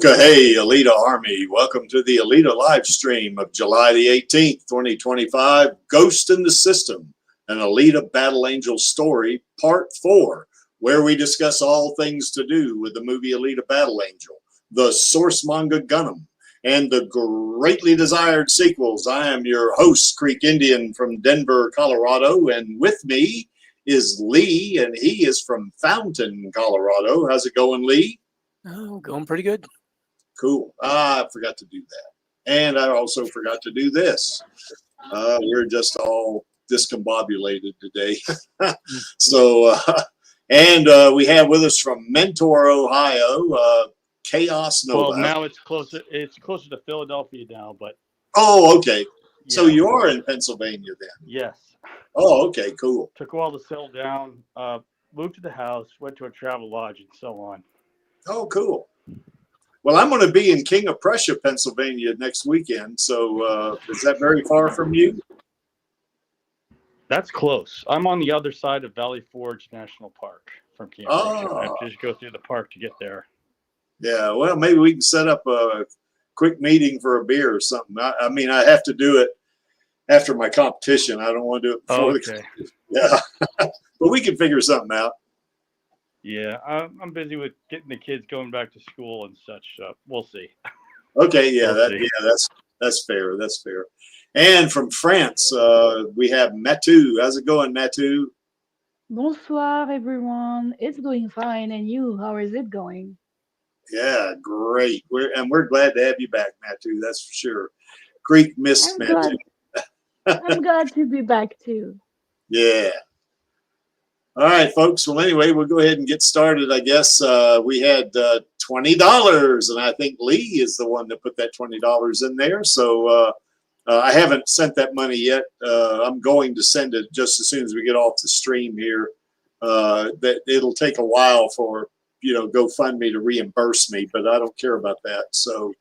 Hey, Alita Army. Welcome to the Alita Livestream of July the 18th, 2025, Ghost in the System, an Alita Battle Angel story, Part 4, where we discuss all things to do with the movie Alita Battle Angel, the source manga Gunham, and the greatly desired sequels. I am your host, Creek Indian from Denver, Colorado, and with me is Lee, and he is from Fountain, Colorado. How's it going, Lee? Oh, going pretty good. Cool. I forgot to do that. And I also forgot to do this. We're just all discombobulated today. So, we have with us from Mentor, Ohio, Chaos Nova. Well, now it's closer to Philadelphia now, but. Oh, okay. Yeah. So you are in Pennsylvania then? Yes. Oh, okay, cool. Took a while to settle down, moved to the house, went to a travel lodge, and so on. Oh, cool. Well, I'm going to be in King of Prussia, Pennsylvania next weekend. So is that very far from you? That's close. I'm on the other side of Valley Forge National Park from King of Prussia. I have to just go through the park to get there. Yeah, well, maybe we can set up a quick meeting for a beer or something. I mean, I have to do it after my competition. I don't want to do it before the competition. Yeah, but we can figure something out. Yeah, I'm busy with getting the kids going back to school and such. We'll see. Okay, yeah, that's fair. That's fair. And from France, we have Matu. How's it going, Matu? Bonsoir, everyone. It's going fine, and you? How is it going? Yeah, great. We're glad to have you back, Matu. That's for sure. Creek missed Matu. I'm glad to be back too. Yeah. All right, folks. Well, anyway, we'll go ahead and get started. I guess we had $20, and I think Lee is the one that put that $20 in there. So I haven't sent that money yet. I'm going to send it just as soon as we get off the stream here. That it'll take a while for GoFundMe to reimburse me, but I don't care about that. So,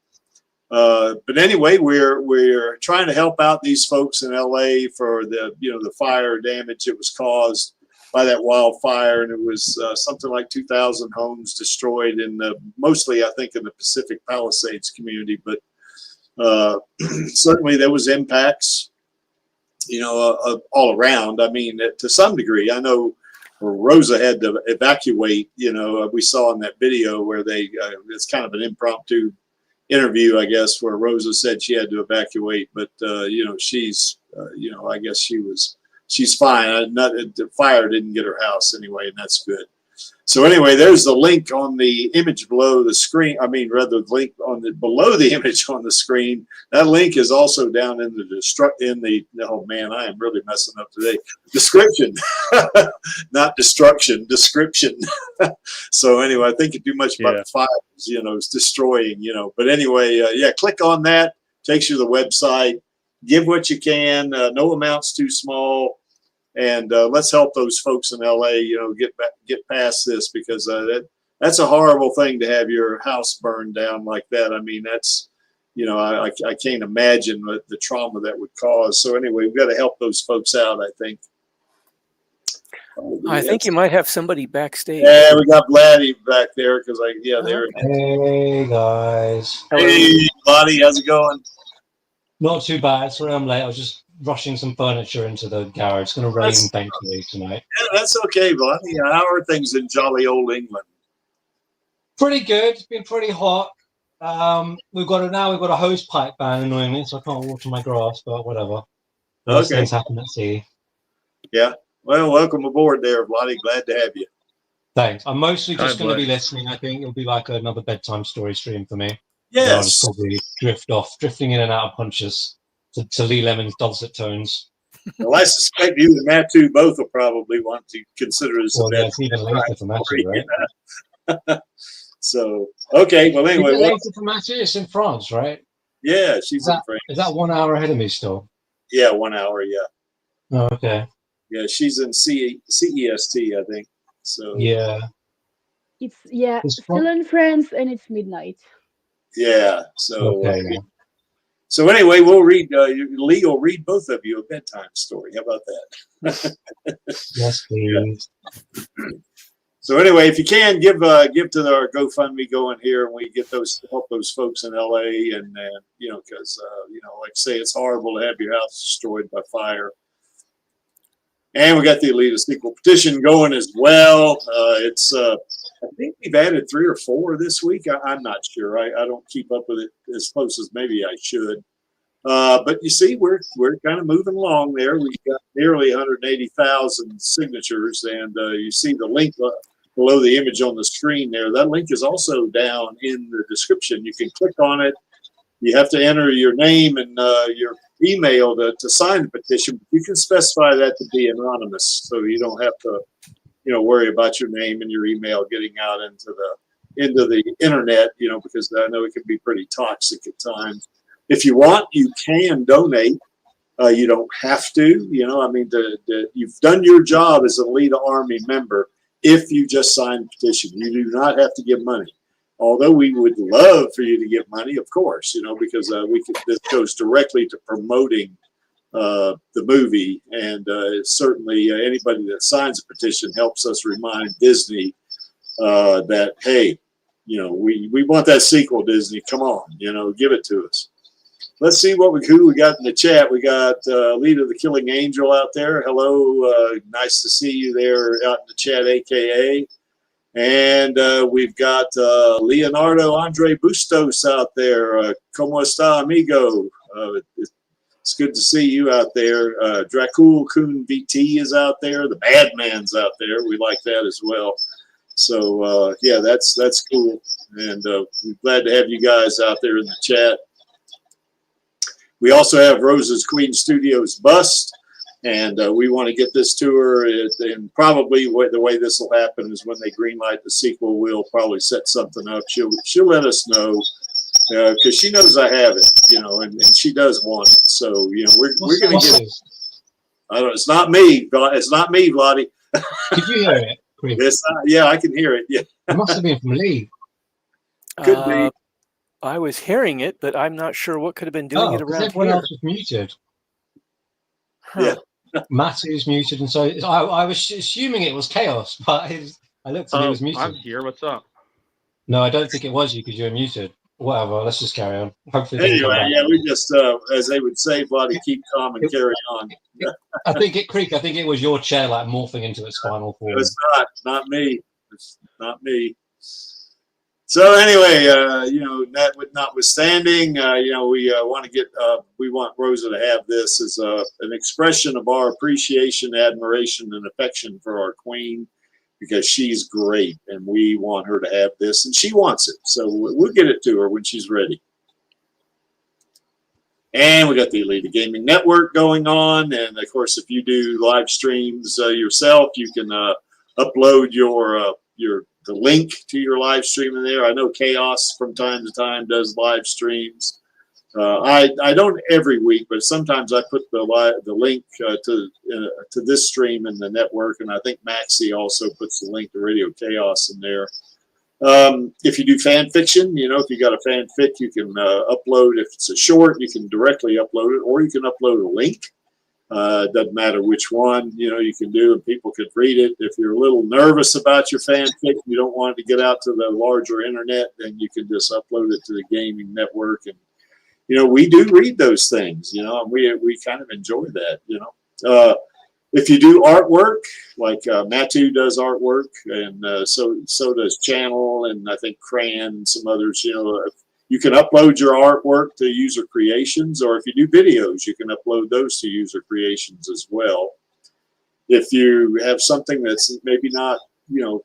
but anyway, we're trying to help out these folks in LA for the fire damage that was caused by that wildfire, and it was something like 2,000 homes destroyed mostly I think in the Pacific Palisades community, but certainly there was impacts, all around. I mean, to some degree, I know Rosa had to evacuate. We saw in that video where it's kind of an impromptu interview, I guess, where Rosa said she had to evacuate, but she's, I guess she's fine. The fire didn't get her house anyway, and that's good. So anyway, there's the link on the image below the screen. I mean, rather, the link below the image on the screen. That link is also down in the oh man, I am really messing up today. Description, not destruction. Description. So anyway, I think too much about the fires. It's destroying. But anyway, click on that. Takes you to the website. Give what you can. No amount's too small. And let's help those folks in LA, get past this, because that's a horrible thing to have your house burned down like that. I mean, that's, I can't imagine the trauma that would cause. So anyway, we've got to help those folks out, I think. I think you might have somebody backstage. Yeah, we got Vladdy back there because there. Hey guys. Hey, Vladdy, how's it going? Not too bad. Sorry I'm late. I was just rushing some furniture into the garage. It's going to rain, thankfully, tonight. Yeah, that's okay, Vladdy. How are things in jolly old England? Pretty good. It's been pretty hot. We've got a hose pipe ban, annoyingly, so I can't water my grass, but whatever. Those things happen at sea. Yeah. Well, welcome aboard there, Vladdy. Glad to have you. Thanks. I'm mostly just going to be listening. I think it'll be like another bedtime story stream for me. Yes. I'll just probably drifting in and out of punches to Lee Lemon's dulcet tones. Well, I suspect you and Matu both will probably want to consider this. Well, it's even later for Matu, right? So, okay. Well, anyway. Later for Matu, it's in France, right? Yeah, she's in France. Is that 1 hour ahead of me still? Yeah, 1 hour, yeah. Oh, okay. Yeah, she's in CEST, I think. So yeah. It's still in France, and it's midnight. Yeah. So okay. So anyway, we'll read. Lee will read both of you a bedtime story. How about that? Yes, please. So anyway, if you can give to our GoFundMe going here, and we get those help those folks in LA, and you know, because you know, like I say, it's horrible to have your house destroyed by fire. And we got the Alita sequel petition going as well. It's I think we've added 3 or 4 this week. I'm not sure. I don't keep up with it as close as maybe I should. But you see, we're kind of moving along there. We've got nearly 180,000 signatures, and you see the link below the image on the screen there. That link is also down in the description. You can click on it. You have to enter your name and your email to sign the petition. You can specify that to be anonymous, so you don't have to, you know, worry about your name and your email getting out into the internet, you know, because I know it can be pretty toxic at times. If you want, you can donate. You don't have to, you know. I mean, you've done your job as an Alita Army member if you just sign the petition. You do not have to give money. Although we would love for you to give money, of course, you know, because this goes directly to promoting the movie, and certainly anybody that signs a petition helps us remind Disney that, hey, you know, we want that sequel, Disney. Come on, you know, give it to us. Let's see who we got in the chat. We got Alita the Killing Angel out there. Hello, nice to see you there out in the chat, AKA. And we've got Leonardo Andre Bustos out there. Como está, amigo? It's good to see you out there. Dracul Kun VT is out there. The Bad Man's out there. We like that as well. So yeah, that's cool. And we're glad to have you guys out there in the chat. We also have Rosa's Queen Studios bust. And we want to get this to her, and probably the way this will happen is when they greenlight the sequel, we'll probably set something up. She'll let us know, because she knows I have it, you know, and she does want it. So you know, we're going to get it. I don't. It's not me. It's not me, Vladi. Could you hear it? It's not, yeah, I can hear it. Yeah, It must have been from Lee. Could be. I was hearing it, but I'm not sure what could have been doing it around everyone here. else was muted. Huh. Yeah. Matthew's muted, and so I was assuming it was Chaos, but I looked and he was muted. I'm here. What's up? No, I don't think it was you because you were muted. Whatever, let's just carry on. Hopefully Anyway, yeah, we just, as they would say, Vladi, keep calm and carry on. I think it was your chair like morphing into its final form. It's not me. It's not me. So anyway, you know, notwithstanding, you know, we want Rosa to have this as an expression of our appreciation, admiration, and affection for our queen, because she's great, and we want her to have this, and she wants it. So we'll get it to her when she's ready. And we got the Alita Gaming Network going on, and of course, if you do live streams yourself, you can upload the link to your live stream in there. I know Chaos from time to time does live streams. I don't every week, but sometimes I put the link to this stream in the network, and I think Maxie also puts the link to Radio Chaos in there. If you do fan fiction, you know, if you got a fanfic, you can upload. If it's a short, you can directly upload it, or you can upload a link. Doesn't matter which one, you know, you can do, and people could read it. If you're a little nervous about your fanfic, you don't want it to get out to the larger internet, then you can just upload it to the gaming network. And, you know, we do read those things, you know, and we kind of enjoy that, you know. If you do artwork, like Matthew does artwork, and so does Channel, and I think Cran and some others, you know, you can upload your artwork to User Creations, or if you do videos, you can upload those to User Creations as well. If you have something that's maybe not, you know,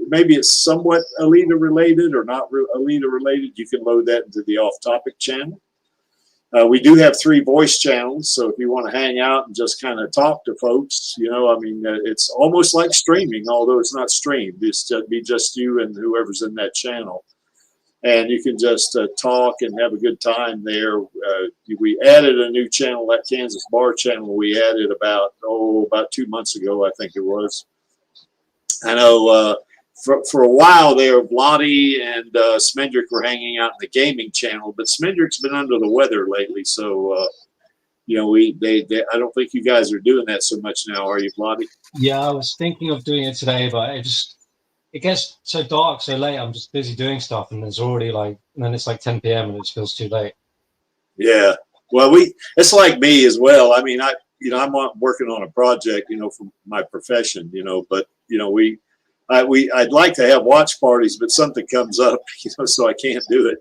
maybe it's somewhat Alita related or not Alita related, you can load that into the off-topic channel. We do have 3 voice channels, so if you want to hang out and just kind of talk to folks, you know, I mean, it's almost like streaming, although it's not streamed. It's just you and whoever's in that channel. And you can just talk and have a good time there. We added a new channel, that Kansas Bar channel we added about 2 months ago, I think it was. I know for a while there, Vladi and Smendrick were hanging out in the gaming channel, but Smendrick's been under the weather lately, so you know, I don't think you guys are doing that so much now, are you, Vladi? Yeah, I was thinking of doing it today, but it gets so dark so late. I'm just busy doing stuff, and it's already like, and then it's like 10 p.m. and it just feels too late. Yeah. Well, it's like me as well. I mean, I'm working on a project, for my profession, but I'd like to have watch parties, but something comes up, so I can't do it,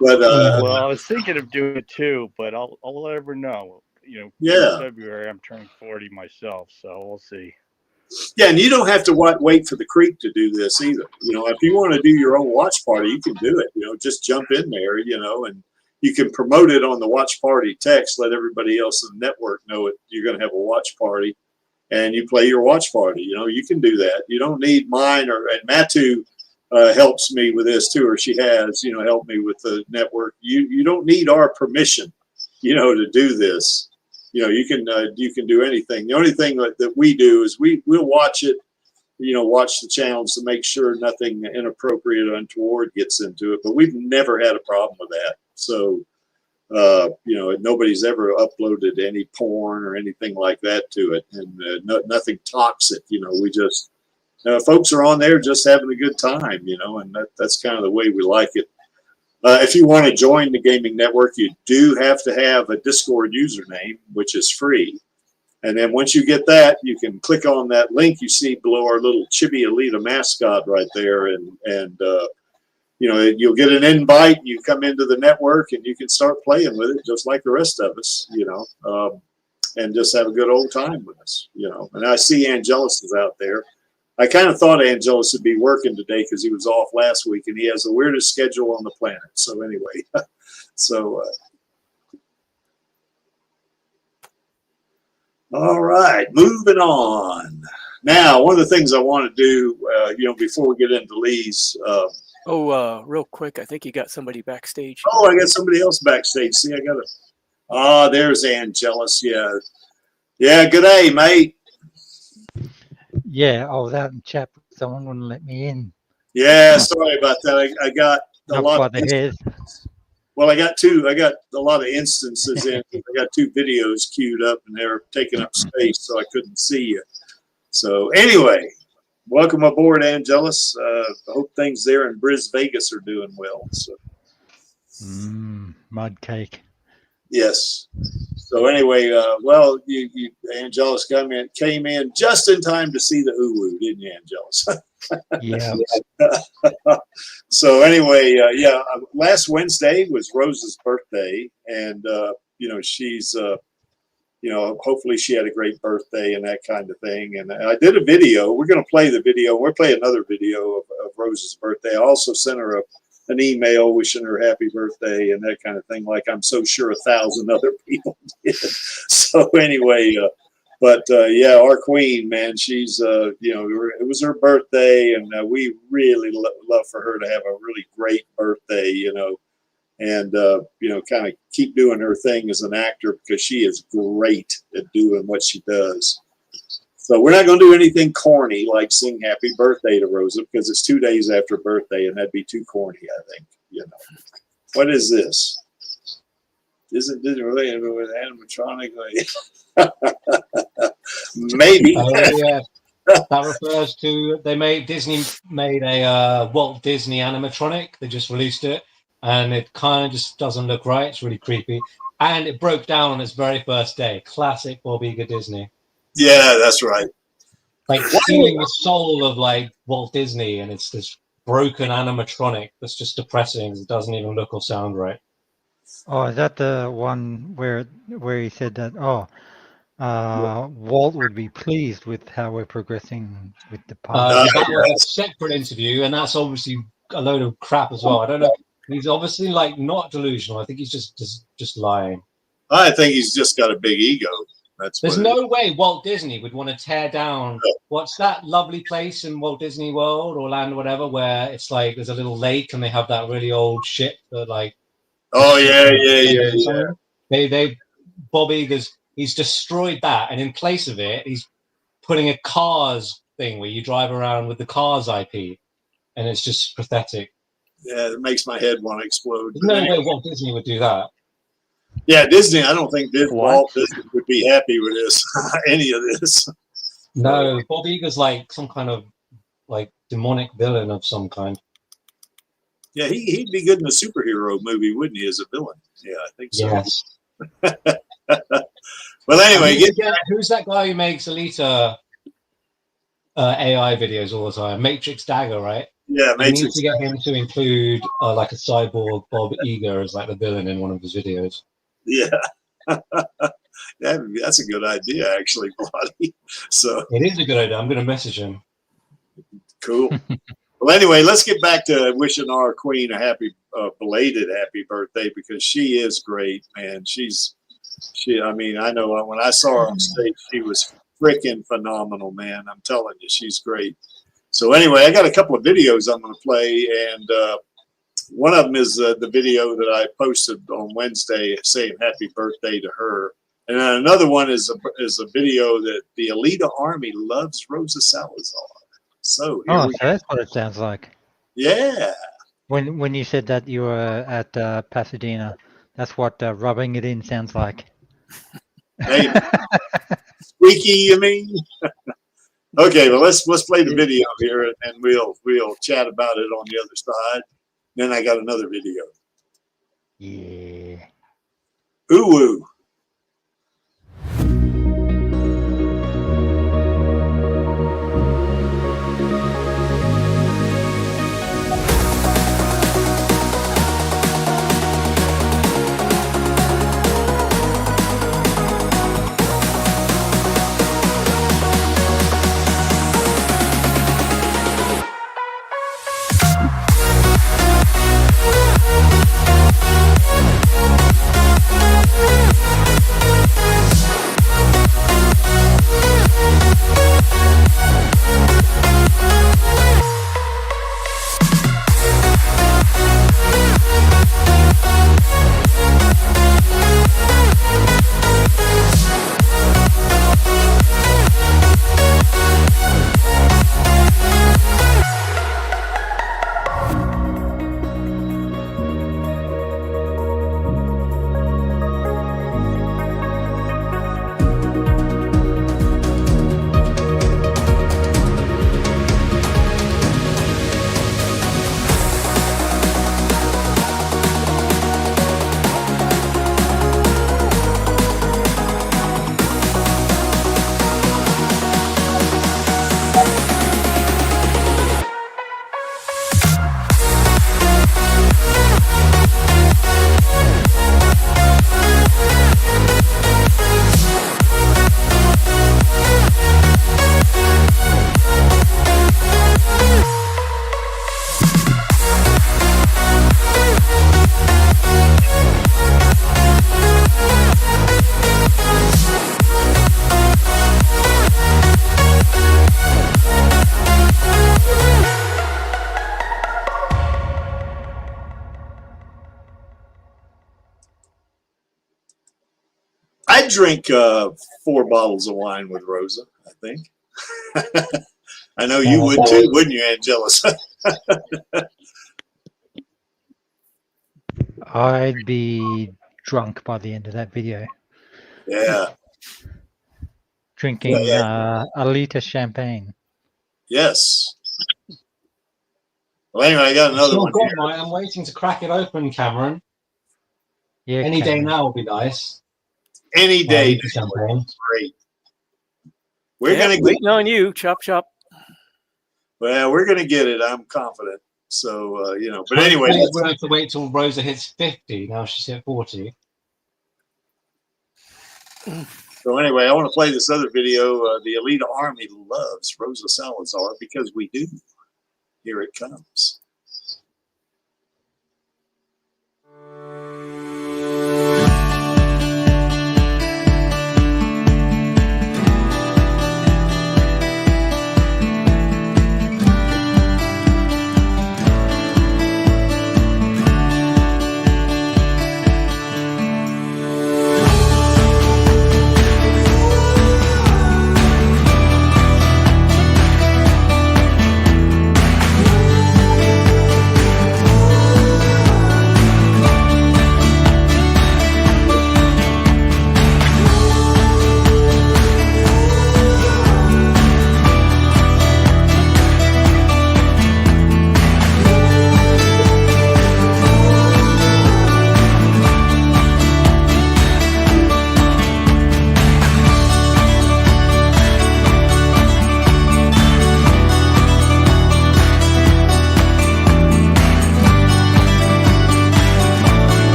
But well, I was thinking of doing it too, but I'll let everyone know. Yeah. In February I'm turning 40 myself, so we'll see. Yeah, and you don't have to wait for the creek to do this either. If you want to do your own watch party, you can do it. Just jump in there, and you can promote it on the watch party text. Let everybody else in the network know it. You're going to have a watch party, and you play your watch party. You can do that. You don't need mine and Matu helps me with this too, or she has, helped me with the network. You don't need our permission, to do this. You can do anything. The only thing that we do is we'll watch it, watch the channels to make sure nothing inappropriate or untoward gets into it. But we've never had a problem with that. So, nobody's ever uploaded any porn or anything like that to it, and nothing toxic. We just folks are on there just having a good time, and that's kind of the way we like it. If you want to join the gaming network, you do have to have a Discord username, which is free. And then once you get that, you can click on that link you see below our little Chibi Alita mascot right there, and you'll get an invite. You come into the network, and you can start playing with it just like the rest of us, and just have a good old time with us, And I see Angelus is out there. I kind of thought Angelus would be working today because he was off last week, and he has the weirdest schedule on the planet. So anyway, all right, moving on. Now, one of the things I want to do, before we get into Lee's. Real quick, I think you got somebody backstage. Oh, I got somebody else backstage. See, I got it. There's Angelus. Yeah. Yeah, good day, mate. Yeah, I was out in chat. Someone wouldn't let me in. Yeah, sorry about that. I got a lot of instances. Well, I got a lot of instances in. I got 2 videos queued up, and they're taking up space, so I couldn't see you. So anyway, welcome aboard, Angelus. I hope things there in Vegas are doing well. So. Mud cake. Yes. So anyway, you Angelus came in just in time to see the uwu, didn't you, Angelus? Yeah. So anyway, last Wednesday was Rose's birthday, and she's hopefully she had a great birthday and that kind of thing. And I did a video. We're going to play the video. We'll play another video of Rose's birthday. I also sent her an email wishing her happy birthday and that kind of thing, like I'm so sure 1,000 other people did. So anyway, our queen, man, she's it was her birthday, and we really love for her to have a really great birthday, and kind of keep doing her thing as an actor, because she is great at doing what she does. So we're not going to do anything corny like sing happy birthday to Rosa, because it's 2 days after birthday, and that'd be too corny, I think. What is this? Isn't this related with animatronic? Maybe. Yeah. That refers to Disney made a Walt Disney animatronic. They just released it, and it kind of just doesn't look right. It's really creepy, and it broke down on its very first day. Classic Bob Iger Disney. Yeah, that's right. Like stealing the soul of like Walt Disney, and it's this broken animatronic that's just depressing. It doesn't even look or sound right. Oh, is that the one where he said that? Walt would be pleased with how we're progressing with the part. That was a separate interview, and that's obviously a load of crap as well. I don't know. He's obviously like not delusional. I think he's just lying. I think he's just got a big ego. There's no way Walt Disney would want to tear down. What's that lovely place in Walt Disney World, Orlando, whatever, where it's like there's a little lake and they have that really old ship that like. Oh yeah. They Bob Iger's. He's destroyed that, and in place of it, he's putting a Cars thing where you drive around with the Cars IP, and it's just pathetic. Yeah, it makes my head want to explode. There's no way Walt Disney would do that. Yeah, Disney. I don't think Walt Disney would be happy with this, any of this. No, Bob Iger's like some kind of like demonic villain of some kind. Yeah, he'd be good in a superhero movie, wouldn't he, as a villain? Yeah, I think so. Yes. Well, anyway, Who's that guy who makes Alita AI videos all the time? Matrix Dagger, right? yeah, I need Matrix. to get him to include like a cyborg Bob Eager as like the villain in one of his videos. Yeah. That's a good idea, actually, Bloody. So It is a good idea. I'm going to message him. cool. Well, anyway, let's get back to wishing our queen a happy, belated happy birthday, because she is great, man. I mean, I know when I saw her on stage, she was freaking phenomenal, man. I'm telling you, she's great. So anyway, I got a couple of videos I'm going to play, and one of them is the video that I posted on Wednesday saying happy birthday to her. And then another one is a video that the Alita Army loves Rosa Salazar. So here we So that's what it sounds like. Yeah. When you said that you were at Pasadena, that's what rubbing it in sounds like. Hey, squeaky, you mean? Okay, well let's play the video here, and then we'll chat about it on the other side. Then I got another video. Yeah. Ooh woo. I drink 4 bottles of wine with Rosa, I think. I know you would too, wouldn't you, Angelus? I'd be drunk by the end of that video. Yeah. Drinking Alita champagne. Yes. Well, anyway, I got another one here. I'm waiting to crack it open, Cameron. Yeah, Any day Cameron. now will be nice. Any day. Champagne. Great. We're going to get waiting on you, chop chop. Well, we're going to get it. I'm confident. So, but anyway. We'll have to wait till Rosa hits 50. Now she's hit 40. So anyway, I want to play this other video. The Alita Army loves Rosa Salazar because we do. Here it comes.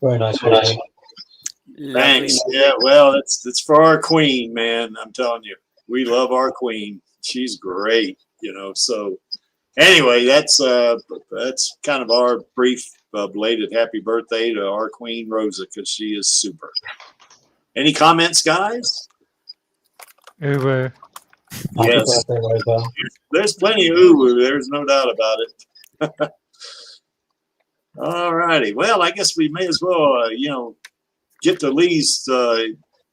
Very nice. Lovely. Thanks. Yeah, well, it's for our queen, man. I'm telling you, we love our queen. She's great, you know. So anyway, that's kind of our brief belated happy birthday to our queen Rosa, because she is super. Any comments, guys? Uwu. Happy Yes. birthday, Rosa. There's plenty of uwu. There's no doubt about it. All righty. Well, I guess we may as well, get to Lee's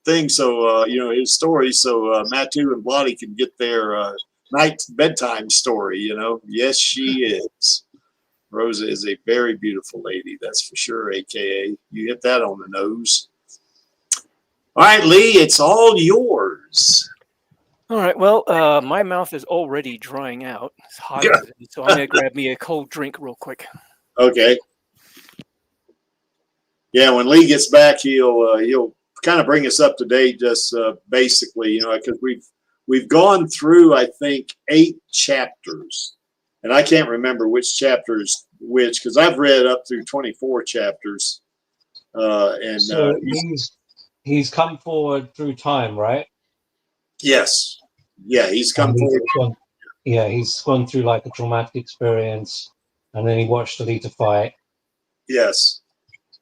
thing, so his story, so Matu and Blotty can get their night bedtime story. Yes, she is. Rosa is a very beautiful lady, that's for sure. AKA, you hit that on the nose. All right, Lee, it's all yours. All right. Well, my mouth is already drying out. It's hot, as it is, so I'm going to grab me a cold drink real quick. Okay. Yeah, when Lee gets back, he'll kind of bring us up to date, just basically, because we've gone through, I think, 8 chapters, and I can't remember which chapters which, because I've read up through 24 chapters. So he's come forward through time, right? Yes. Yeah, he's come forward. He's gone through like a traumatic experience, and then he watched Alita fight. Yes.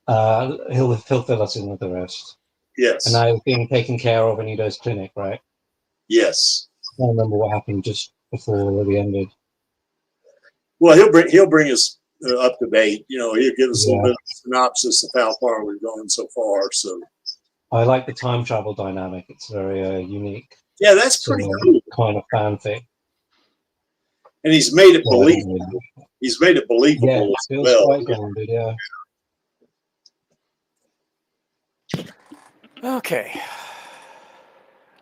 He'll fill us in with the rest. Yes. And now he's being taken care of in Ido's clinic, right? Yes. I don't remember what happened just before we ended. Well, he'll bring us up to date. He'll give us a little bit of a synopsis of how far we've gone so far. So I like the time travel dynamic. It's very unique. Yeah, that's pretty cool. Kind of fanfic. And he's made it believable. He's made it believable Yeah, as feels well. quite grounded, yeah. Okay.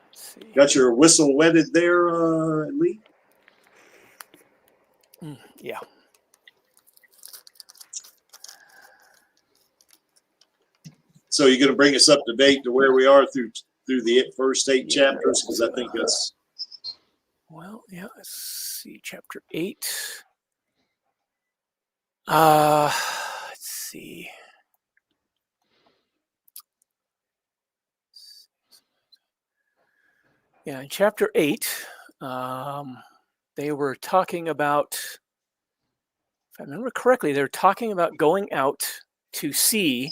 Let's see. Got your whistle wetted there, Lee? Yeah. So you're going to bring us up to date to where we are through the first 8 chapters? Because I think that's... Well, yeah, let's see. Chapter 8. Let's see. Yeah, in chapter 8, they were talking about, if I remember correctly, they were talking about going out to see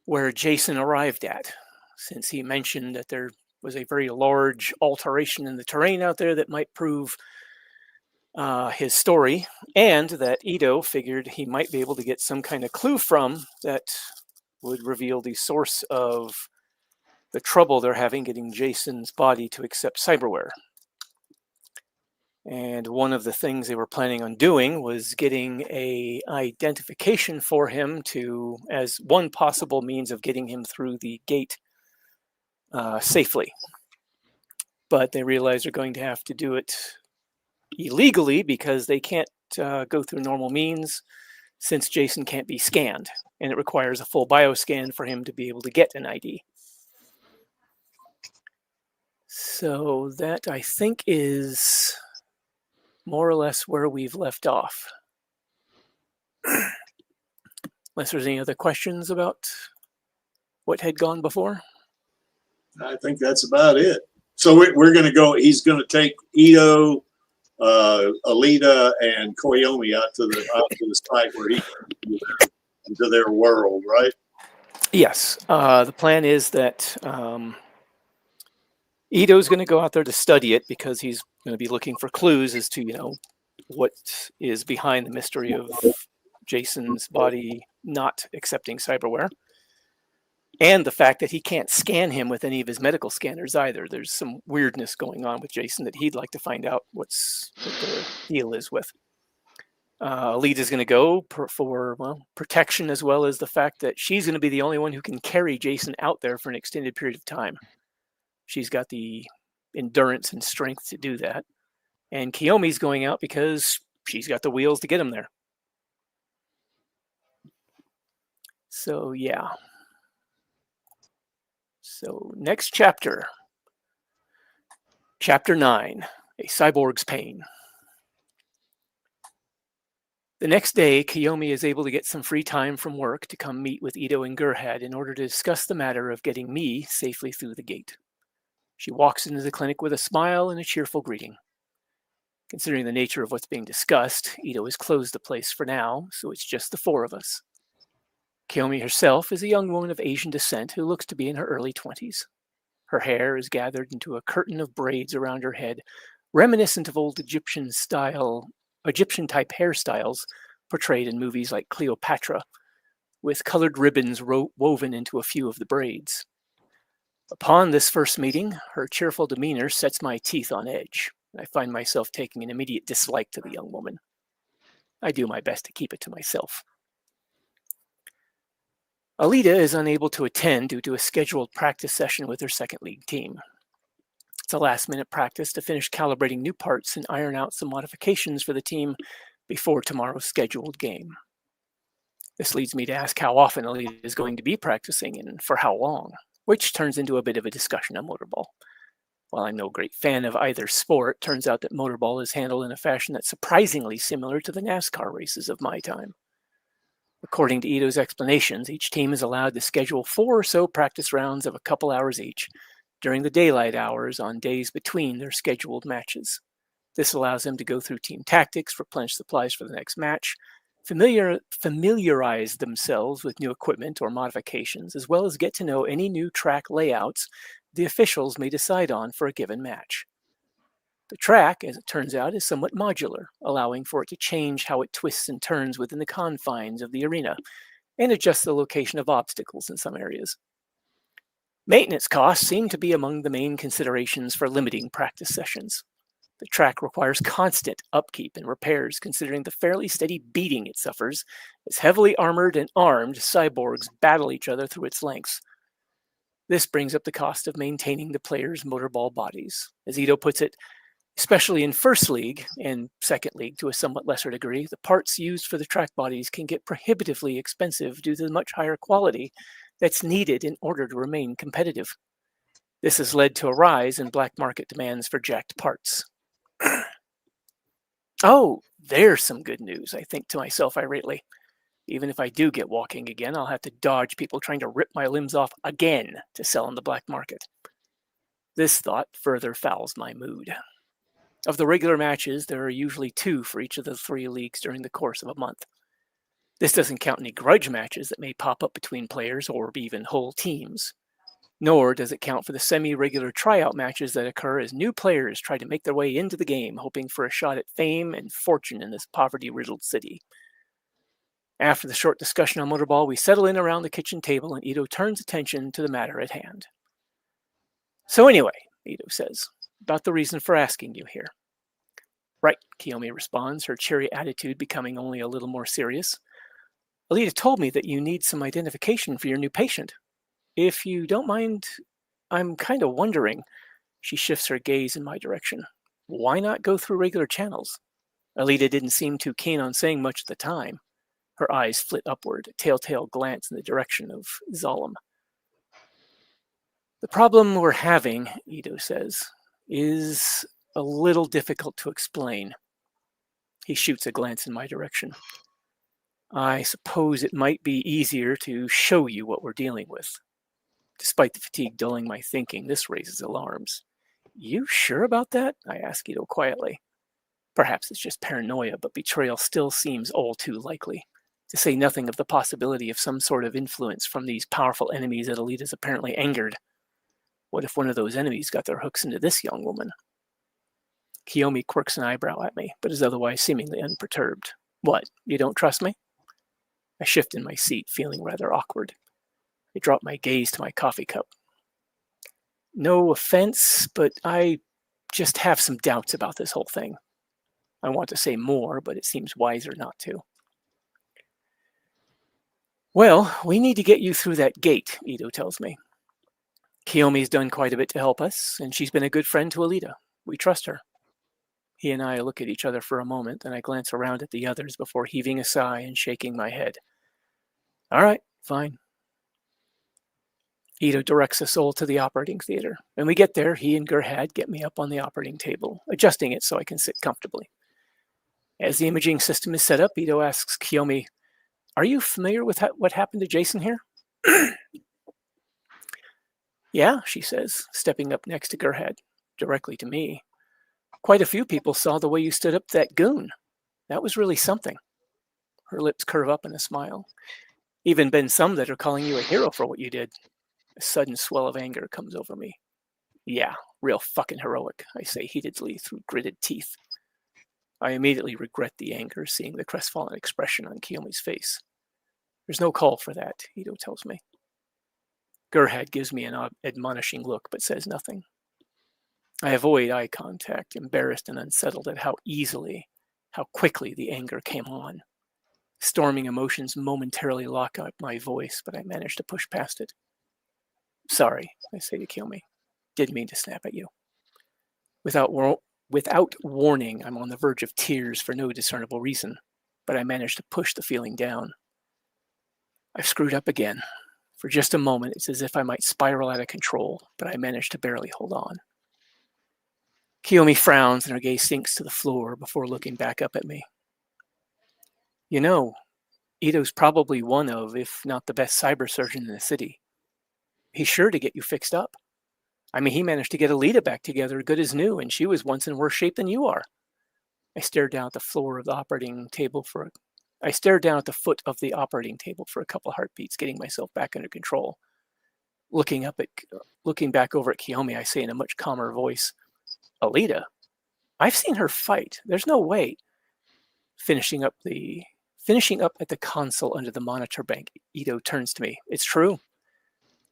where Jason arrived at, since he mentioned that there was a very large alteration in the terrain out there that might prove his story, and that Ido figured he might be able to get some kind of clue from that would reveal the source of the trouble they're having getting Jason's body to accept cyberware. And one of the things they were planning on doing was getting a identification for him as one possible means of getting him through the gate safely. But they realize they're going to have to do it illegally because they can't go through normal means, since Jason can't be scanned, and it requires a full bioscan for him to be able to get an ID. So that, I think, is more or less where we've left off. Unless there's any other questions about what had gone before? I think that's about it. So we're going to go, he's going to take Ido, Alita, and Koyomi out to the site where he into their world, right? Yes. The plan is that Ido's going to go out there to study it, because he's going to be looking for clues as to, what is behind the mystery of Jason's body not accepting cyberware. And the fact that he can't scan him with any of his medical scanners either. There's some weirdness going on with Jason that he'd like to find out what the deal is with. Alita's going to go for protection, as well as the fact that she's going to be the only one who can carry Jason out there for an extended period of time. She's got the endurance and strength to do that. And Kiyomi's going out because she's got the wheels to get him there. So, yeah. So, next chapter. Chapter 9, A Cyborg's Pain. The next day, Kiyomi is able to get some free time from work to come meet with Ito and Gerhard in order to discuss the matter of getting me safely through the gate. She walks into the clinic with a smile and a cheerful greeting. Considering the nature of what's being discussed, Ito has closed the place for now, so it's just the four of us. Kiyomi herself is a young woman of Asian descent who looks to be in her early 20s. Her hair is gathered into a curtain of braids around her head, reminiscent of old Egyptian-type hairstyles portrayed in movies like Cleopatra, with colored ribbons woven into a few of the braids. Upon this first meeting, her cheerful demeanor sets my teeth on edge. I find myself taking an immediate dislike to the young woman. I do my best to keep it to myself. Alita is unable to attend due to a scheduled practice session with her second league team. It's a last-minute practice to finish calibrating new parts and iron out some modifications for the team before tomorrow's scheduled game. This leads me to ask how often Alita is going to be practicing and for how long, which turns into a bit of a discussion on motorball. While I'm no great fan of either sport, it turns out that motorball is handled in a fashion that's surprisingly similar to the NASCAR races of my time. According to Ito's explanations, each team is allowed to schedule 4 or so practice rounds of a couple hours each during the daylight hours on days between their scheduled matches. This allows them to go through team tactics, replenish supplies for the next match, familiarize themselves with new equipment or modifications, as well as get to know any new track layouts the officials may decide on for a given match. The track, as it turns out, is somewhat modular, allowing for it to change how it twists and turns within the confines of the arena, and adjust the location of obstacles in some areas. Maintenance costs seem to be among the main considerations for limiting practice sessions. The track requires constant upkeep and repairs, considering the fairly steady beating it suffers as heavily armored and armed cyborgs battle each other through its length. This brings up the cost of maintaining the players' motorball bodies. As Ito puts it, especially in First League and Second League to a somewhat lesser degree, the parts used for the track bodies can get prohibitively expensive due to the much higher quality that's needed in order to remain competitive. This has led to a rise in black market demands for jacked parts. Oh, there's some good news, I think to myself irately. Even if I do get walking again, I'll have to dodge people trying to rip my limbs off again to sell on the black market. This thought further fouls my mood. Of the regular matches, there are usually 2 for each of the 3 leagues during the course of a month. This doesn't count any grudge matches that may pop up between players or even whole teams. Nor does it count for the semi-regular tryout matches that occur as new players try to make their way into the game, hoping for a shot at fame and fortune in this poverty-riddled city. After the short discussion on motorball, we settle in around the kitchen table and Ito turns attention to the matter at hand. So anyway, Ito says, about the reason for asking you here. Right, Kiyomi responds, her cheery attitude becoming only a little more serious. Alita told me that you need some identification for your new patient. If you don't mind, I'm kind of wondering. She shifts her gaze in my direction. Why not go through regular channels? Alita didn't seem too keen on saying much at the time. Her eyes flit upward, a telltale glance in the direction of Zalem. The problem we're having, Ito says, is a little difficult to explain. He shoots a glance in my direction. I suppose it might be easier to show you what we're dealing with. Despite the fatigue dulling my thinking, this raises alarms. You sure about that? I ask Ito quietly. Perhaps it's just paranoia, but betrayal still seems all too likely. To say nothing of the possibility of some sort of influence from these powerful enemies that Alita's apparently angered. What if one of those enemies got their hooks into this young woman? Kiyomi quirks an eyebrow at me, but is otherwise seemingly unperturbed. What, you don't trust me? I shift in my seat, feeling rather awkward. I drop my gaze to my coffee cup. No offense, but I just have some doubts about this whole thing. I want to say more, but it seems wiser not to. Well, we need to get you through that gate, Ito tells me. Kiyomi's done quite a bit to help us, and she's been a good friend to Alita. We trust her. He and I look at each other for a moment, and I glance around at the others before heaving a sigh and shaking my head. All right, fine. Ito directs us all to the operating theater. When we get there, he and Gerhard get me up on the operating table, adjusting it so I can sit comfortably. As the imaging system is set up, Ito asks Kiyomi, "Are you familiar with what happened to Jason here?" "Yeah," she says, stepping up next to Gerhard, directly to me. "Quite a few people saw the way you stood up to that goon. That was really something." Her lips curve up in a smile. "Even been some that are calling you a hero for what you did." A sudden swell of anger comes over me. "Yeah, real fucking heroic," I say heatedly through gritted teeth. I immediately regret the anger, seeing the crestfallen expression on Kiyomi's face. "There's no call for that," Ito tells me. Gerhard gives me an admonishing look, but says nothing. I avoid eye contact, embarrassed and unsettled at how quickly the anger came on. Storming emotions momentarily lock up my voice, but I manage to push past it. "Sorry," I say to Kiyomi. "Didn't mean to snap at you." Without warning, I'm on the verge of tears for no discernible reason, but I manage to push the feeling down. I've screwed up again. For just a moment, it's as if I might spiral out of control, but I manage to barely hold on. Kiyomi frowns and her gaze sinks to the floor before looking back up at me. "You know, Ito's probably one of, if not the best cyber surgeon in the city. He's sure to get you fixed up. I mean, he managed to get Alita back together good as new, and she was once in worse shape than you are." I stared down at the floor of the operating table I stared down at the foot of the operating table for a couple of heartbeats, getting myself back under control. Looking back over at Kiyomi, I say in a much calmer voice, "Alita? I've seen her fight. There's no way." Finishing up at the console under the monitor bank, Ito turns to me. "It's true.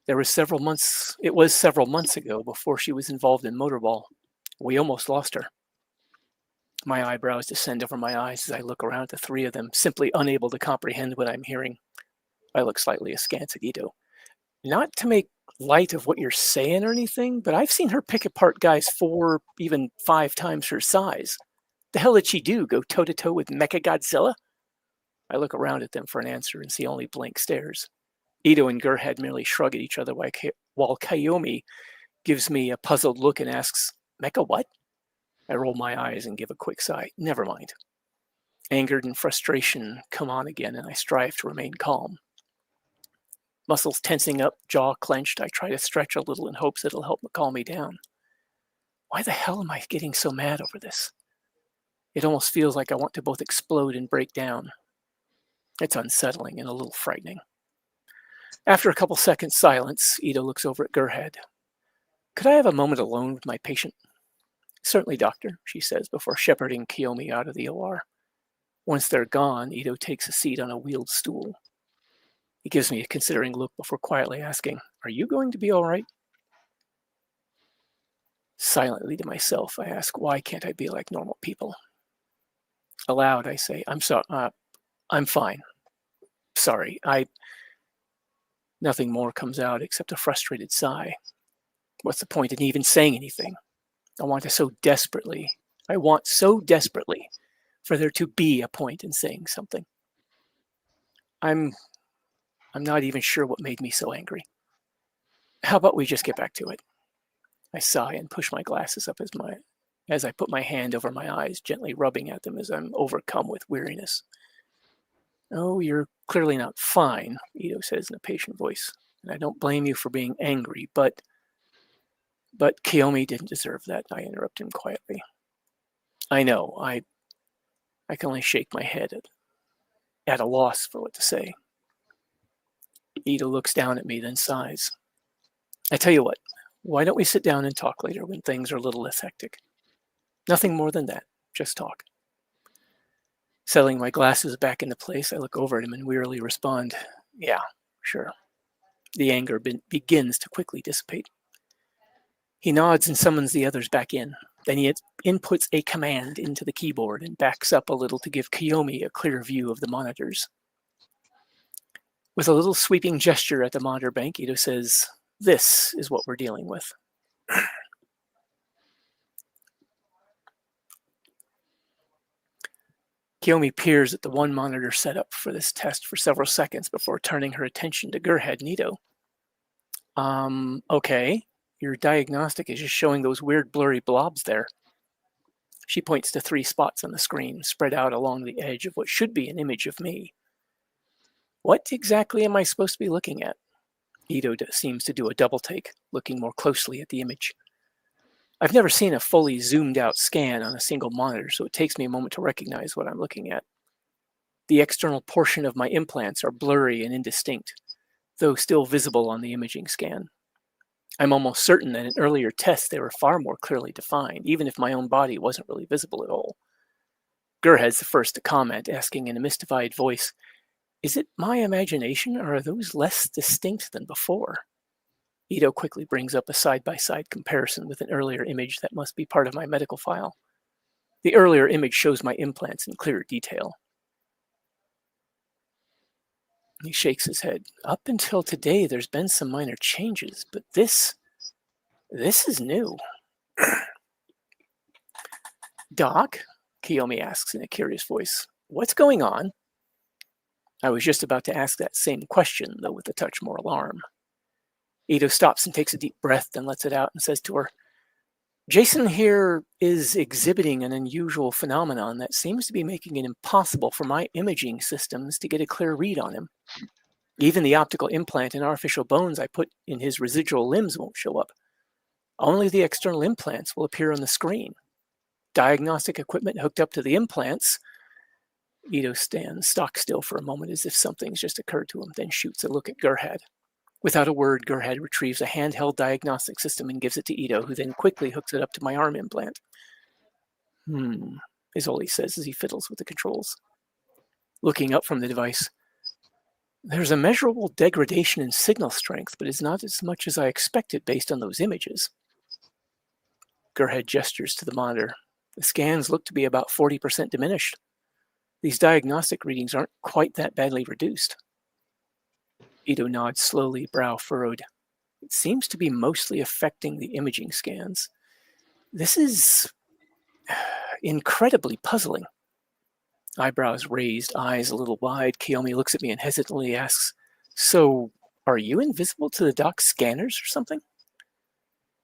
It was several months ago, before she was involved in Motorball. We almost lost her." My eyebrows descend over my eyes as I look around at the three of them, simply unable to comprehend what I'm hearing. I look slightly askance at Ito. "Not to make light of what you're saying or anything, but I've seen her pick apart guys 4, even 5 times her size. The hell did she do? Go toe-to-toe with Mechagodzilla?" I look around at them for an answer and see only blank stares. Ito and Gerhard merely shrug at each other while Kiyomi gives me a puzzled look and asks, "Mecha what?" I roll my eyes and give a quick sigh. Never mind. Angered and frustration come on again, and I strive to remain calm. Muscles tensing up, jaw clenched, I try to stretch a little in hopes it'll help calm me down. Why the hell am I getting so mad over this? It almost feels like I want to both explode and break down. It's unsettling and a little frightening. After a couple seconds silence, Ito looks over at Gerhard. "Could I have a moment alone with my patient?" "Certainly, doctor," she says before shepherding Kiyomi out of the OR. Once they're gone, Ito takes a seat on a wheeled stool. He gives me a considering look before quietly asking, "Are you going to be all right?" Silently to myself, I ask, why can't I be like normal people? Aloud, I say, I'm fine. Sorry, Nothing more comes out except a frustrated sigh. What's the point in even saying anything? I want so desperately for there to be a point in saying something. I'm not even sure what made me so angry. How about we just get back to it? I sigh and push my glasses up as I put my hand over my eyes, gently rubbing at them as I'm overcome with weariness. "Oh, you're clearly not fine," Ito says in a patient voice, "and I don't blame you for being angry, but Kiyomi didn't deserve that," I interrupt him quietly. I know, I can only shake my head at a loss for what to say. Ito looks down at me, then sighs. "I tell you what, why don't we sit down and talk later when things are a little less hectic? Nothing more than that, just talk." Settling my glasses back into place, I look over at him and wearily respond, "Yeah, sure." The anger begins to quickly dissipate. He nods and summons the others back in. Then he inputs a command into the keyboard and backs up a little to give Kiyomi a clear view of the monitors. With a little sweeping gesture at the monitor bank, Ito says, "This is what we're dealing with." Kiyomi peers at the one monitor set up for this test for several seconds before turning her attention to Gerhard and Ito. Okay, your diagnostic is just showing those weird blurry blobs there." She points to 3 spots on the screen, spread out along the edge of what should be an image of me. What exactly am I supposed to be looking at? Ito seems to do a double take, looking more closely at the image. I've never seen a fully zoomed out scan on a single monitor, so it takes me a moment to recognize what I'm looking at. The external portion of my implants are blurry and indistinct, though still visible on the imaging scan. I'm almost certain that in earlier tests they were far more clearly defined, even if my own body wasn't really visible at all. Gerhard's the first to comment, asking in a mystified voice, "Is it my imagination, or are those less distinct than before?" Ito quickly brings up a side-by-side comparison with an earlier image that must be part of my medical file. The earlier image shows my implants in clearer detail. He shakes his head. Up until today, there's been some minor changes, but this is new. Doc? Kiyomi asks in a curious voice. What's going on? I was just about to ask that same question, though with a touch more alarm. Ito stops and takes a deep breath, then lets it out and says to her, Jason here is exhibiting an unusual phenomenon that seems to be making it impossible for my imaging systems to get a clear read on him. Even the optical implant and artificial bones I put in his residual limbs won't show up. Only the external implants will appear on the screen. Diagnostic equipment hooked up to the implants. Ito stands stock still for a moment as if something's just occurred to him, then shoots a look at Gerhard. Without a word, Gerhard retrieves a handheld diagnostic system and gives it to Ito, who then quickly hooks it up to my arm implant. Is all he says as he fiddles with the controls. Looking up from the device, there's a measurable degradation in signal strength, but it's not as much as I expected based on those images. Gerhard gestures to the monitor. The scans look to be about 40% diminished. These diagnostic readings aren't quite that badly reduced. Ito nods slowly, brow furrowed. It seems to be mostly affecting the imaging scans. This is incredibly puzzling. Eyebrows raised, eyes a little wide, Kiyomi looks at me and hesitantly asks, So, are you invisible to the doc's scanners or something?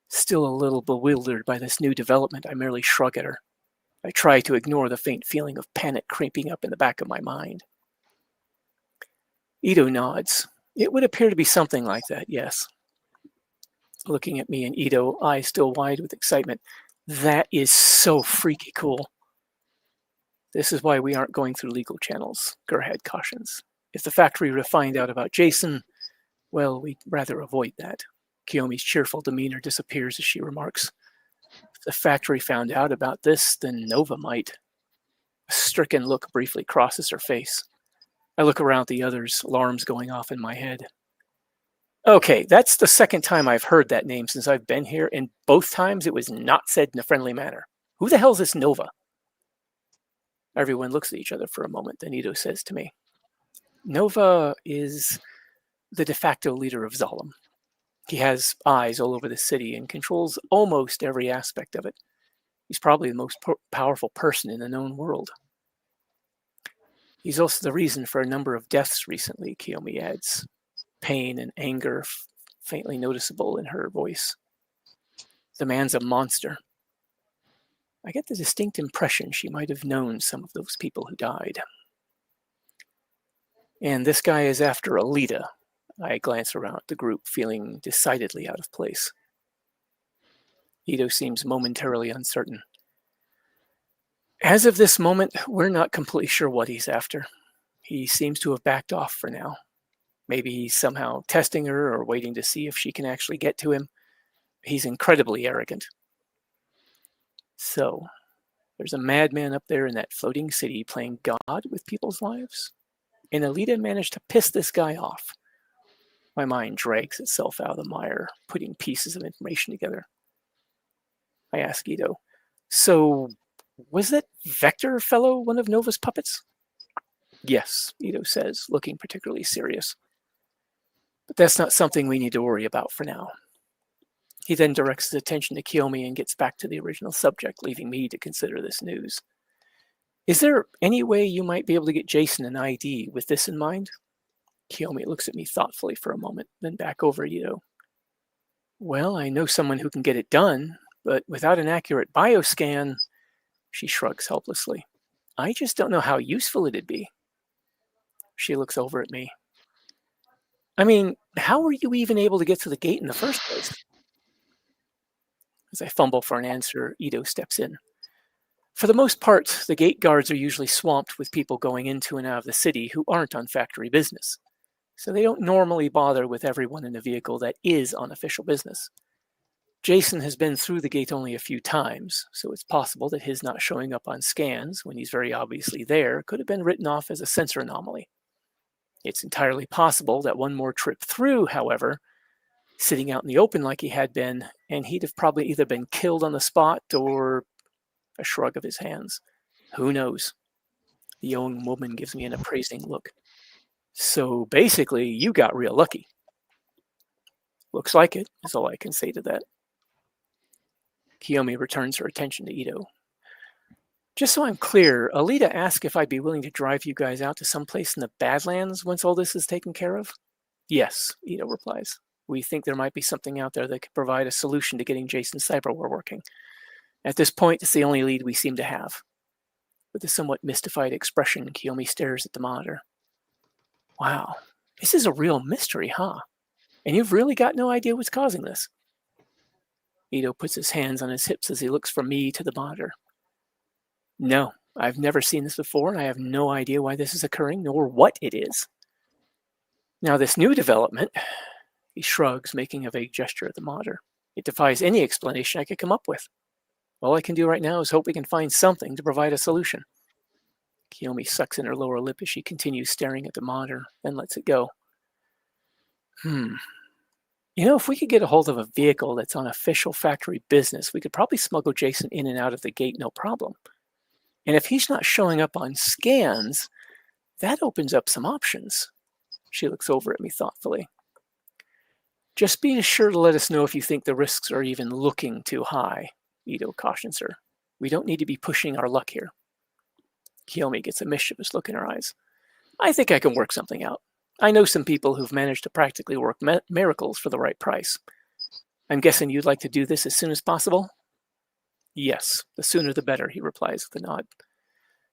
Still a little bewildered by this new development, I merely shrug at her. I try to ignore the faint feeling of panic creeping up in the back of my mind. Ito nods. It would appear to be something like that, yes. Looking at me and Ito, eyes still wide with excitement. That is so freaky cool. This is why we aren't going through legal channels, Gerhard cautions. If the factory were to find out about Jason, well, we'd rather avoid that. Kiyomi's cheerful demeanor disappears as she remarks. If the factory found out about this, then Nova might. A stricken look briefly crosses her face. I look around at the others, alarms going off in my head. Okay, that's the second time I've heard that name since I've been here, and both times it was not said in a friendly manner. Who the hell's this Nova? Everyone looks at each other for a moment, then Ito says to me, Nova is the de facto leader of Zalem. He has eyes all over the city and controls almost every aspect of it. He's probably the most powerful person in the known world. He's also the reason for a number of deaths recently, Kiyomi adds. Pain and anger faintly noticeable in her voice. The man's a monster. I get the distinct impression she might have known some of those people who died. And this guy is after Alita. I glance around at the group, feeling decidedly out of place. Ito seems momentarily uncertain. As of this moment, we're not completely sure what he's after. He seems to have backed off for now. Maybe he's somehow testing her or waiting to see if she can actually get to him. He's incredibly arrogant. So, there's a madman up there in that floating city playing God with people's lives? And Alita managed to piss this guy off. My mind drags itself out of the mire, putting pieces of information together. I ask Ito, so was that Vector fellow one of Nova's puppets? Yes, Ito says, looking particularly serious. But that's not something we need to worry about for now. He then directs his attention to Kiyomi and gets back to the original subject, leaving me to consider this news. Is there any way you might be able to get Jason an ID with this in mind? Kiyomi looks at me thoughtfully for a moment, then back over at Ito. Well, I know someone who can get it done, but without an accurate bioscan, She shrugs helplessly. I just don't know how useful it'd be. She looks over at me. I mean, how were you even able to get to the gate in the first place? As I fumble for an answer, Ito steps in. For the most part, the gate guards are usually swamped with people going into and out of the city who aren't on factory business, so they don't normally bother with everyone in a vehicle that is on official business. Jason has been through the gate only a few times, so it's possible that his not showing up on scans when he's very obviously there could have been written off as a sensor anomaly. It's entirely possible that one more trip through, however, sitting out in the open like he had been, and he'd have probably either been killed on the spot or a shrug of his hands. Who knows? The young woman gives me an appraising look. So basically, you got real lucky. Looks like it, is all I can say to that. Kiyomi returns her attention to Ito. Just so I'm clear, Alita asked if I'd be willing to drive you guys out to someplace in the Badlands once all this is taken care of? Yes, Ito replies. We think there might be something out there that could provide a solution to getting Jason's cyberware working. At this point, it's the only lead we seem to have. With a somewhat mystified expression, Kiyomi stares at the monitor. Wow, this is a real mystery, huh? And you've really got no idea what's causing this? Ito puts his hands on his hips as he looks from me to the monitor. No, I've never seen this before, and I have no idea why this is occurring, nor what it is. Now, this new development, he shrugs, making a vague gesture at the monitor. It defies any explanation I could come up with. All I can do right now is hope we can find something to provide a solution. Kiyomi sucks in her lower lip as she continues staring at the monitor, then lets it go. You know, if we could get a hold of a vehicle that's on official factory business, we could probably smuggle Jason in and out of the gate no problem. And if he's not showing up on scans, that opens up some options. She looks over at me thoughtfully. Just be sure to let us know if you think the risks are even looking too high, Ito cautions her. We don't need to be pushing our luck here. Kiyomi gets a mischievous look in her eyes. I think I can work something out. I know some people who've managed to practically work miracles for the right price. I'm guessing you'd like to do this as soon as possible? Yes, the sooner the better, he replies with a nod.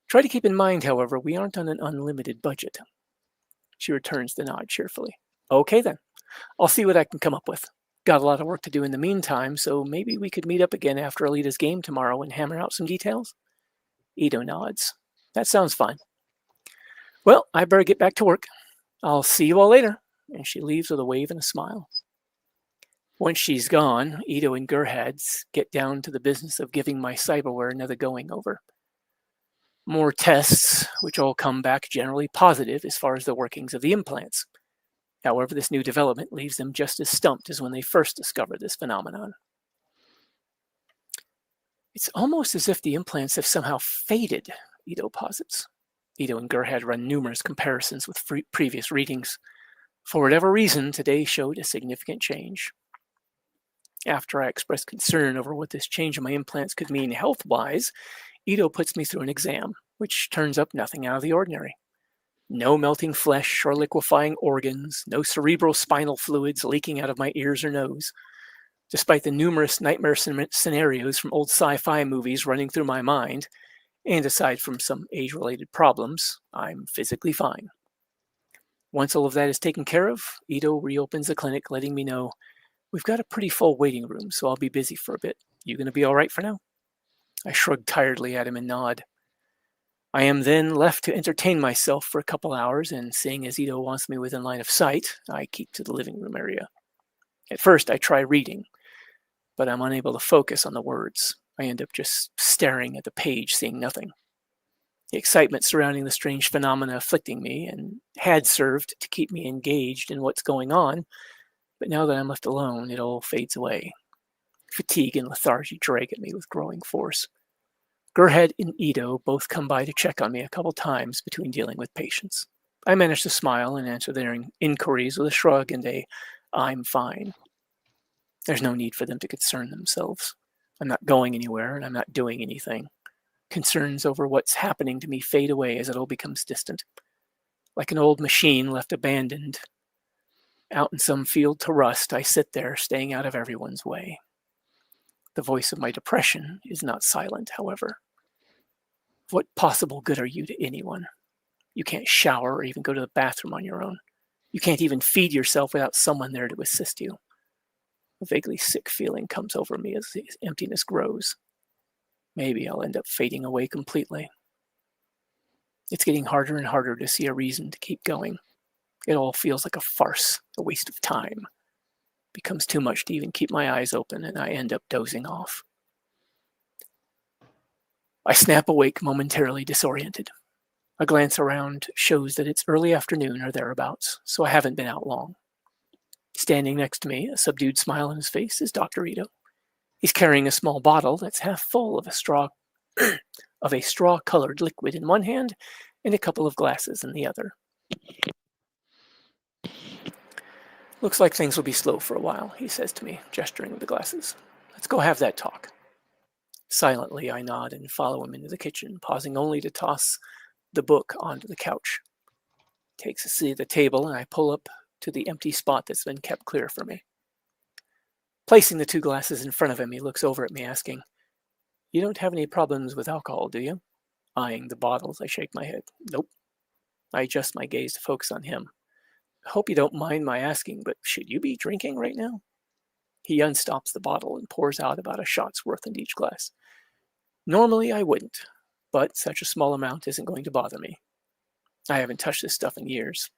Try to keep in mind, however, we aren't on an unlimited budget. She returns the nod cheerfully. Okay then, I'll see what I can come up with. Got a lot of work to do in the meantime, so maybe we could meet up again after Alita's game tomorrow and hammer out some details? Ito nods. That sounds fine. Well, I better get back to work. I'll see you all later. And she leaves with a wave and a smile. Once she's gone, Ito and Gerhard's get down to the business of giving my cyberware another going over. More tests, which all come back generally positive as far as the workings of the implants. However, this new development leaves them just as stumped as when they first discovered this phenomenon. It's almost as if the implants have somehow faded, Ito posits. Ito and Gerhard run numerous comparisons with previous readings. For whatever reason, today showed a significant change. After I expressed concern over what this change in my implants could mean health-wise, Ito puts me through an exam, which turns up nothing out of the ordinary. No melting flesh or liquefying organs, no cerebral spinal fluids leaking out of my ears or nose. Despite the numerous nightmare scenarios from old sci-fi movies running through my mind, and aside from some age-related problems, I'm physically fine. Once all of that is taken care of, Ito reopens the clinic, letting me know, we've got a pretty full waiting room, so I'll be busy for a bit. You gonna be all right for now? I shrug tiredly at him and nod. I am then left to entertain myself for a couple hours, and seeing as Ito wants me within line of sight, I keep to the living room area. At first, I try reading, but I'm unable to focus on the words. I end up just staring at the page, seeing nothing. The excitement surrounding the strange phenomena afflicting me and had served to keep me engaged in what's going on, but now that I'm left alone, it all fades away. Fatigue and lethargy drag at me with growing force. Gerhard and Ito both come by to check on me a couple times between dealing with patients. I manage to smile and answer their inquiries with a shrug and a, I'm fine. There's no need for them to concern themselves. I'm not going anywhere and I'm not doing anything. Concerns over what's happening to me fade away as it all becomes distant. Like an old machine left abandoned, out in some field to rust, I sit there, staying out of everyone's way. The voice of my depression is not silent, however. What possible good are you to anyone? You can't shower or even go to the bathroom on your own. You can't even feed yourself without someone there to assist you. A vaguely sick feeling comes over me as the emptiness grows. Maybe I'll end up fading away completely. It's getting harder and harder to see a reason to keep going. It all feels like a farce, a waste of time. It becomes too much to even keep my eyes open, and I end up dozing off. I snap awake, momentarily disoriented. A glance around shows that it's early afternoon or thereabouts, so I haven't been out long. Standing next to me, a subdued smile on his face, is Dr. Ito. He's carrying a small bottle that's half full of a straw-colored liquid in one hand and a couple of glasses in the other. Looks like things will be slow for a while, he says to me, gesturing with the glasses. Let's go have that talk. Silently, I nod and follow him into the kitchen, pausing only to toss the book onto the couch. He takes a seat at the table, and I pull up to the empty spot that's been kept clear for me. Placing the two glasses in front of him, he looks over at me, asking, "You don't have any problems with alcohol, do you?" Eyeing the bottles, I shake my head. Nope. I adjust my gaze to focus on him. I hope you don't mind my asking, but should you be drinking right now? He unstops the bottle and pours out about a shot's worth in each glass. Normally I wouldn't, but such a small amount isn't going to bother me. I haven't touched this stuff in years.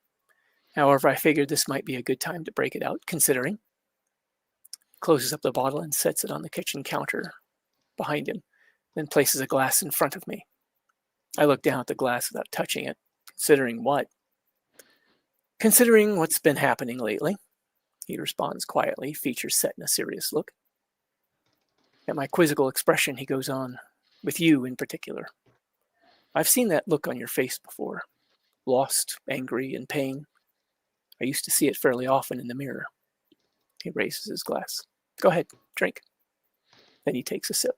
However, I figured this might be a good time to break it out, considering. Closes up the bottle and sets it on the kitchen counter behind him, then places a glass in front of me. I look down at the glass without touching it. Considering what? Considering what's been happening lately. He responds quietly, features set in a serious look. At my quizzical expression, he goes on, with you in particular. I've seen that look on your face before. Lost, angry, and pain. I used to see it fairly often in the mirror. He raises his glass. Go ahead, drink. Then he takes a sip.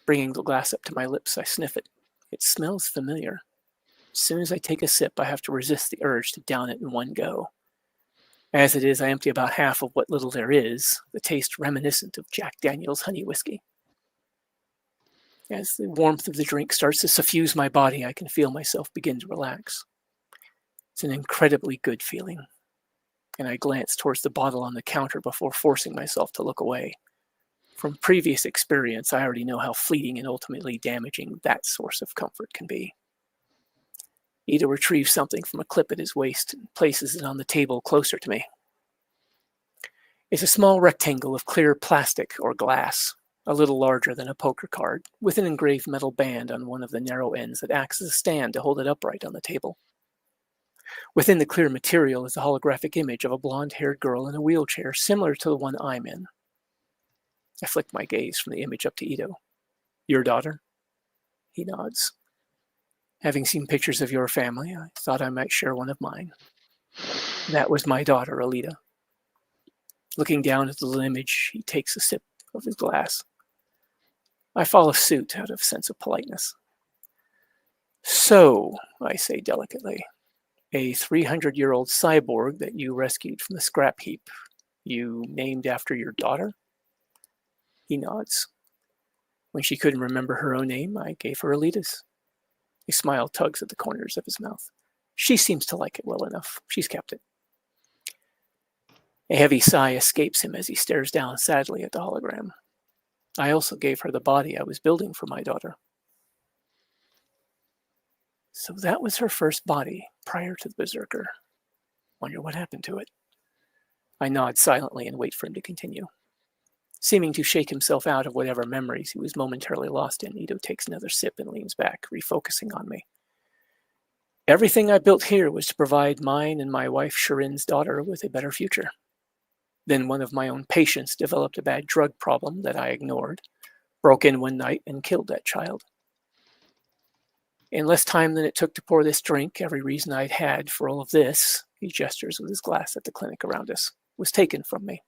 Bringing the glass up to my lips, I sniff it. It smells familiar. As soon as I take a sip, I have to resist the urge to down it in one go. As it is, I empty about half of what little there is, the taste reminiscent of Jack Daniel's honey whiskey. As the warmth of the drink starts to suffuse my body, I can feel myself begin to relax. It's an incredibly good feeling, and I glance towards the bottle on the counter before forcing myself to look away. From previous experience, I already know how fleeting and ultimately damaging that source of comfort can be. Ito retrieves something from a clip at his waist and places it on the table closer to me. It's a small rectangle of clear plastic or glass, a little larger than a poker card, with an engraved metal band on one of the narrow ends that acts as a stand to hold it upright on the table. Within the clear material is a holographic image of a blonde-haired girl in a wheelchair similar to the one I'm in. I flick my gaze from the image up to Ito. Your daughter? He nods. Having seen pictures of your family, I thought I might share one of mine. That was my daughter, Alita. Looking down at the little image, he takes a sip of his glass. I follow suit out of sense of politeness. So, I say delicately, a 300-year-old cyborg that you rescued from the scrap heap, you named after your daughter? He nods. When she couldn't remember her own name, I gave her Alita's. A smile tugs at the corners of his mouth. She seems to like it well enough. She's kept it. A heavy sigh escapes him as he stares down sadly at the hologram. I also gave her the body I was building for my daughter. So that was her first body prior to the Berserker. Wonder what happened to it. I nod silently and wait for him to continue. Seeming to shake himself out of whatever memories he was momentarily lost in, Ito takes another sip and leans back, refocusing on me. Everything I built here was to provide mine and my wife Shirin's daughter with a better future. Then one of my own patients developed a bad drug problem that I ignored, broke in one night and killed that child. In less time than it took to pour this drink, every reason I'd had for all of this, he gestures with his glass at the clinic around us, was taken from me.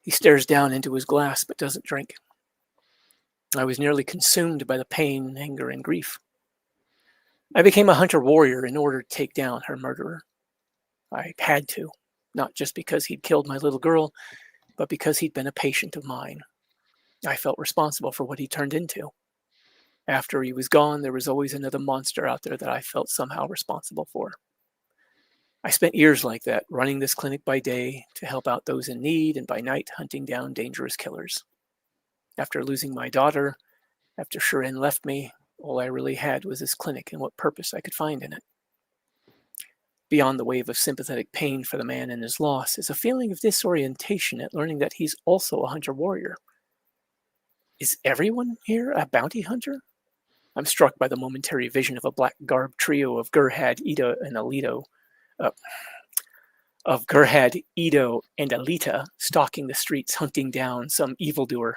He stares down into his glass but doesn't drink. I was nearly consumed by the pain, anger, and grief. I became a hunter-warrior in order to take down her murderer. I had to, not just because he'd killed my little girl, but because he'd been a patient of mine. I felt responsible for what he turned into. After he was gone, there was always another monster out there that I felt somehow responsible for. I spent years like that, running this clinic by day to help out those in need, and by night hunting down dangerous killers. After losing my daughter, after Shirin left me, all I really had was this clinic and what purpose I could find in it. Beyond the wave of sympathetic pain for the man and his loss is a feeling of disorientation at learning that he's also a hunter-warrior. Is everyone here a bounty hunter? I'm struck by the momentary vision of a black-garbed trio of Gerhard, Ida, and Alito, stalking the streets, hunting down some evildoer.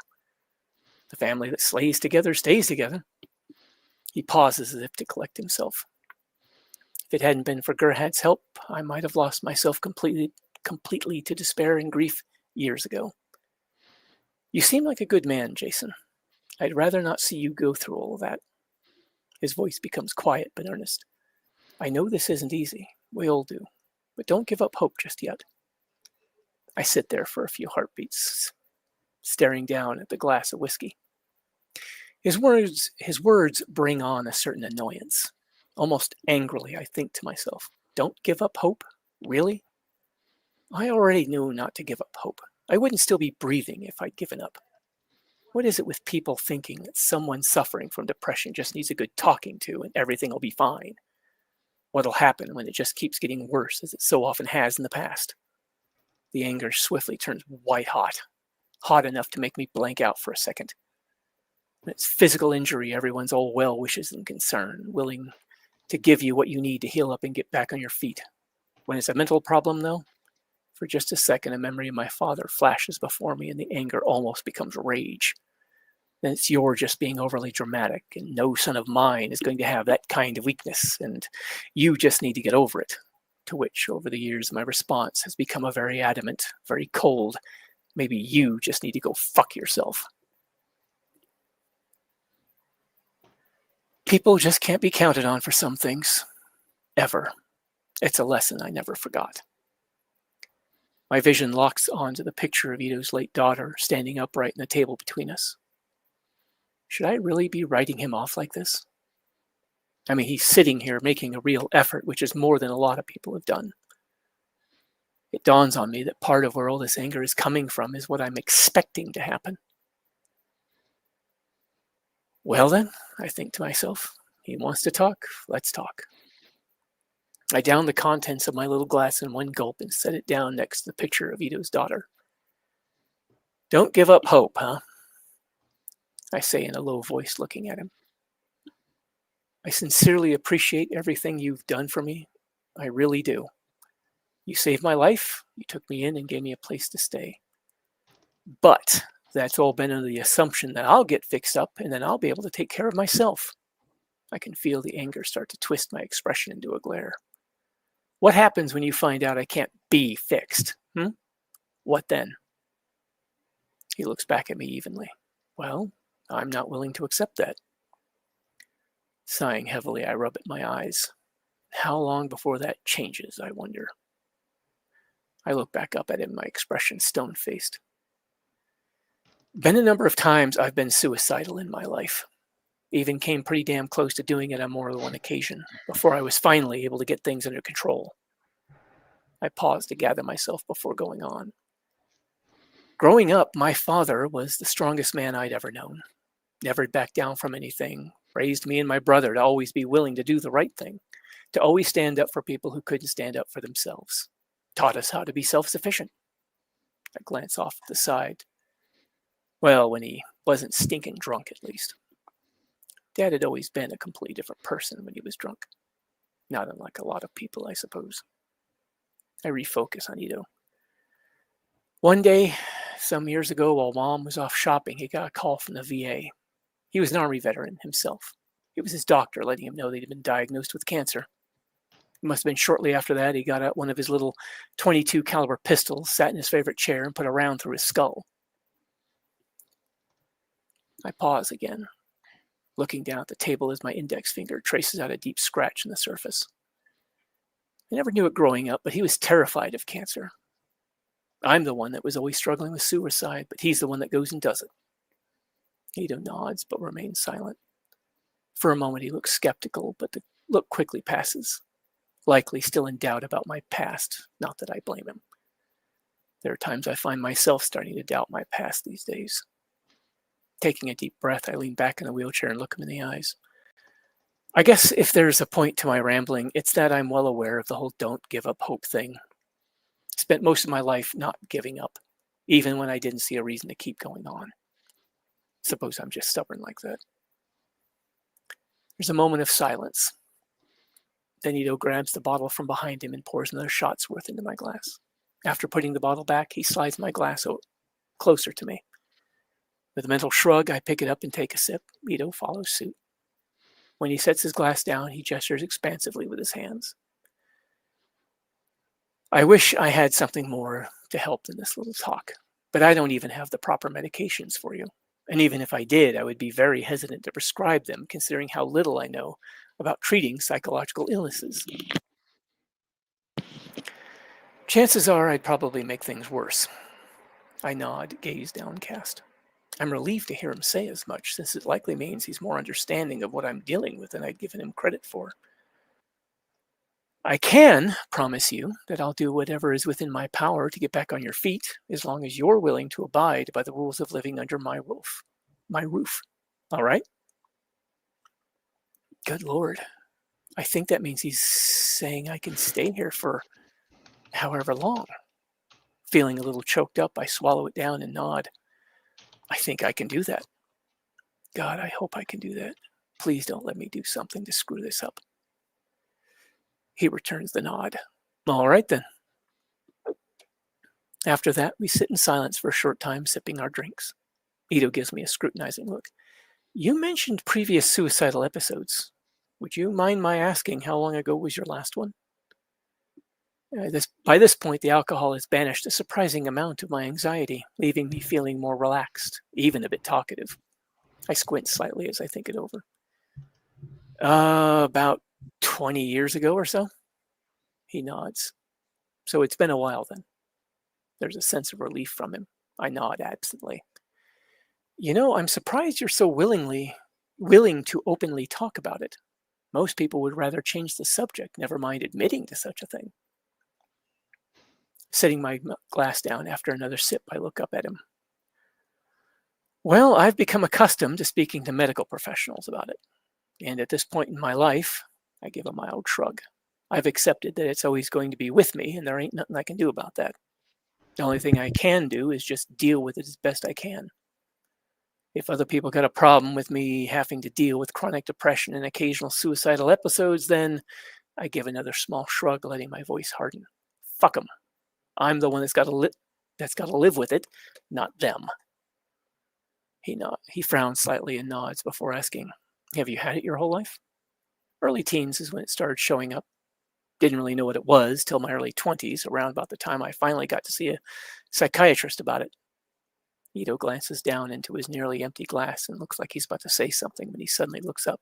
The family that slays together stays together. He pauses as if to collect himself. If it hadn't been for Gerhard's help, I might have lost myself completely to despair and grief years ago. You seem like a good man, Jason. I'd rather not see you go through all of that. His voice becomes quiet but earnest. I know this isn't easy. We all do. But don't give up hope just yet. I sit there for a few heartbeats, staring down at the glass of whiskey. His words bring on a certain annoyance. Almost angrily, I think to myself, don't give up hope? Really? I already knew not to give up hope. I wouldn't still be breathing if I'd given up. What is it with people thinking that someone suffering from depression just needs a good talking to and everything will be fine? What'll happen when it just keeps getting worse, as it so often has in the past? The anger swiftly turns white hot enough to make me blank out for a second. When it's physical injury, everyone's all well wishes and concern, willing to give you what you need to heal up and get back on your feet. When it's a mental problem, though, for just a second, a memory of my father flashes before me and the anger almost becomes rage. Then it's you're just being overly dramatic, and no son of mine is going to have that kind of weakness, and you just need to get over it. To which, over the years, my response has become a very adamant, very cold, maybe you just need to go fuck yourself. People just can't be counted on for some things. Ever. It's a lesson I never forgot. My vision locks onto the picture of Ito's late daughter standing upright in the table between us. Should I really be writing him off like this? I mean, he's sitting here making a real effort, which is more than a lot of people have done. It dawns on me that part of where all this anger is coming from is what I'm expecting to happen. Well then, I think to myself, he wants to talk, let's talk. I downed the contents of my little glass in one gulp and set it down next to the picture of Ito's daughter. Don't give up hope, huh? I say in a low voice, looking at him. I sincerely appreciate everything you've done for me. I really do. You saved my life, you took me in and gave me a place to stay. But that's all been under the assumption that I'll get fixed up and then I'll be able to take care of myself. I can feel the anger start to twist my expression into a glare. What happens when you find out I can't be fixed? What then? He looks back at me evenly. Well, I'm not willing to accept that. Sighing heavily, I rub at my eyes. How long before that changes, I wonder? I look back up at him, my expression stone-faced. Been a number of times I've been suicidal in my life. Even came pretty damn close to doing it on more than one occasion, before I was finally able to get things under control. I paused to gather myself before going on. Growing up, my father was the strongest man I'd ever known. Never backed down from anything. Raised me and my brother to always be willing to do the right thing, to always stand up for people who couldn't stand up for themselves. Taught us how to be self-sufficient. I glance off to the side. Well, when he wasn't stinking drunk, at least. Dad had always been a completely different person when he was drunk. Not unlike a lot of people, I suppose. I refocus on Ito. One day, some years ago, while Mom was off shopping, he got a call from the VA. He was an Army veteran himself. It was his doctor letting him know that he'd been diagnosed with cancer. It must have been shortly after that he got out one of his little .22 caliber pistols, sat in his favorite chair, and put a round through his skull. I pause again, looking down at the table as my index finger traces out a deep scratch in the surface. I never knew it growing up, but he was terrified of cancer. I'm the one that was always struggling with suicide, but he's the one that goes and does it. Ito nods, but remains silent. For a moment he looks skeptical, but the look quickly passes, likely still in doubt about my past, not that I blame him. There are times I find myself starting to doubt my past these days. Taking a deep breath, I lean back in the wheelchair and look him in the eyes. I guess if there's a point to my rambling, it's that I'm well aware of the whole don't give up hope thing. Spent most of my life not giving up, even when I didn't see a reason to keep going on. Suppose I'm just stubborn like that. There's a moment of silence. Then Ito grabs the bottle from behind him and pours another shot's worth into my glass. After putting the bottle back, he slides my glass closer to me. With a mental shrug, I pick it up and take a sip. Ito follows suit. When he sets his glass down, he gestures expansively with his hands. I wish I had something more to help than this little talk, but I don't even have the proper medications for you. And even if I did, I would be very hesitant to prescribe them, considering how little I know about treating psychological illnesses. Chances are I'd probably make things worse. I nod, gaze downcast. I'm relieved to hear him say as much, since it likely means he's more understanding of what I'm dealing with than I'd given him credit for. I can promise you that I'll do whatever is within my power to get back on your feet, as long as you're willing to abide by the rules of living under my roof. All right? Good Lord. I think that means he's saying I can stay here for however long. Feeling a little choked up, I swallow it down and nod. I think I can do that. God, I hope I can do that. Please don't let me do something to screw this up. He returns the nod. All right, then. After that, we sit in silence for a short time, sipping our drinks. Ito gives me a scrutinizing look. You mentioned previous suicidal episodes. Would you mind my asking how long ago was your last one? By this point, the alcohol has banished a surprising amount of my anxiety, leaving me feeling more relaxed, even a bit talkative. I squint slightly as I think it over. About 20 years ago or so? He nods. So it's been a while then. There's a sense of relief from him. I nod absently. You know, I'm surprised you're so willing to openly talk about it. Most people would rather change the subject, never mind admitting to such a thing. Setting my glass down after another sip, I look up at him. Well, I've become accustomed to speaking to medical professionals about it. And at this point in my life, I give a mild shrug. I've accepted that it's always going to be with me, and there ain't nothing I can do about that. The only thing I can do is just deal with it as best I can. If other people got a problem with me having to deal with chronic depression and occasional suicidal episodes, then I give another small shrug, letting my voice harden. Fuck them. I'm the one that's got to live with it, not them. He frowns slightly and nods before asking, have you had it your whole life? Early teens is when it started showing up. Didn't really know what it was till my early 20s, around about the time I finally got to see a psychiatrist about it. Ito glances down into his nearly empty glass and looks like he's about to say something when he suddenly looks up,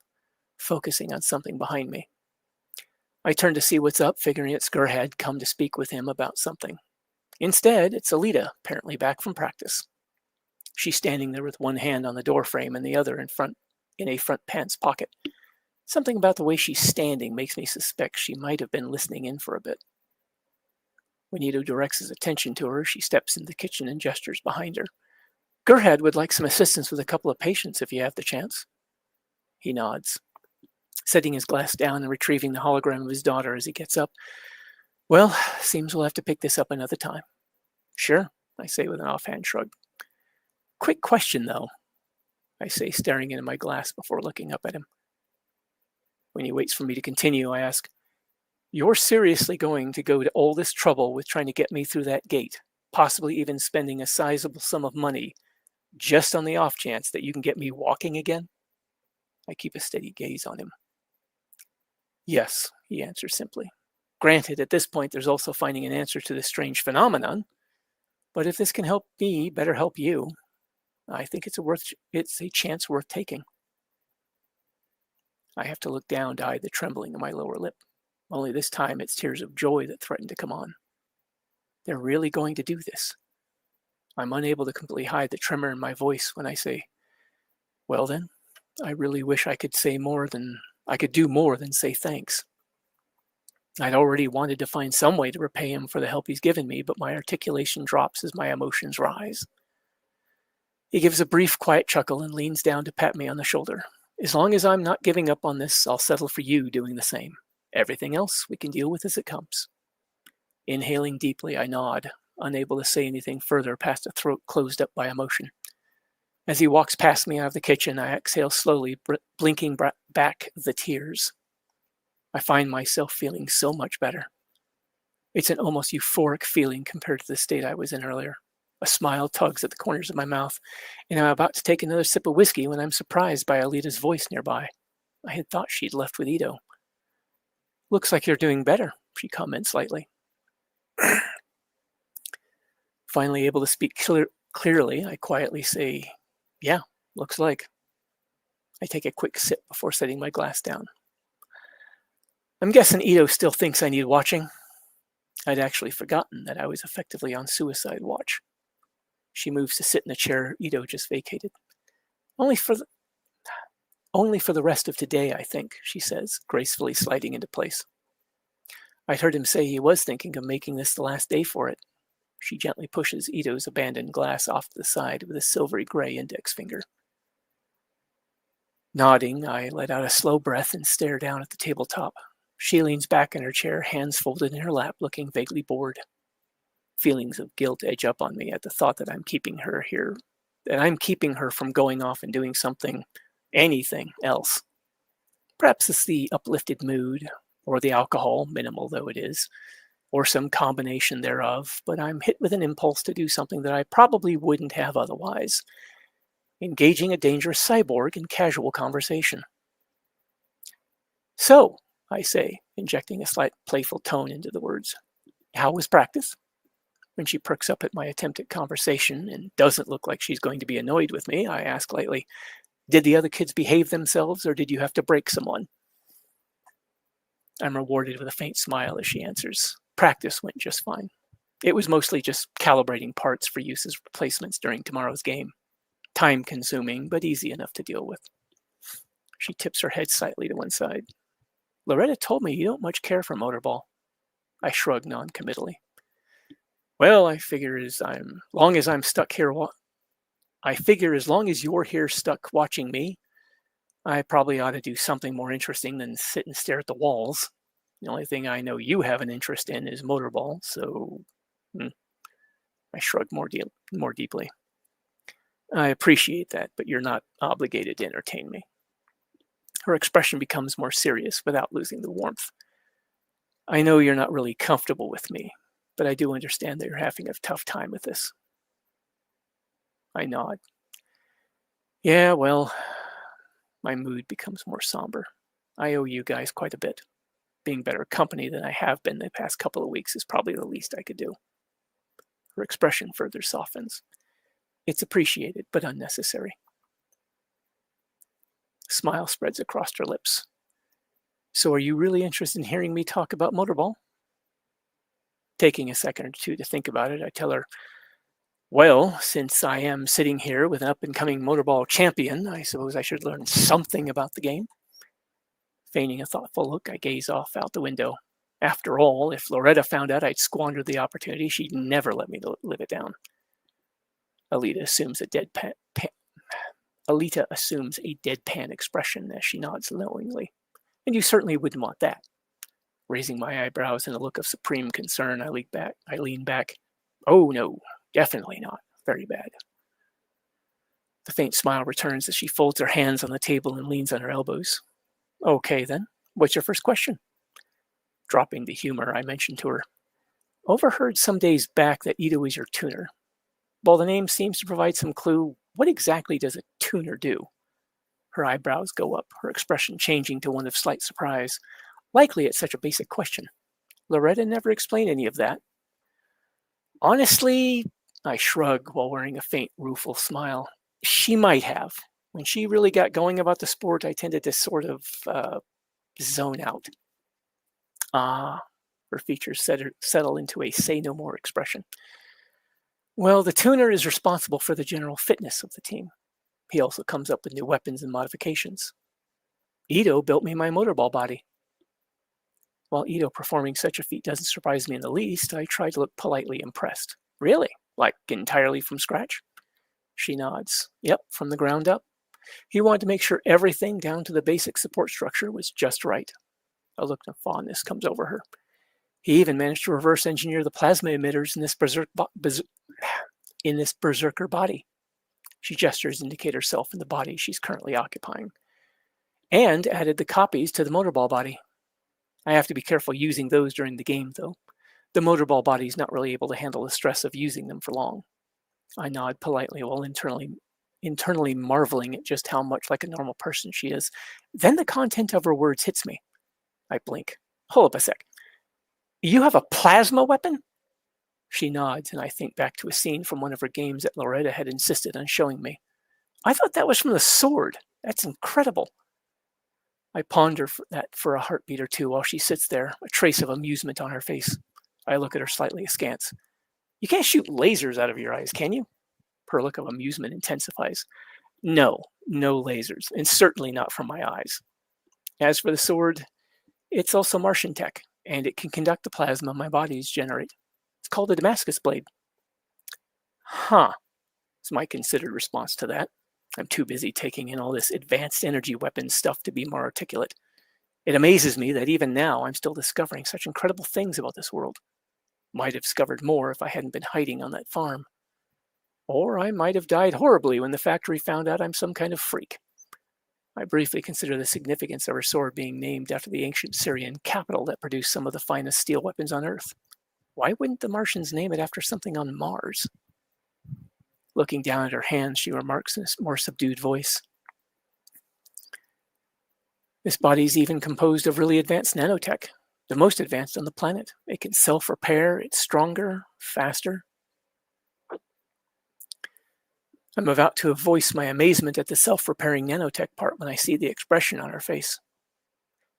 focusing on something behind me. I turn to see what's up, figuring that Skur had come to speak with him about something. Instead, it's Alita, apparently back from practice. She's standing there with one hand on the doorframe and the other in a front pants pocket. Something about the way she's standing makes me suspect she might have been listening in for a bit. When Ito directs his attention to her, she steps into the kitchen and gestures behind her. Gerhard would like some assistance with a couple of patients if you have the chance. He nods, setting his glass down and retrieving the hologram of his daughter as he gets up. Well, seems we'll have to pick this up another time. Sure, I say with an offhand shrug. Quick question, though, I say, staring into my glass before looking up at him. When he waits for me to continue, I ask, you're seriously going to go to all this trouble with trying to get me through that gate, possibly even spending a sizable sum of money, just on the off chance that you can get me walking again? I keep a steady gaze on him. Yes, he answers simply. Granted, at this point, there's also finding an answer to this strange phenomenon, but if this can help me better help you, I think it's a chance worth taking. I have to look down to hide the trembling of my lower lip. Only this time it's tears of joy that threaten to come on. They're really going to do this. I'm unable to completely hide the tremor in my voice when I say, Well then, I really wish I could do more than say thanks. I'd already wanted to find some way to repay him for the help he's given me, but my articulation drops as my emotions rise. He gives a brief, quiet chuckle and leans down to pat me on the shoulder. As long as I'm not giving up on this, I'll settle for you doing the same. Everything else we can deal with as it comes. Inhaling deeply, I nod, unable to say anything further past a throat closed up by emotion. As he walks past me out of the kitchen, I exhale slowly, blinking back the tears. I find myself feeling so much better. It's an almost euphoric feeling compared to the state I was in earlier. A smile tugs at the corners of my mouth, and I'm about to take another sip of whiskey when I'm surprised by Alita's voice nearby. I had thought she'd left with Ito. Looks like you're doing better, she comments lightly. Finally able to speak clearly, I quietly say, yeah, looks like. I take a quick sip before setting my glass down. I'm guessing Ito still thinks I need watching. I'd actually forgotten that I was effectively on suicide watch. She moves to sit in the chair Ito just vacated. Only for the rest of today, I think, she says, gracefully sliding into place. I'd heard him say he was thinking of making this the last day for it. She gently pushes Ito's abandoned glass off to the side with a silvery gray index finger. Nodding, I let out a slow breath and stare down at the tabletop. She leans back in her chair, hands folded in her lap, looking vaguely bored. Feelings of guilt edge up on me at the thought that I'm keeping her here, that I'm keeping her from going off and doing anything else. Perhaps it's the uplifted mood, or the alcohol, minimal though it is, or some combination thereof, but I'm hit with an impulse to do something that I probably wouldn't have otherwise. Engaging a dangerous cyborg in casual conversation. So, I say, injecting a slight playful tone into the words, how was practice? When she perks up at my attempt at conversation and doesn't look like she's going to be annoyed with me, I ask lightly, did the other kids behave themselves or did you have to break someone? I'm rewarded with a faint smile as she answers, practice went just fine. It was mostly just calibrating parts for use as replacements during tomorrow's game. Time consuming, but easy enough to deal with. She tips her head slightly to one side. Loretta told me you don't much care for motorball. I shrug non-committally. Well, I figure as long as you're here stuck watching me, I probably ought to do something more interesting than sit and stare at the walls. The only thing I know you have an interest in is motorball, so I shrug more deeply. I appreciate that, but you're not obligated to entertain me. Her expression becomes more serious without losing the warmth. I know you're not really comfortable with me, but I do understand that you're having a tough time with this. I nod. Yeah, well, my mood becomes more somber. I owe you guys quite a bit. Being better company than I have been the past couple of weeks is probably the least I could do. Her expression further softens. It's appreciated, but unnecessary. A smile spreads across her lips. So are you really interested in hearing me talk about motorball? Taking a second or two to think about it, I tell her, well, since I am sitting here with an up-and-coming motorball champion, I suppose I should learn something about the game. Feigning a thoughtful look, I gaze off out the window. After all, if Loretta found out I'd squandered the opportunity, she'd never let me live it down. Alita assumes a deadpan expression as she nods knowingly. And you certainly wouldn't want that. Raising my eyebrows in a look of supreme concern, I lean back. Oh no, definitely not. Very bad. The faint smile returns as she folds her hands on the table and leans on her elbows. Okay then, what's your first question? Dropping the humor, I mentioned to her. Overheard some days back that Ito is your tuner. While the name seems to provide some clue, what exactly does a tuner do? Her eyebrows go up, her expression changing to one of slight surprise. Likely it's such a basic question. Loretta never explained any of that. Honestly, I shrug while wearing a faint, rueful smile. She might have. When she really got going about the sport, I tended to sort of zone out. Her features settle into a say-no-more expression. Well, the tuner is responsible for the general fitness of the team. He also comes up with new weapons and modifications. Ito built me my motorball body. While Ito performing such a feat doesn't surprise me in the least, I try to look politely impressed. Really? Like entirely from scratch? She nods. Yep, from the ground up. He wanted to make sure everything down to the basic support structure was just right. A look of fondness comes over her. He even managed to reverse engineer the plasma emitters in this berserker body. She gestures to indicate herself in the body she's currently occupying. And added the copies to the motorball body. I have to be careful using those during the game, though. The motorball body is not really able to handle the stress of using them for long. I nod politely while internally marveling at just how much like a normal person she is. Then the content of her words hits me. I blink. Hold up a sec. You have a plasma weapon? She nods, and I think back to a scene from one of her games that Loretta had insisted on showing me. I thought that was from the sword. That's incredible. I ponder that for a heartbeat or two while she sits there, a trace of amusement on her face. I look at her slightly askance. You can't shoot lasers out of your eyes, can you? Her look of amusement intensifies. No lasers, and certainly not from my eyes. As for the sword, it's also Martian tech, and it can conduct the plasma my bodies generate. It's called a Damascus blade. Huh, is my considered response to that. I'm too busy taking in all this advanced energy weapons stuff to be more articulate. It amazes me that even now I'm still discovering such incredible things about this world. Might have discovered more if I hadn't been hiding on that farm. Or I might have died horribly when the factory found out I'm some kind of freak. I briefly consider the significance of her sword being named after the ancient Syrian capital that produced some of the finest steel weapons on Earth. Why wouldn't the Martians name it after something on Mars? Looking down at her hands, she remarks in a more subdued voice. This body is even composed of really advanced nanotech, the most advanced on the planet. It can self-repair, it's stronger, faster. I'm about to voice my amazement at the self-repairing nanotech part when I see the expression on her face.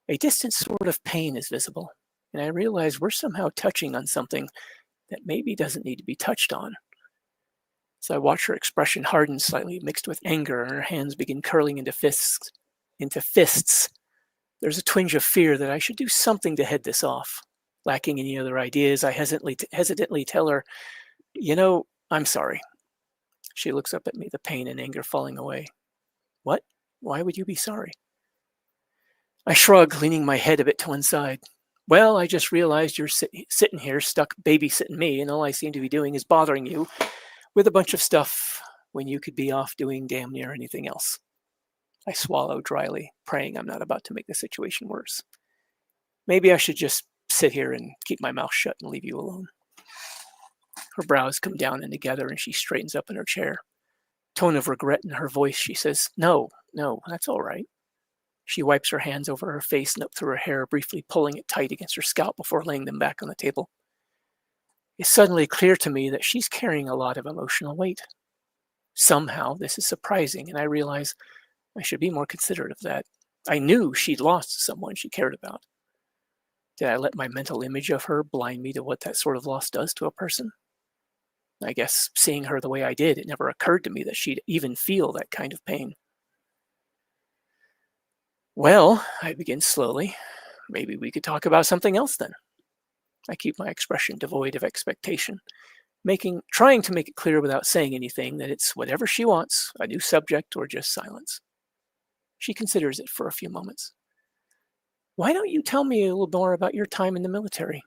A distant sort of pain is visible, and I realize we're somehow touching on something that maybe doesn't need to be touched on. So I watch her expression harden slightly, mixed with anger, and her hands begin curling into fists. There's a twinge of fear that I should do something to head this off. Lacking any other ideas, I hesitantly tell her, I'm sorry. She looks up at me, the pain and anger falling away. What? Why would you be sorry? I shrug, leaning my head a bit to one side. Well, I just realized you're sitting here stuck babysitting me, and all I seem to be doing is bothering you with a bunch of stuff when you could be off doing damn near anything else. I swallow dryly, praying I'm not about to make the situation worse. Maybe I should just sit here and keep my mouth shut and leave you alone. Her brows come down and together, and she straightens up in her chair. Tone of regret in her voice, she says, No, that's all right. She wipes her hands over her face and up through her hair, briefly pulling it tight against her scalp before laying them back on the table. It's suddenly clear to me that she's carrying a lot of emotional weight. Somehow, this is surprising, and I realize I should be more considerate of that. I knew she'd lost someone she cared about. Did I let my mental image of her blind me to what that sort of loss does to a person? I guess seeing her the way I did, it never occurred to me that she'd even feel that kind of pain. Well, I begin slowly. Maybe we could talk about something else then. I keep my expression devoid of expectation, trying to make it clear without saying anything that it's whatever she wants, a new subject or just silence. She considers it for a few moments. Why don't you tell me a little more about your time in the military?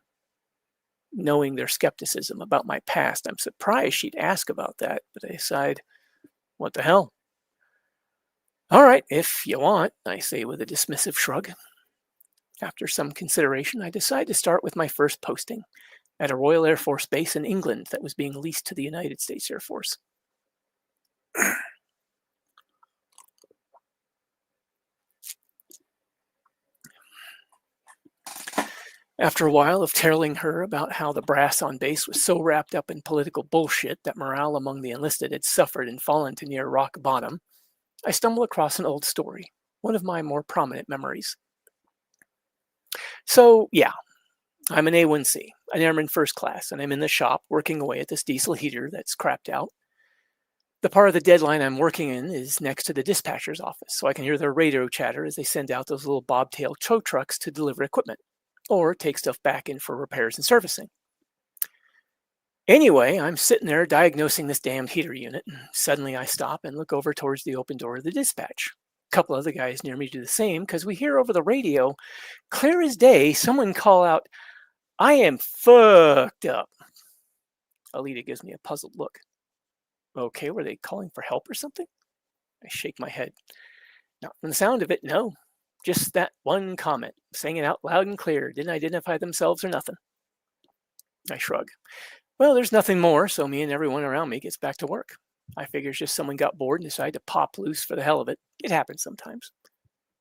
Knowing their skepticism about my past, I'm surprised she'd ask about that, but I decide, what the hell? All right, if you want, I say with a dismissive shrug. After some consideration, I decide to start with my first posting at a Royal Air Force base in England that was being leased to the United States Air Force. After a while of telling her about how the brass on base was so wrapped up in political bullshit that morale among the enlisted had suffered and fallen to near rock bottom, I stumble across an old story, one of my more prominent memories. So, yeah, I'm an A1C, an airman first class, and I'm in the shop working away at this diesel heater that's crapped out. The part of the deadline I'm working in is next to the dispatcher's office, so I can hear their radio chatter as they send out those little bobtail tow trucks to deliver equipment or take stuff back in for repairs and servicing. Anyway, I'm sitting there diagnosing this damned heater unit, and suddenly I stop and look over towards the open door of the dispatch. A couple other guys near me do the same because we hear over the radio, clear as day, someone call out, "I am fucked up." Alita gives me a puzzled look. Okay, were they calling for help or something? I shake my head. Not from the sound of it, no. Just that one comment, saying it out loud and clear, didn't identify themselves or nothing. I shrug. Well, there's nothing more, so me and everyone around me gets back to work. I figure it's just someone got bored and decided to pop loose for the hell of it. It happens sometimes.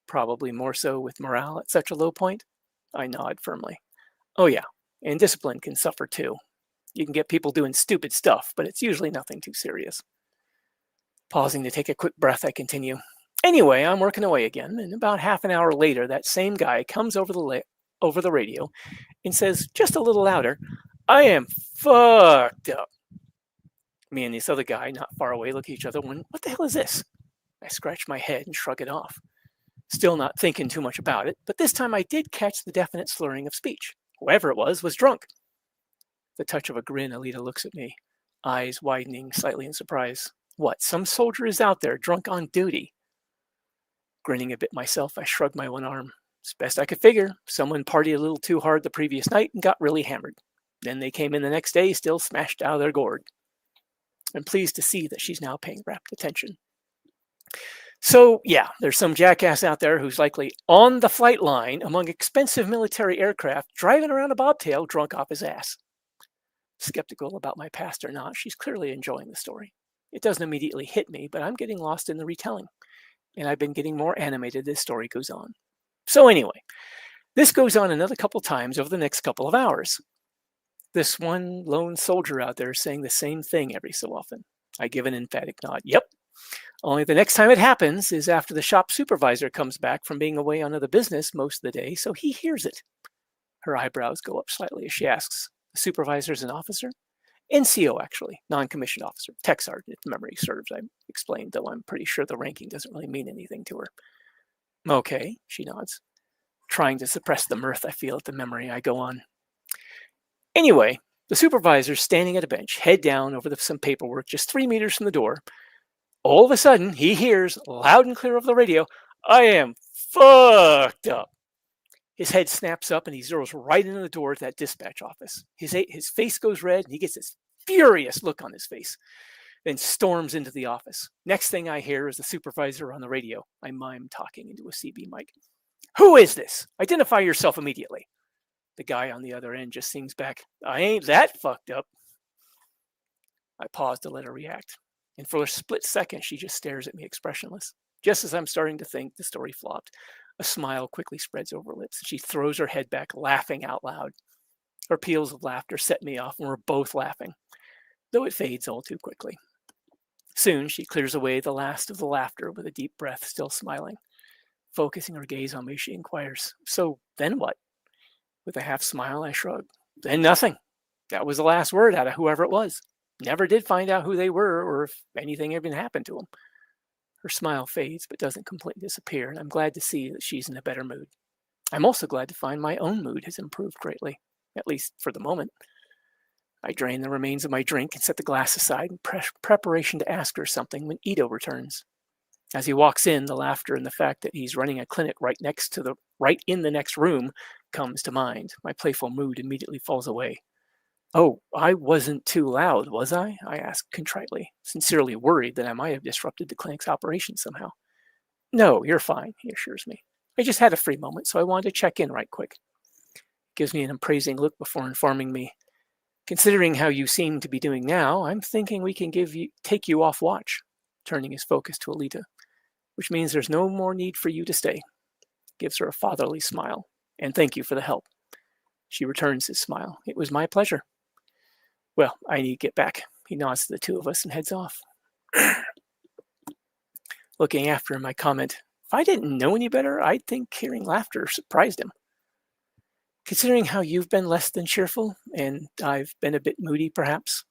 Probably more so with morale at such a low point. I nod firmly. Oh yeah, and discipline can suffer too. You can get people doing stupid stuff, but it's usually nothing too serious. Pausing to take a quick breath, I continue. Anyway, I'm working away again, and about half an hour later, that same guy comes over the radio and says, just a little louder, "I am fucked up." Me and this other guy, not far away, look at each other when, what the hell is this? I scratch my head and shrug it off. Still not thinking too much about it, but this time I did catch the definite slurring of speech. Whoever it was drunk. The touch of a grin, Alita looks at me, eyes widening slightly in surprise. What, some soldier is out there drunk on duty? Grinning a bit myself, I shrugged my one arm. It's best I could figure. Someone partied a little too hard the previous night and got really hammered. Then they came in the next day still smashed out of their gourd. I'm pleased to see that she's now paying rapt attention. So, yeah, there's some jackass out there who's likely on the flight line among expensive military aircraft driving around a bobtail drunk off his ass. Skeptical about my past or not, she's clearly enjoying the story. It doesn't immediately hit me, but I'm getting lost in the retelling. And I've been getting more animated as the story goes on. So anyway, this goes on another couple times over the next couple of hours. This one lone soldier out there is saying the same thing every so often. I give an emphatic nod. Yep. Only the next time it happens is after the shop supervisor comes back from being away on other business most of the day, so he hears it. Her eyebrows go up slightly as she asks, the supervisor's an officer? NCO, actually, non-commissioned officer, tech sergeant, if memory serves, I explained, though I'm pretty sure the ranking doesn't really mean anything to her. Okay, she nods. Trying to suppress the mirth I feel at the memory, I go on. Anyway, the supervisor's standing at a bench, head down over some paperwork just 3 meters from the door. All of a sudden, he hears, loud and clear over the radio, "I am fucked up." His head snaps up and he zeroes right into the door of that dispatch office. His face goes red and he gets this furious look on his face, then storms into the office. Next thing I hear is the supervisor on the radio. I mime talking into a CB mic. "Who is this? Identify yourself immediately." The guy on the other end just sings back, "I ain't that fucked up." I pause to let her react. And for a split second, she just stares at me expressionless. Just as I'm starting to think the story flopped, a smile quickly spreads over her lips. She throws her head back, laughing out loud. Her peals of laughter set me off, and we're both laughing, though it fades all too quickly. Soon, she clears away the last of the laughter with a deep breath, still smiling. Focusing her gaze on me, she inquires, "So then what?" With a half smile, I shrug. "Then nothing. That was the last word out of whoever it was. Never did find out who they were or if anything even happened to them." Her smile fades but doesn't completely disappear, and I'm glad to see that she's in a better mood. I'm also glad to find my own mood has improved greatly, at least for the moment. I drain the remains of my drink and set the glass aside in preparation to ask her something when Ito returns. As he walks in, the laughter and the fact that he's running a clinic right in the next room comes to mind. My playful mood immediately falls away. "Oh, I wasn't too loud, was I?" I asked contritely, sincerely worried that I might have disrupted the clinic's operation somehow. "No, you're fine," he assures me. "I just had a free moment, so I wanted to check in right quick." Gives me an appraising look before informing me, "Considering how you seem to be doing now, I'm thinking we can take you off watch," turning his focus to Alita, "which means there's no more need for you to stay." Gives her a fatherly smile. "And thank you for the help." She returns his smile. "It was my pleasure." "Well, I need to get back." He nods to the two of us and heads off. Looking after him, I comment, "If I didn't know any better, I'd think hearing laughter surprised him. Considering how you've been less than cheerful, and I've been a bit moody perhaps,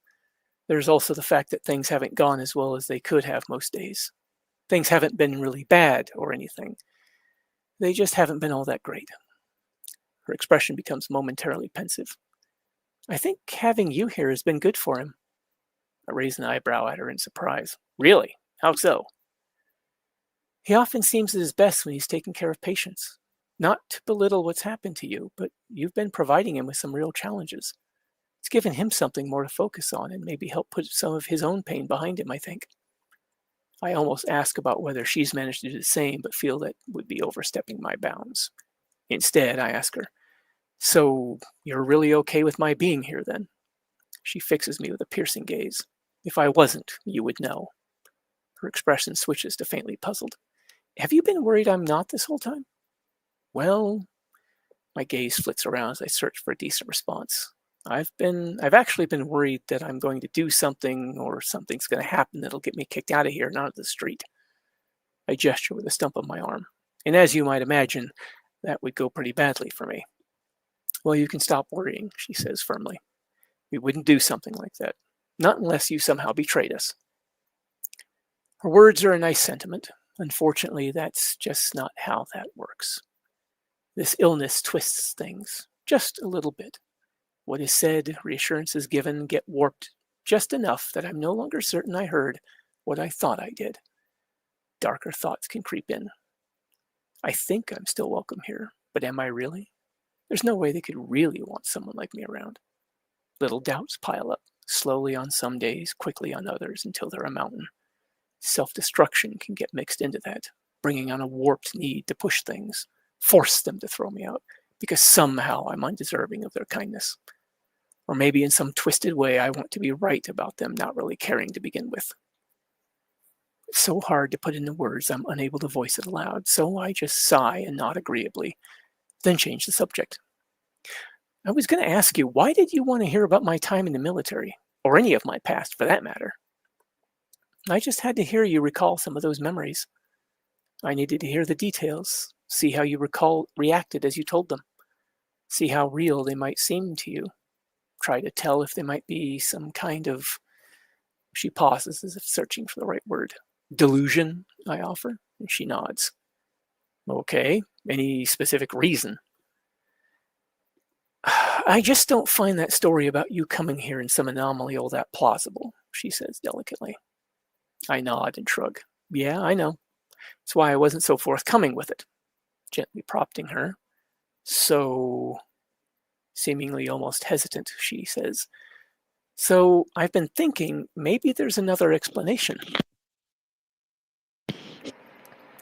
There's also the fact that things haven't gone as well as they could have most days. Things haven't been really bad or anything. They just haven't been all that great. Her expression becomes momentarily pensive. I think having you here has been good for him. I raise an eyebrow at her in surprise. Really? How so? He often seems at his best when he's taking care of patients. Not to belittle what's happened to you, but you've been providing him with some real challenges. It's given him something more to focus on and maybe help put some of his own pain behind him, I think. I almost ask about whether she's managed to do the same, but feel that would be overstepping my bounds. Instead, I ask her, so you're really okay with my being here then? She fixes me with a piercing gaze. If I wasn't, you would know. Her expression switches to faintly puzzled. Have you been worried I'm not this whole time? Well, my gaze flits around as I search for a decent response. I've actually been worried that I'm going to do something or something's going to happen that'll get me kicked out of here and out of the street. I gesture with a stump of my arm. And as you might imagine, that would go pretty badly for me. Well, you can stop worrying, she says firmly. We wouldn't do something like that. Not unless you somehow betrayed us. Her words are a nice sentiment. Unfortunately, that's just not how that works. This illness twists things just a little bit. What is said, reassurances given, get warped just enough that I'm no longer certain I heard what I thought I did. Darker thoughts can creep in. I think I'm still welcome here, but am I really? There's no way they could really want someone like me around. Little doubts pile up, slowly on some days, quickly on others, until they're a mountain. Self-destruction can get mixed into that, bringing on a warped need to push things, force them to throw me out, because somehow I'm undeserving of their kindness. Or maybe in some twisted way I want to be right about them not really caring to begin with. It's so hard to put into words I'm unable to voice it aloud, so I just sigh and nod agreeably, then change the subject. I was going to ask you, why did you want to hear about my time in the military, or any of my past for that matter? I just had to hear you recall some of those memories. I needed to hear the details, see how you reacted as you told them, see how real they might seem to you, try to tell if they might be some kind of, she pauses as if searching for the right word, delusion, I offer, and she nods. Okay, any specific reason? I just don't find that story about you coming here in some anomaly all that plausible, she says delicately. I nod and shrug. Yeah, I know. That's why I wasn't so forthcoming with it. Gently prompting her. So, seemingly almost hesitant, she says, so I've been thinking maybe there's another explanation.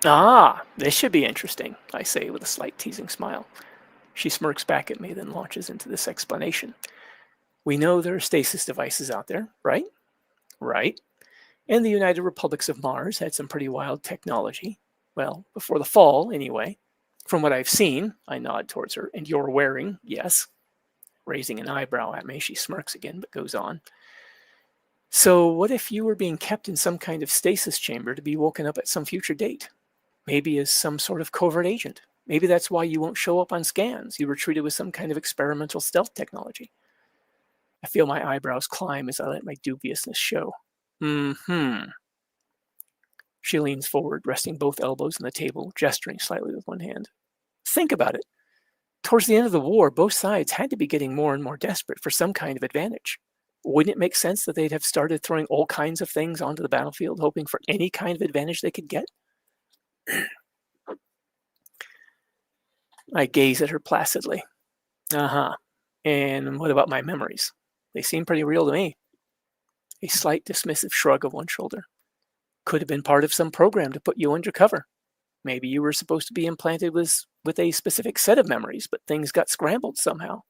Ah, this should be interesting, I say with a slight teasing smile. She smirks back at me, then launches into this explanation. We know there are stasis devices out there, right? Right. And the United Republics of Mars had some pretty wild technology. Well, before the fall, anyway. From what I've seen, I nod towards her, and you're wearing, yes. Raising an eyebrow at me, she smirks again, but goes on. So what if you were being kept in some kind of stasis chamber to be woken up at some future date? Maybe as some sort of covert agent. Maybe that's why you won't show up on scans. You were treated with some kind of experimental stealth technology. I feel my eyebrows climb as I let my dubiousness show. She leans forward, resting both elbows on the table, gesturing slightly with one hand. Think about it. Towards the end of the war, both sides had to be getting more and more desperate for some kind of advantage. Wouldn't it make sense that they'd have started throwing all kinds of things onto the battlefield, hoping for any kind of advantage they could get? I gaze at her placidly. And what about my memories? They seem pretty real to me. A slight dismissive shrug of one shoulder. Could have been part of some program to put you undercover. Maybe you were supposed to be implanted with a specific set of memories, but things got scrambled somehow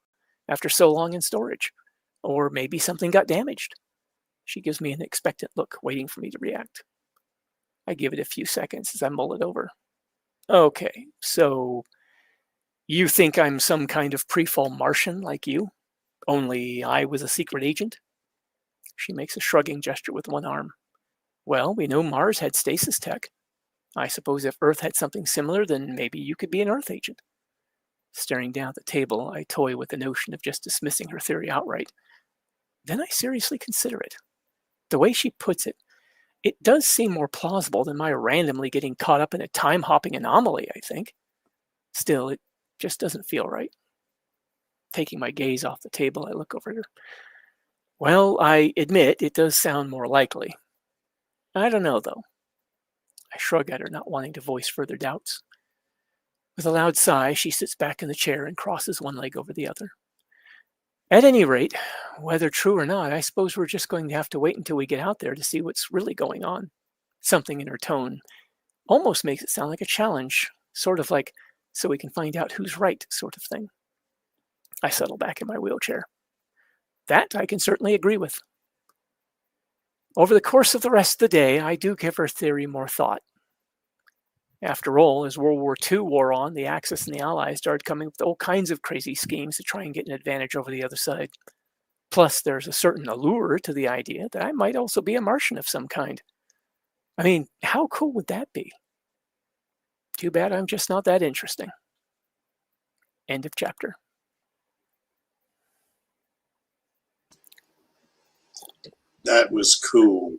after so long in storage. Or maybe something got damaged. She gives me an expectant look, waiting for me to react. I give it a few seconds as I mull it over. Okay, so you think I'm some kind of pre-fall Martian like you? Only I was a secret agent? She makes a shrugging gesture with one arm. Well, we know Mars had stasis tech. I suppose if Earth had something similar, then maybe you could be an Earth agent. Staring down at the table, I toy with the notion of just dismissing her theory outright. Then I seriously consider it. the way she puts it, it does seem more plausible than my randomly getting caught up in a time-hopping anomaly, I think. Still, it just doesn't feel right. Taking my gaze off the table, I look over at her. Well, I admit it does sound more likely. I don't know, though. I shrug at her, not wanting to voice further doubts. With a loud sigh, she sits back in the chair and crosses one leg over the other. At any rate, whether true or not, I suppose we're just going to have to wait until we get out there to see what's really going on. Something in her tone almost makes it sound like a challenge, sort of like, so we can find out who's right sort of thing. I settle back in my wheelchair. That I can certainly agree with. Over the course of the rest of the day, I do give her theory more thought. After all, as World War II wore on, the Axis and the Allies started coming up with all kinds of crazy schemes to try and get an advantage over the other side. Plus, there's a certain allure to the idea that I might also be a Martian of some kind. I mean, how cool would that be? Too bad I'm just not that interesting. End of chapter. That was cool.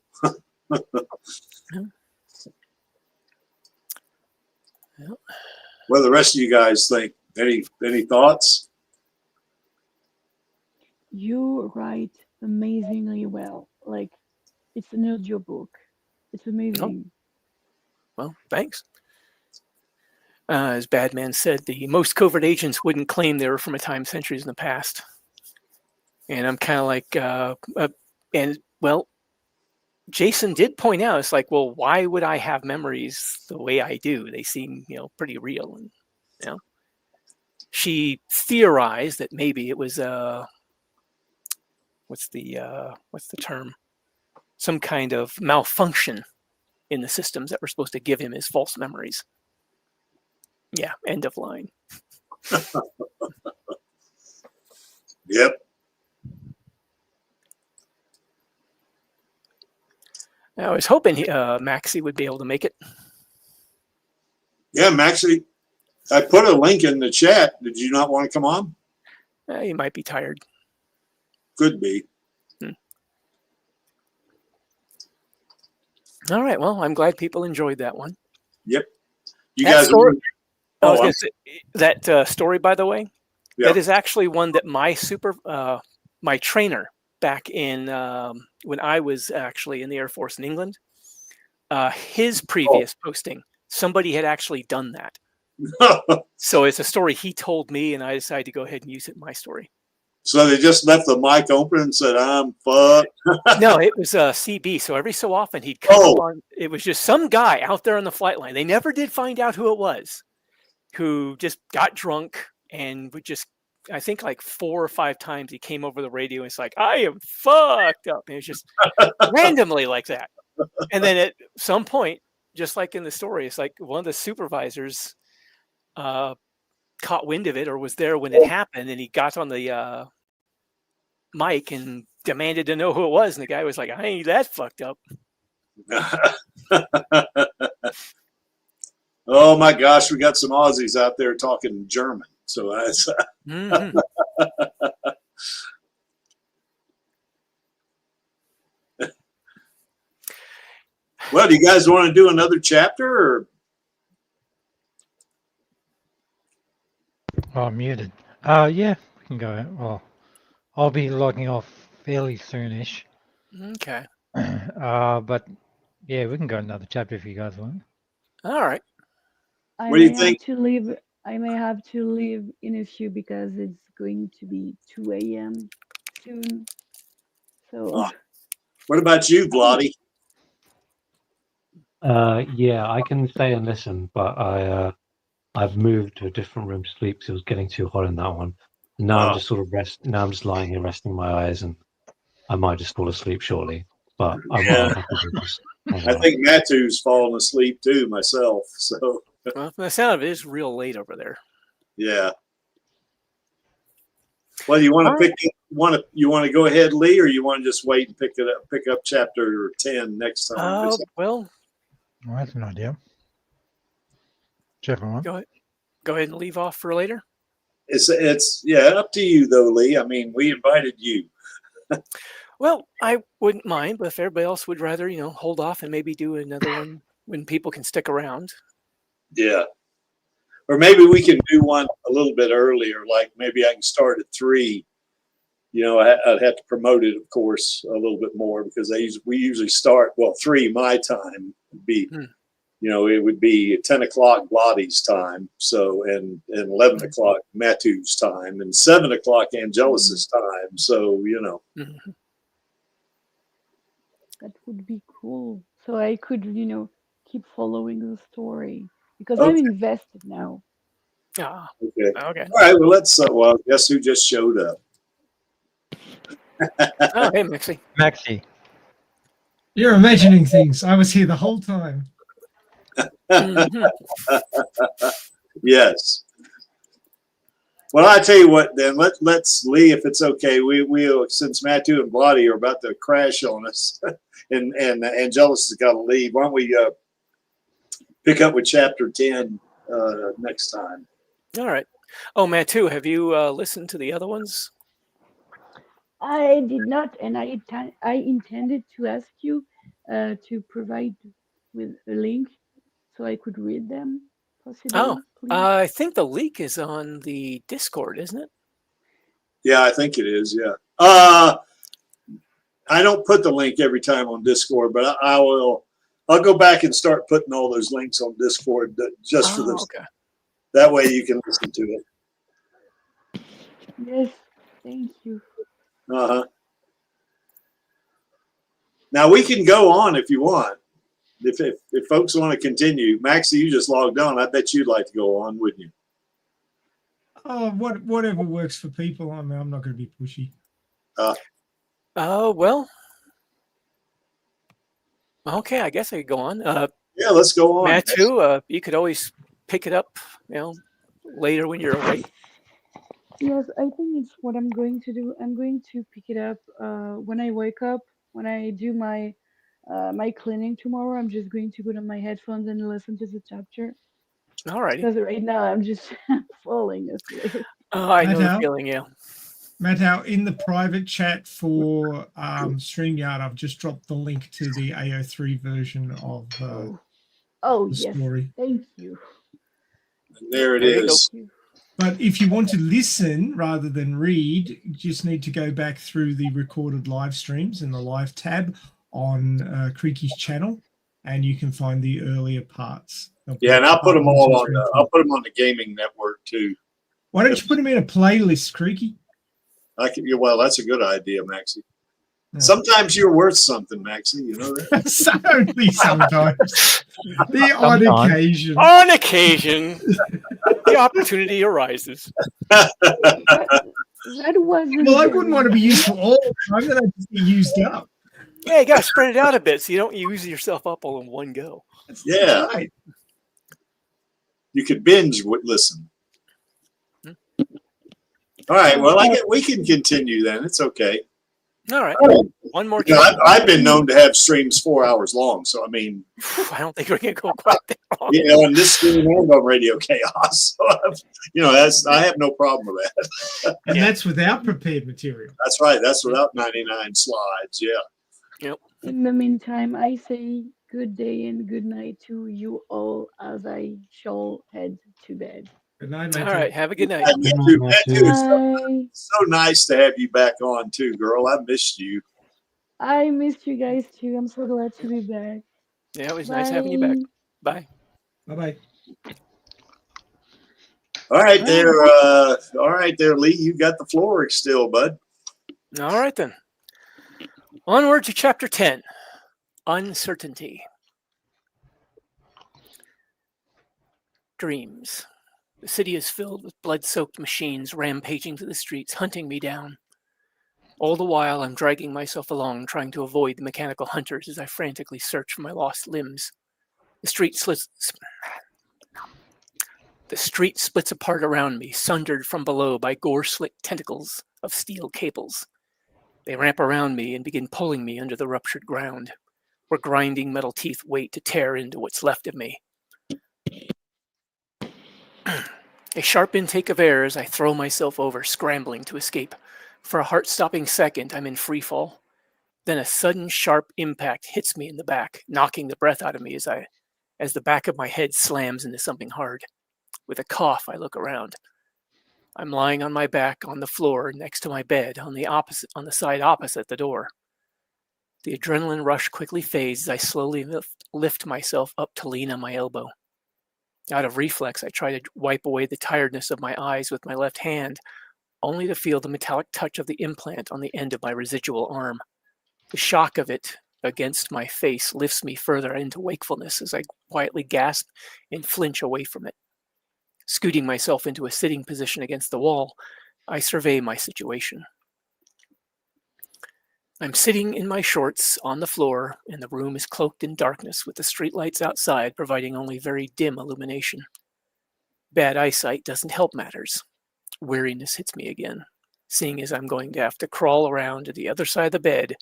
Yeah. What do the rest of you guys think? Any thoughts? You write amazingly well. Like, it's an audio book. It's amazing. Well, thanks. As Badman said, the most covert agents wouldn't claim they were from a time centuries in the past. And I'm kind of like, well, Jason did point out, it's like, well, why would I have memories the way I do? They seem, pretty real. And, she theorized that maybe it was, what's the term? Some kind of malfunction in the systems that were supposed to give him his false memories. Yeah, end of line. Yep. I was hoping Maxie would be able to make it. Yeah, Maxie, I put a link in the chat. Did you not want to come on? He might be tired. Could be. All right. Well, I'm glad people enjoyed that one. Yep. You That guys. story, I was Oh, going to say that story, by the way, Yeah. that is actually one that my trainer back in when I was actually in the Air Force in England, his previous posting, somebody had actually done that. So it's a story he told me, and I decided to go ahead and use it in my story. So they just left the mic open and said, "I'm fucked." No, it was CB. So every so often he'd come up on. It was just some guy out there on the flight line. They never did find out who it was, who just got drunk and would just. I think like 4 or 5 times he came over the radio and it's like, I am fucked up. And it was just randomly like that. And then at some point, just like in the story, it's like one of the supervisors caught wind of it or was there when it happened. And he got on the mic and demanded to know who it was. And the guy was like, I ain't that fucked up. Oh my gosh, we got some Aussies out there talking German. So that's Mm-hmm. Well, do you guys want to do another chapter or Oh, I'm muted. Yeah, we can go. Well, I'll be logging off fairly soonish. Okay. But yeah, we can go another chapter if you guys want. All right. What do you think? I may have to leave in a few because it's going to be 2 a.m. soon. So. What about you, Vladi? Yeah, I can stay and listen, but I've moved to a different room to sleep because it was getting too hot in that one. Now I'm just sort of now I'm just lying here resting my eyes, and I might just fall asleep shortly. But I think Matthew's fallen asleep too myself. So Well, from the sound of it, it's real late over there. yeah. Well, you want to pick it? You want to go ahead, Lee, or you want to just wait and pick up chapter 10 next time? Well, that's an idea. Whichever one. Go ahead and leave off for later. It's up to you though, Lee. I mean, we invited you. Well, I wouldn't mind, but if everybody else would rather, hold off and maybe do another one when people can stick around. Yeah. Or maybe we can do one a little bit earlier. Like maybe I can start at 3. I'd have to promote it, of course, a little bit more because we usually start, 3 my time would be, it would be 10 o'clock Lottie's time. So, and 11 o'clock Matu's time and 7 o'clock Angelus's time. So, Mhm. That would be cool. So I could, keep following the story because Okay. I'm invested now. Ah, Okay. okay. All right. Well, guess who just showed up? Oh, hey, Mixie. Maxi. You're imagining things. I was here the whole time. Mhm. Yes. Well, I tell you what, then let's Lee, if it's okay, we'll since Matu and Blotty are about to crash on us, and Angelus has got to leave. Why don't we pick up with chapter 10 next time? All right. Oh, Matu, have you listened to the other ones? I did not, and I intended to ask you to provide with a link so I could read them, possibly, Oh, please. I think the leak is on the Discord, isn't it? Yeah, I think it is. Yeah. I don't put the link every time on Discord, but I will. I'll go back and start putting all those links on Discord just for this. Okay. That way you can listen to it. Yes, thank you. Uh-huh. Now we can go on if you want. If folks want to continue, Maxie, you just logged on. I bet you'd like to go on, wouldn't you? Oh, whatever works for people. I'm not going to be pushy. Well. Okay, I guess I could go on. Yeah, let's go on. Matu, you could always pick it up, later when you're awake. Yes, I think it's what I'm going to do. I'm going to pick it up when I wake up. When I do my cleaning tomorrow, I'm just going to put on my headphones and listen to the chapter. All righty. Because right now I'm just falling asleep. Oh, I know the Matt, feeling, yeah. Matt, in the private chat for StreamYard, I've just dropped the link to the AO3 version of the Yes. story. Thank you. And there it There you is. Thank you. But if you want to listen rather than read, you just need to go back through the recorded live streams in the live tab on Creaky's channel, and you can find the earlier parts. Yeah, and I'll put them all on. I'll put them on the gaming network too. Why don't you put them in a playlist, Creaky? Well, that's a good idea, Maxie. Sometimes you're worth something, Maxie. You know that. Only sometimes. The odd occasion. On occasion, the opportunity arises. That wasn't. Well, I wouldn't want to be used for all the time. Then I'd just be used up. Yeah, you got to spread it out a bit so you don't use yourself up all in one go. Yeah. Right. You could binge listen. All right. Well, we can continue then. It's okay. All right. One more You know, chapter. I've been known to have streams 4 hours long. So, I mean, I don't think we're going to go quite that long. on this stream and on Radio Chaos. So, I have no problem with that. And that's without prepared material. That's right. That's without 99 slides. Yeah. Yep. In the meantime, I say good day and good night to you all as I shall head to bed. Good night, All Matthew. right. Have a good night. And you too. It's Bye. so nice to have you back on too, girl. I missed you. I missed you guys too. I'm so glad to be back. Yeah, it was nice having you back. Bye. Bye-bye. All right there, Lee. You got the floor still, bud. All right, then. Onward to chapter 10, Uncertainty. Dreams. The city is filled with blood-soaked machines rampaging through the streets, hunting me down. All the while, I'm dragging myself along, trying to avoid the mechanical hunters as I frantically search for my lost limbs. The street splits apart around me, sundered from below by gore-slit tentacles of steel cables. They ramp around me and begin pulling me under the ruptured ground, where grinding metal teeth wait to tear into what's left of me. A sharp intake of air as I throw myself over, scrambling to escape. For a heart-stopping second, I'm in free fall. Then a sudden sharp impact hits me in the back, knocking the breath out of me as the back of my head slams into something hard. With a cough, I look around. I'm lying on my back on the floor next to my bed on the side opposite the door. The adrenaline rush quickly fades as I slowly lift myself up to lean on my elbow. Out of reflex, I try to wipe away the tiredness of my eyes with my left hand, only to feel the metallic touch of the implant on the end of my residual arm. The shock of it against my face lifts me further into wakefulness as I quietly gasp and flinch away from it. Scooting myself into a sitting position against the wall, I survey my situation. I'm sitting in my shorts on the floor, and the room is cloaked in darkness with the streetlights outside providing only very dim illumination. Bad eyesight doesn't help matters. Weariness hits me again, seeing as I'm going to have to crawl around to the other side of the bed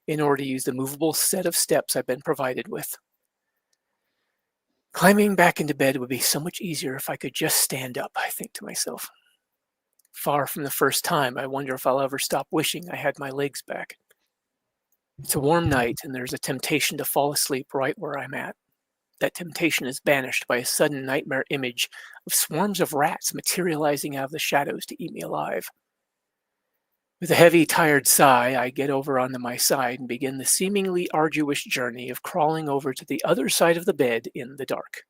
in order to use the movable set of steps I've been provided with. Climbing back into bed would be so much easier if I could just stand up, I think to myself. Far from the first time, I wonder if I'll ever stop wishing I had my legs back. It's a warm night, and there's a temptation to fall asleep right where I'm at. That temptation is banished by a sudden nightmare image of swarms of rats materializing out of the shadows to eat me alive. With a heavy, tired sigh, I get over onto my side and begin the seemingly arduous journey of crawling over to the other side of the bed in the dark.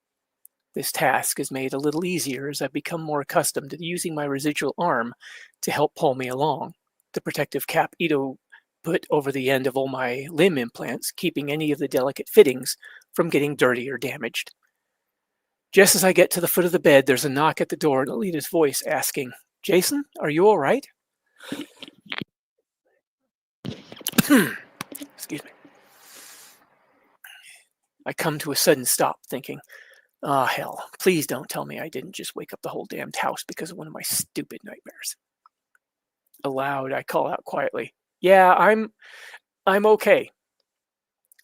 This task is made a little easier as I've become more accustomed to using my residual arm to help pull me along, the protective cap Ito put over the end of all my limb implants, keeping any of the delicate fittings from getting dirty or damaged. Just as I get to the foot of the bed, there's a knock at the door and Alita's voice asking, "Jason, are you all right?" Excuse me. I come to a sudden stop, thinking, "Ah, hell, please don't tell me I didn't just wake up the whole damned house because of one of my stupid nightmares." Aloud, I call out quietly, "Yeah, I'm okay."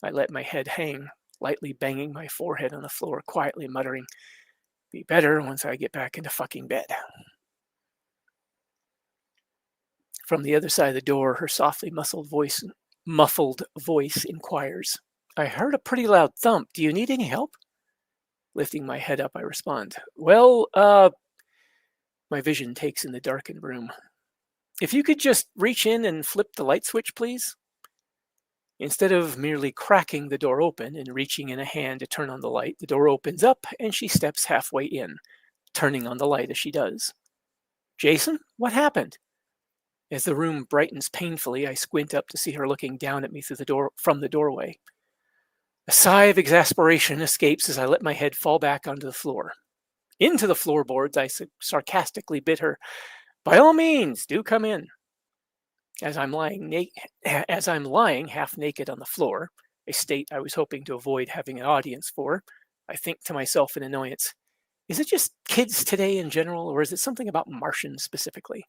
I let my head hang, lightly banging my forehead on the floor, quietly muttering, "Be better once I get back into fucking bed." From the other side of the door, her softly muffled voice inquires, "I heard a pretty loud thump. Do you need any help?" Lifting my head up, I respond, "Well, my vision takes in the darkened room. "If you could just reach in and flip the light switch, please." Instead of merely cracking the door open and reaching in a hand to turn on the light, the door opens up and she steps halfway in, turning on the light as she does. "Jason, what happened?" As the room brightens painfully, I squint up to see her looking down at me from the doorway. A sigh of exasperation escapes as I let my head fall back onto the floor. Into the floorboards, I sarcastically bid her, "By all means, do come in." As I'm lying half naked on the floor, a state I was hoping to avoid having an audience for, I think to myself in annoyance, is it just kids today in general, or is it something about Martians specifically?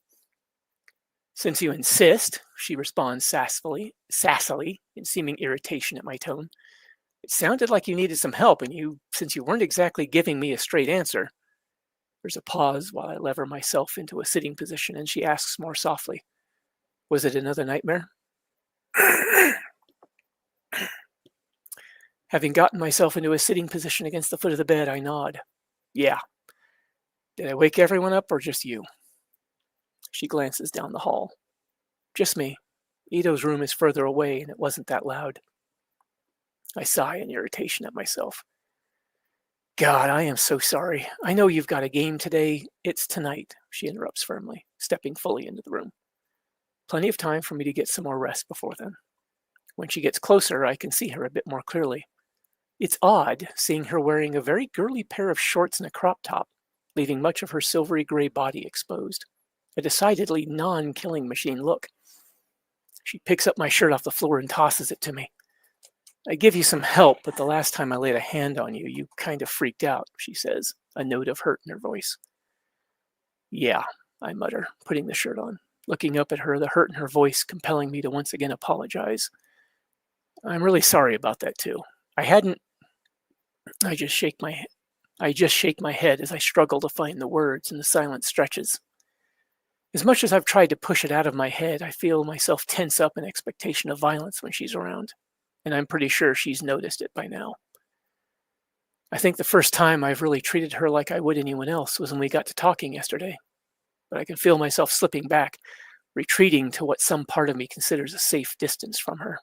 "Since you insist," she responds sassily, in seeming irritation at my tone. "It sounded like you needed some help, and since you weren't exactly giving me a straight answer." There's a pause while I lever myself into a sitting position, and she asks more softly, "Was it another nightmare?" Having gotten myself into a sitting position against the foot of the bed, I nod. "Yeah. Did I wake everyone up or just you?" She glances down the hall. "Just me. Ito's room is further away and it wasn't that loud." I sigh in irritation at myself. "God, I am so sorry. I know you've got a game today. It's tonight," she interrupts firmly, stepping fully into the room. Plenty of time for me to get some more rest before then. When she gets closer, I can see her a bit more clearly. It's odd seeing her wearing a very girly pair of shorts and a crop top, leaving much of her silvery gray body exposed. A decidedly non-killing machine look. She picks up my shirt off the floor and tosses it to me. "I give you some help, but the last time I laid a hand on you, you kind of freaked out," she says, a note of hurt in her voice. "Yeah," I mutter, putting the shirt on. Looking up at her, the hurt in her voice compelling me to once again apologize. "I'm really sorry about that too. I just shake my head as I struggle to find the words, and the silence stretches. As much as I've tried to push it out of my head, I feel myself tense up in expectation of violence when she's around, and I'm pretty sure she's noticed it by now. I think the first time I've really treated her like I would anyone else was when we got to talking yesterday, but I can feel myself slipping back, retreating to what some part of me considers a safe distance from her.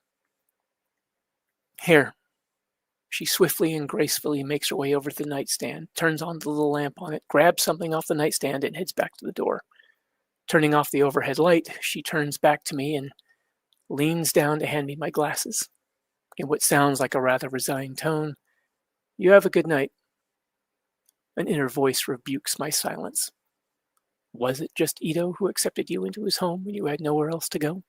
Here. She swiftly and gracefully makes her way over to the nightstand, turns on the little lamp on it, grabs something off the nightstand, and heads back to the door. Turning off the overhead light, she turns back to me and leans down to hand me my glasses. In what sounds like a rather resigned tone, "You have a good night." An inner voice rebukes my silence. Was it just Ito who accepted you into his home when you had nowhere else to go?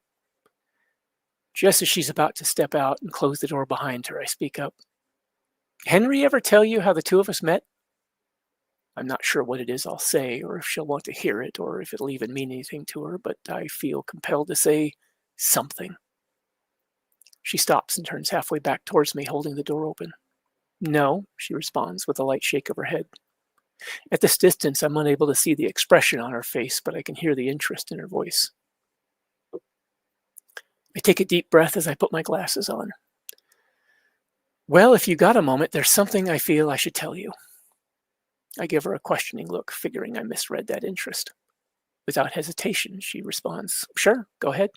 Just as she's about to step out and close the door behind her, I speak up. "Henry ever tell you how the two of us met?" I'm not sure what it is I'll say, or if she'll want to hear it, or if it'll even mean anything to her, but I feel compelled to say something. She stops and turns halfway back towards me, holding the door open. "No," she responds with a light shake of her head. At this distance, I'm unable to see the expression on her face, but I can hear the interest in her voice. I take a deep breath as I put my glasses on. "Well, if you got a moment, there's something I feel I should tell you." I give her a questioning look, figuring I misread that interest. Without hesitation, she responds, "Sure, go ahead."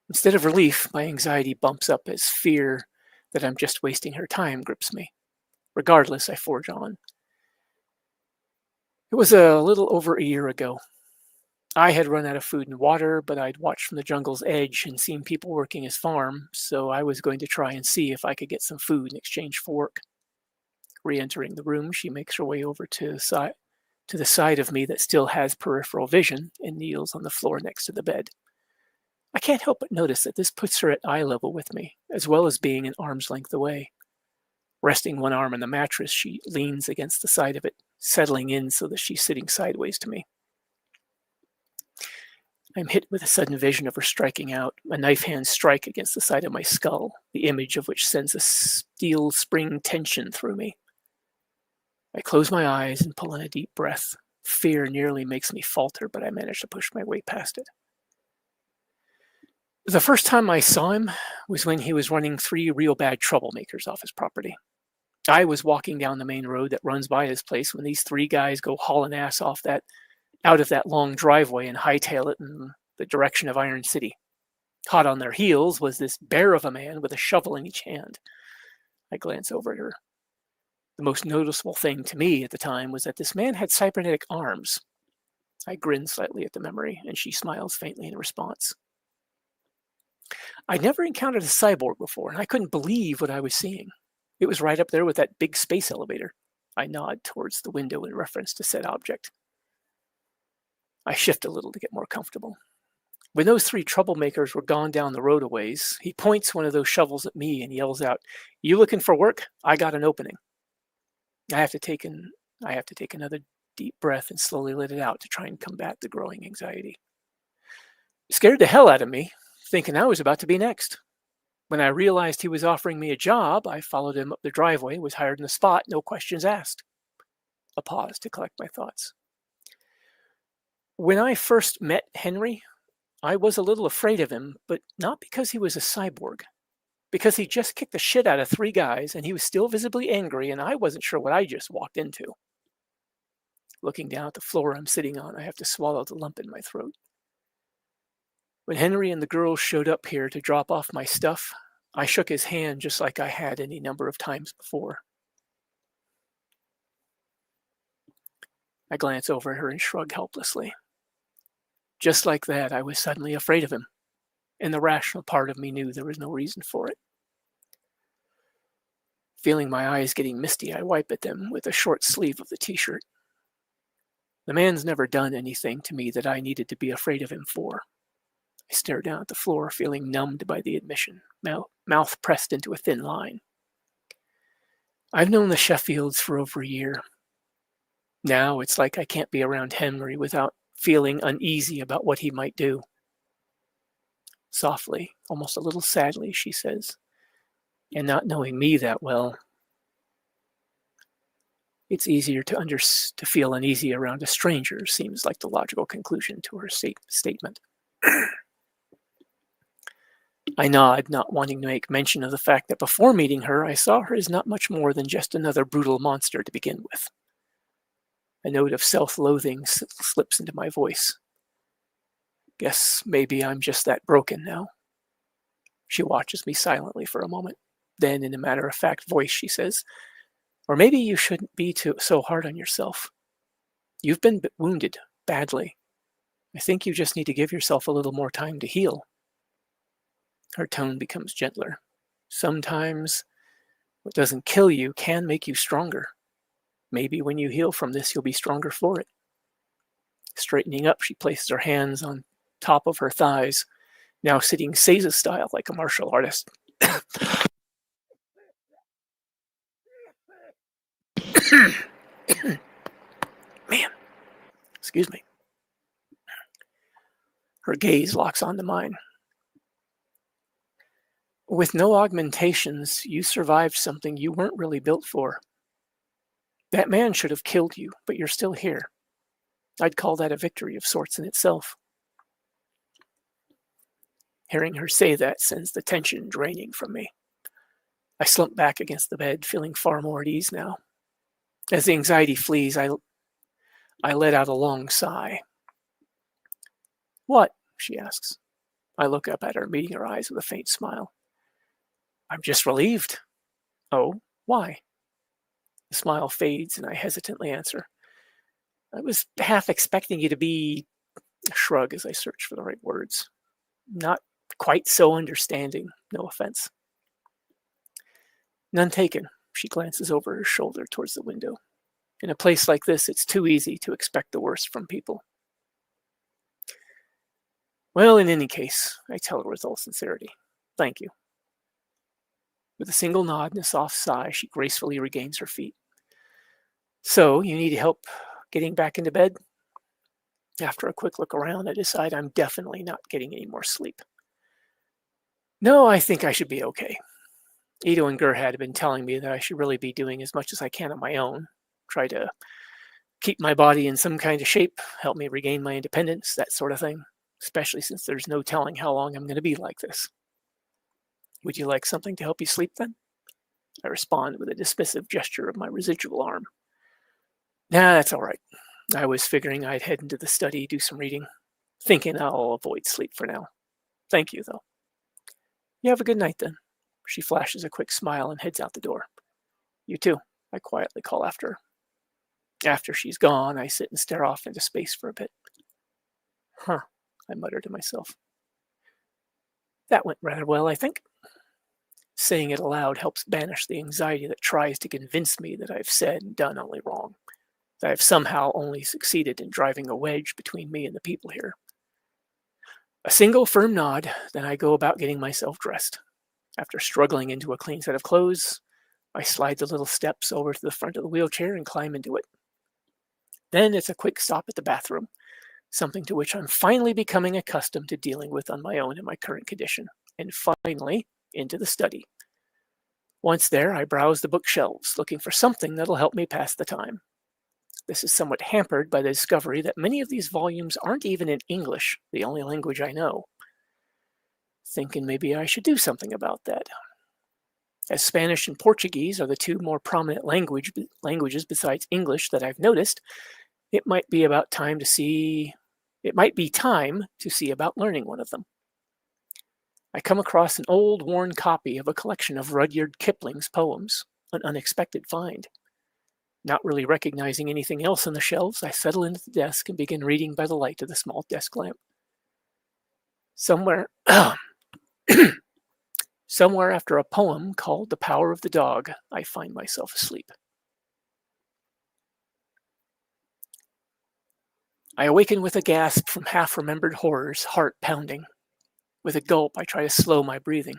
Instead of relief, my anxiety bumps up as fear that I'm just wasting her time grips me. Regardless, I forge on. It was a little over a year ago. I had run out of food and water, but I'd watched from the jungle's edge and seen people working his farm, so I was going to try and see if I could get some food in exchange for work. Re-entering the room, she makes her way over to the side of me that still has peripheral vision and kneels on the floor next to the bed. I can't help but notice that this puts her at eye level with me, as well as being an arm's length away. Resting one arm on the mattress, she leans against the side of it, settling in so that she's sitting sideways to me. I'm hit with a sudden vision of her striking out, a knife hand strike against the side of my skull, the image of which sends a steel spring tension through me. I close my eyes and pull in a deep breath. Fear nearly makes me falter, but I manage to push my way past it. The first time I saw him was when he was running 3 real bad troublemakers off his property. I was walking down the main road that runs by his place when these 3 guys go hauling ass out of that long driveway and hightail it in the direction of Iron City. Hot on their heels was this bear of a man with a shovel in each hand. I glance over at her. The most noticeable thing to me at the time was that this man had cybernetic arms. I grin slightly at the memory, and she smiles faintly in response. I'd never encountered a cyborg before, and I couldn't believe what I was seeing. It was right up there with that big space elevator. I nod towards the window in reference to said object. I shift a little to get more comfortable. When those 3 troublemakers were gone down the road a ways, he points one of those shovels at me and yells out, "You looking for work? I got an opening." I have to take another deep breath and slowly let it out to try and combat the growing anxiety. It scared the hell out of me, thinking I was about to be next. When I realized he was offering me a job, I followed him up the driveway, was hired on the spot, no questions asked. A pause to collect my thoughts. When I first met Henry, I was a little afraid of him, but not because he was a cyborg. Because he just kicked the shit out of 3 guys, and he was still visibly angry, and I wasn't sure what I just walked into. Looking down at the floor I'm sitting on, I have to swallow the lump in my throat. When Henry and the girls showed up here to drop off my stuff, I shook his hand just like I had any number of times before. I glance over at her and shrug helplessly. Just like that, I was suddenly afraid of him, and the rational part of me knew there was no reason for it. Feeling my eyes getting misty, I wipe at them with a short sleeve of the t-shirt. The man's never done anything to me that I needed to be afraid of him for. I stare down at the floor, feeling numbed by the admission, mouth pressed into a thin line. I've known the Sheffields for over a year. Now it's like I can't be around Henry without feeling uneasy about what he might do. Softly, almost a little sadly, she says, and not knowing me that well, It's easier to feel uneasy around a stranger, seems like the logical conclusion to her statement. I nod, not wanting to make mention of the fact that before meeting her, I saw her as not much more than just another brutal monster to begin with. A note of self-loathing slips into my voice. Guess maybe I'm just that broken now. She watches me silently for a moment. Then, in a matter-of-fact voice, she says, or maybe you shouldn't be so hard on yourself. You've been wounded badly. I think you just need to give yourself a little more time to heal. Her tone becomes gentler. Sometimes what doesn't kill you can make you stronger. Maybe when you heal from this, you'll be stronger for it. Straightening up, she places her hands on top of her thighs, now sitting Seiza style like a martial artist. Man, excuse me. Her gaze locks onto mine. With no augmentations, you survived something you weren't really built for. That man should have killed you, but you're still here. I'd call that a victory of sorts in itself. Hearing her say that sends the tension draining from me. I slump back against the bed, feeling far more at ease now. As the anxiety flees, I let out a long sigh. What? She asks. I look up at her, meeting her eyes with a faint smile. I'm just relieved. Oh, why? The smile fades and I hesitantly answer. I was half expecting you to be... I shrug as I search for the right words. Not quite so understanding, no offense. None taken. She glances over her shoulder towards the window. In a place like this, it's too easy to expect the worst from people. Well, in any case, I tell her with all sincerity. Thank you. With a single nod and a soft sigh, she gracefully regains her feet. So, you need help getting back into bed? After a quick look around, I decide I'm definitely not getting any more sleep. No, I think I should be okay. Ito and Gerhard have been telling me that I should really be doing as much as I can on my own. Try to keep my body in some kind of shape, help me regain my independence, that sort of thing. Especially since there's no telling how long I'm going to be like this. Would you like something to help you sleep then? I respond with a dismissive gesture of my residual arm. Nah, that's all right. I was figuring I'd head into the study, do some reading. Thinking I'll avoid sleep for now. Thank you, though. You have a good night then. She flashes a quick smile and heads out the door. You too, I quietly call after her. After she's gone, I sit and stare off into space for a bit. Huh, I mutter to myself. That went rather well, I think. Saying it aloud helps banish the anxiety that tries to convince me that I've said and done only wrong. That I've somehow only succeeded in driving a wedge between me and the people here. A single firm nod, then I go about getting myself dressed. After struggling into a clean set of clothes, I slide the little steps over to the front of the wheelchair and climb into it. Then it's a quick stop at the bathroom, something to which I'm finally becoming accustomed to dealing with on my own in my current condition, and finally into the study. Once there, I browse the bookshelves, looking for something that'll help me pass the time. This is somewhat hampered by the discovery that many of these volumes aren't even in English, the only language I know. Thinking maybe I should do something about that. As Spanish and Portuguese are the two more prominent languages besides English that I've noticed, it might be time to see about learning one of them. I come across an old, worn copy of a collection of Rudyard Kipling's poems, an unexpected find. Not really recognizing anything else on the shelves, I settle into the desk and begin reading by the light of the small desk lamp. Somewhere after a poem called The Power of the Dog, I find myself asleep. I awaken with a gasp from half-remembered horrors, heart pounding. With a gulp, I try to slow my breathing.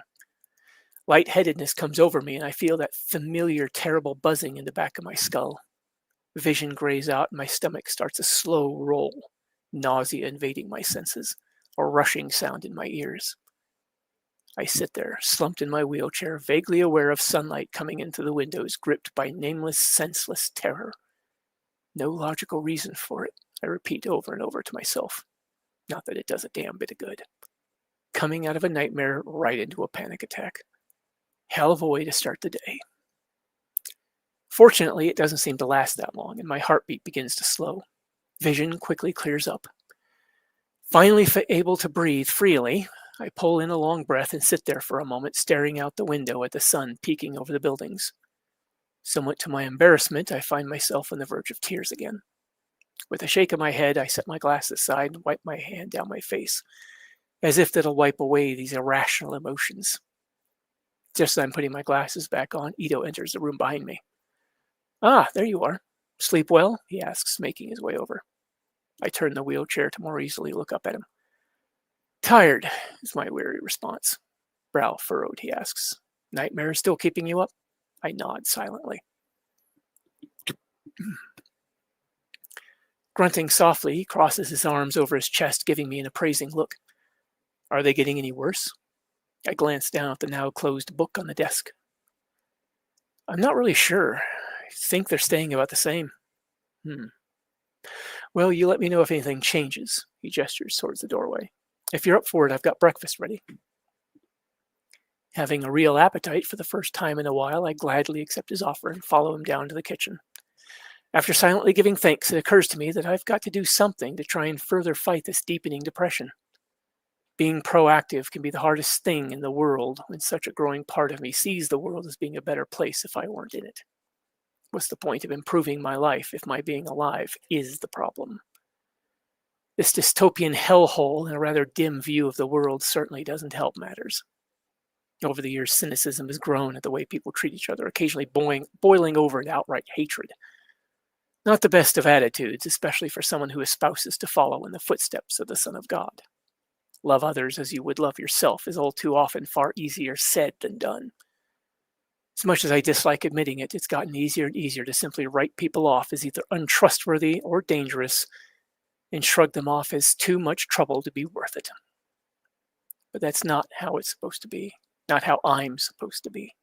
Lightheadedness comes over me, and I feel that familiar, terrible buzzing in the back of my skull. Vision grays out, and my stomach starts a slow roll, nausea invading my senses, a rushing sound in my ears. I sit there, slumped in my wheelchair, vaguely aware of sunlight coming into the windows, gripped by nameless, senseless terror. No logical reason for it, I repeat over and over to myself. Not that it does a damn bit of good. Coming out of a nightmare right into a panic attack. Hell of a way to start the day. Fortunately, it doesn't seem to last that long, and my heartbeat begins to slow. Vision quickly clears up. Finally able to breathe freely, I pull in a long breath and sit there for a moment, staring out the window at the sun peeking over the buildings. Somewhat to my embarrassment, I find myself on the verge of tears again. With a shake of my head, I set my glasses aside and wipe my hand down my face, as if that'll wipe away these irrational emotions. Just as I'm putting my glasses back on, Ito enters the room behind me. "Ah, there you are. Sleep well?" he asks, making his way over. I turn the wheelchair to more easily look up at him. "Tired," is my weary response. Brow furrowed, he asks. "Nightmares still keeping you up?" I nod silently. Grunting softly, he crosses his arms over his chest, giving me an appraising look. "Are they getting any worse?" I glance down at the now closed book on the desk. "I'm not really sure. I think they're staying about the same." "Well, you let me know if anything changes." He gestures towards the doorway. "If you're up for it, I've got breakfast ready." Having a real appetite for the first time in a while, I gladly accept his offer and follow him down to the kitchen. After silently giving thanks, it occurs to me that I've got to do something to try and further fight this deepening depression. Being proactive can be the hardest thing in the world when such a growing part of me sees the world as being a better place if I weren't in it. What's the point of improving my life if my being alive is the problem? This dystopian hellhole and a rather dim view of the world certainly doesn't help matters. Over the years, cynicism has grown at the way people treat each other, occasionally boiling over into outright hatred. Not the best of attitudes, especially for someone who espouses to follow in the footsteps of the Son of God. Love others as you would love yourself is all too often far easier said than done. As much as I dislike admitting it, it's gotten easier and easier to simply write people off as either untrustworthy or dangerous and shrug them off as too much trouble to be worth it. But that's not how it's supposed to be, not how I'm supposed to be.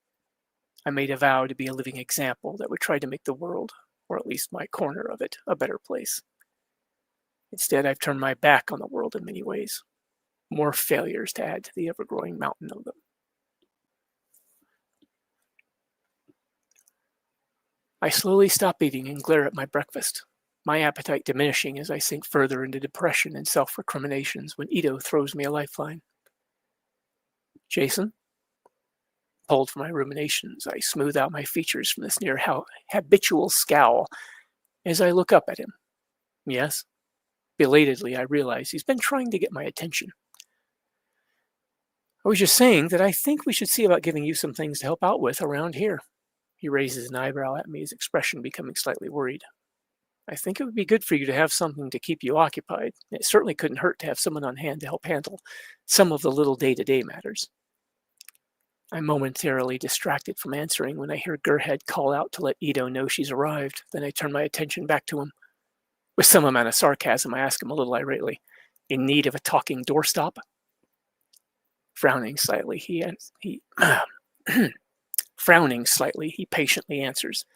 I made a vow to be a living example that would try to make the world, or at least my corner of it, a better place. Instead, I've turned my back on the world in many ways. More failures to add to the ever-growing mountain of them. I slowly stop eating and glare at my breakfast, my appetite diminishing as I sink further into depression and self-recriminations when Ito throws me a lifeline. "Jason?" Pulled from my ruminations, I smooth out my features from this near habitual scowl as I look up at him. "Yes?" Belatedly, I realize he's been trying to get my attention. "I was just saying that I think we should see about giving you some things to help out with around here." He raises an eyebrow at me, his expression becoming slightly worried. "I think it would be good for you to have something to keep you occupied. It certainly couldn't hurt to have someone on hand to help handle some of the little day-to-day matters." I'm momentarily distracted from answering when I hear Gerhead call out to let Ito know she's arrived. Then I turn my attention back to him. With some amount of sarcasm, I ask him a little irately, "In need of a talking doorstop?" Frowning slightly, he patiently answers,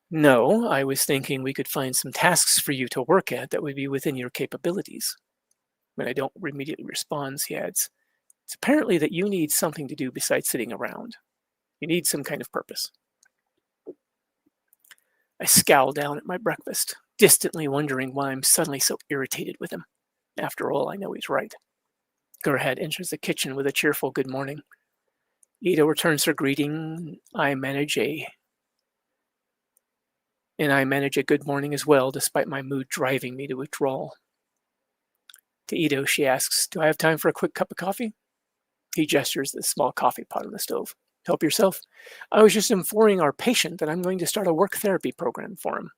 "No, I was thinking we could find some tasks for you to work at that would be within your capabilities." When I don't immediately respond, he adds, "It's apparently that you need something to do besides sitting around. You need some kind of purpose." I scowl down at my breakfast, distantly wondering why I'm suddenly so irritated with him. After all, I know he's right. Gerhead enters the kitchen with a cheerful good morning. Ito returns her greeting. I manage a good morning as well, despite my mood driving me to withdrawal. To Ito, she asks, "Do I have time for a quick cup of coffee?" He gestures the small coffee pot on the stove. "Help yourself. I was just informing our patient that I'm going to start a work therapy program for him."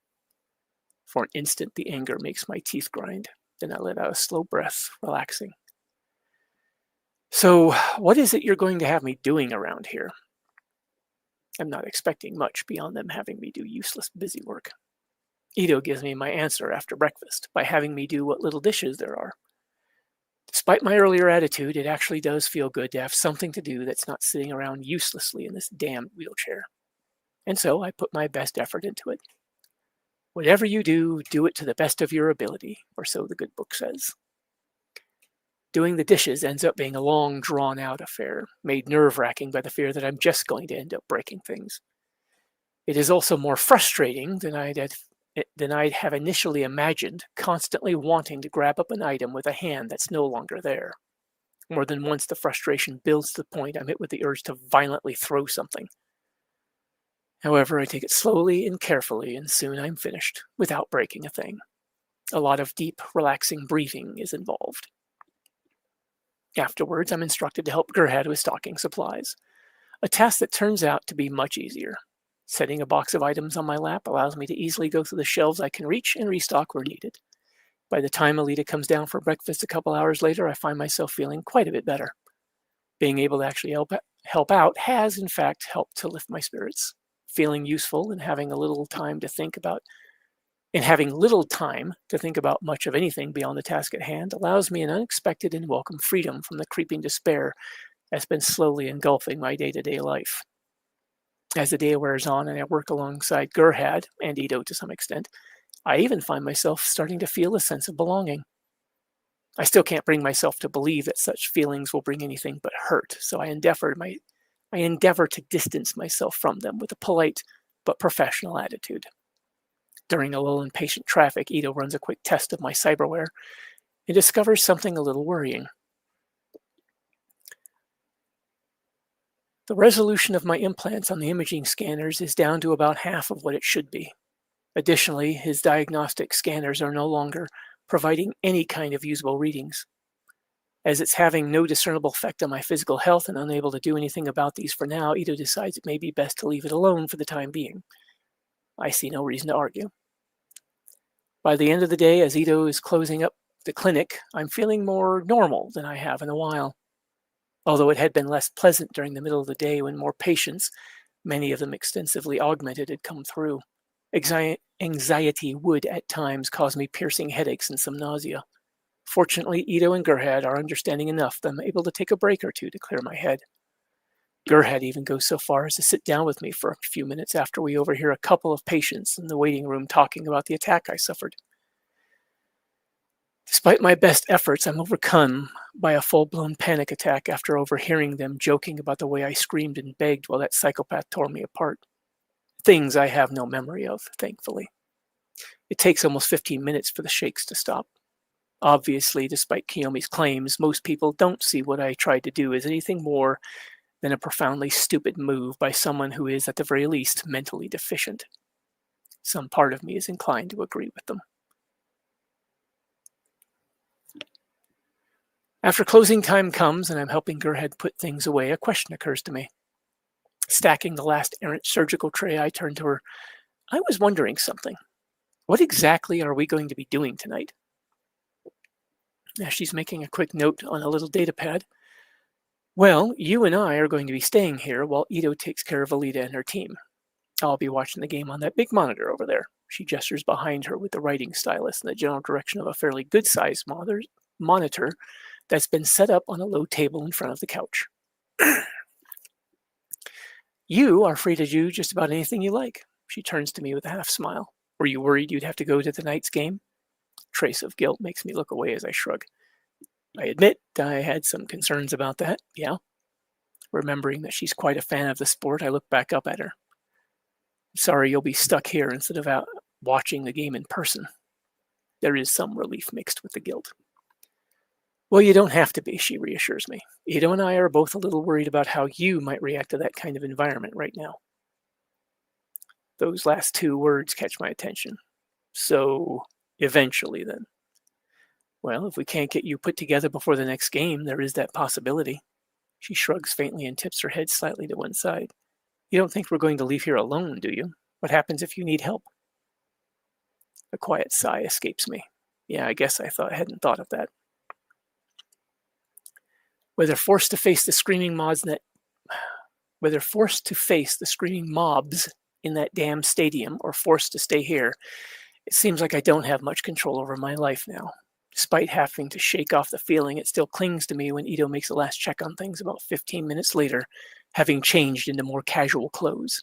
For an instant, the anger makes my teeth grind. Then I let out a slow breath, relaxing. "So, what is it you're going to have me doing around here?" I'm not expecting much beyond them having me do useless busy work. Ito gives me my answer after breakfast by having me do what little dishes there are. Despite my earlier attitude, it actually does feel good to have something to do that's not sitting around uselessly in this damn wheelchair. And so I put my best effort into it. Whatever you do, do it to the best of your ability, or so the good book says. Doing the dishes ends up being a long, drawn-out affair, made nerve-wracking by the fear that I'm just going to end up breaking things. It is also more frustrating than I'd have initially imagined, constantly wanting to grab up an item with a hand that's no longer there. More than once, the frustration builds to the point I'm hit with the urge to violently throw something. However, I take it slowly and carefully, and soon I'm finished, without breaking a thing. A lot of deep, relaxing breathing is involved. Afterwards, I'm instructed to help Gerhard with stocking supplies, a task that turns out to be much easier. Setting a box of items on my lap allows me to easily go through the shelves I can reach and restock where needed. By the time Alita comes down for breakfast a couple hours later, I find myself feeling quite a bit better. Being able to actually help out has, in fact, helped to lift my spirits. Feeling useful and having little time to think about much of anything beyond the task at hand allows me an unexpected and welcome freedom from the creeping despair that's been slowly engulfing my day-to-day life. As the day wears on and I work alongside Gerhard and Ito to some extent, I even find myself starting to feel a sense of belonging. I still can't bring myself to believe that such feelings will bring anything but hurt, so I endeavor to distance myself from them with a polite but professional attitude. During a lull in patient traffic, Ito runs a quick test of my cyberware and discovers something a little worrying. The resolution of my implants on the imaging scanners is down to about half of what it should be. Additionally, his diagnostic scanners are no longer providing any kind of usable readings. As it's having no discernible effect on my physical health and unable to do anything about these for now, Ito decides it may be best to leave it alone for the time being. I see no reason to argue. By the end of the day, as Ito is closing up the clinic, I'm feeling more normal than I have in a while. Although it had been less pleasant during the middle of the day when more patients, many of them extensively augmented, had come through. Anxiety would, at times, cause me piercing headaches and some nausea. Fortunately, Ito and Gerhard are understanding enough that I'm able to take a break or two to clear my head. Gerhard even goes so far as to sit down with me for a few minutes after we overhear a couple of patients in the waiting room talking about the attack I suffered. Despite my best efforts, I'm overcome by a full-blown panic attack after overhearing them joking about the way I screamed and begged while that psychopath tore me apart. Things I have no memory of, thankfully. It takes almost 15 minutes for the shakes to stop. Obviously, despite Kiyomi's claims, most people don't see what I tried to do as anything more than a profoundly stupid move by someone who is, at the very least, mentally deficient. Some part of me is inclined to agree with them. After closing time comes and I'm helping Gerhard put things away, a question occurs to me. Stacking the last errant surgical tray, I turn to her. I was wondering something. What exactly are we going to be doing tonight? As she's making a quick note on a little data pad. Well, you and I are going to be staying here while Ito takes care of Alita and her team. I'll be watching the game on that big monitor over there. She gestures behind her with the writing stylus in the general direction of a fairly good-sized monitor that's been set up on a low table in front of the couch. You are free to do just about anything you like. She turns to me with a half smile. Were you worried you'd have to go to tonight's game? Trace of guilt makes me look away as I shrug. I admit I had some concerns about that, yeah. Remembering that she's quite a fan of the sport, I look back up at her. Sorry you'll be stuck here instead of out watching the game in person. There is some relief mixed with the guilt. Well, you don't have to be, she reassures me. Ito and I are both a little worried about how you might react to that kind of environment right now. Those last two words catch my attention. So, eventually then. Well, if we can't get you put together before the next game, there is that possibility. She shrugs faintly and tips her head slightly to one side. You don't think we're going to leave here alone, do you? What happens if you need help? A quiet sigh escapes me. Yeah, I guess I hadn't thought of that. Whether forced to face the screaming mobs in that damn stadium or forced to stay here, it seems like I don't have much control over my life now. Despite having to shake off the feeling, it still clings to me when Ito makes a last check on things about 15 minutes later, having changed into more casual clothes.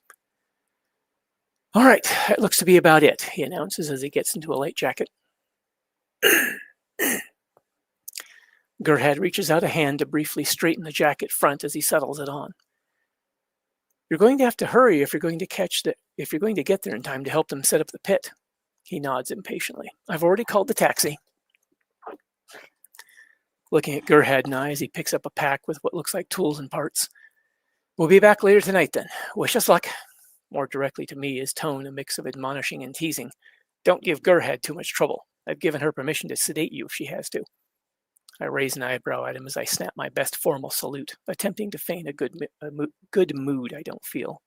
All right, that looks to be about it, he announces as he gets into a light jacket. Gerhard reaches out a hand to briefly straighten the jacket front as he settles it on. You're going to have to hurry if you're going to get there in time to help them set up the pit. He nods impatiently. I've already called the taxi. Looking at Gerhard and I as he picks up a pack with what looks like tools and parts. We'll be back later tonight then. Wish us luck. More directly to me, his tone a mix of admonishing and teasing. Don't give Gerhard too much trouble. I've given her permission to sedate you if she has to. I raise an eyebrow at him as I snap my best formal salute, attempting to feign a good mood I don't feel.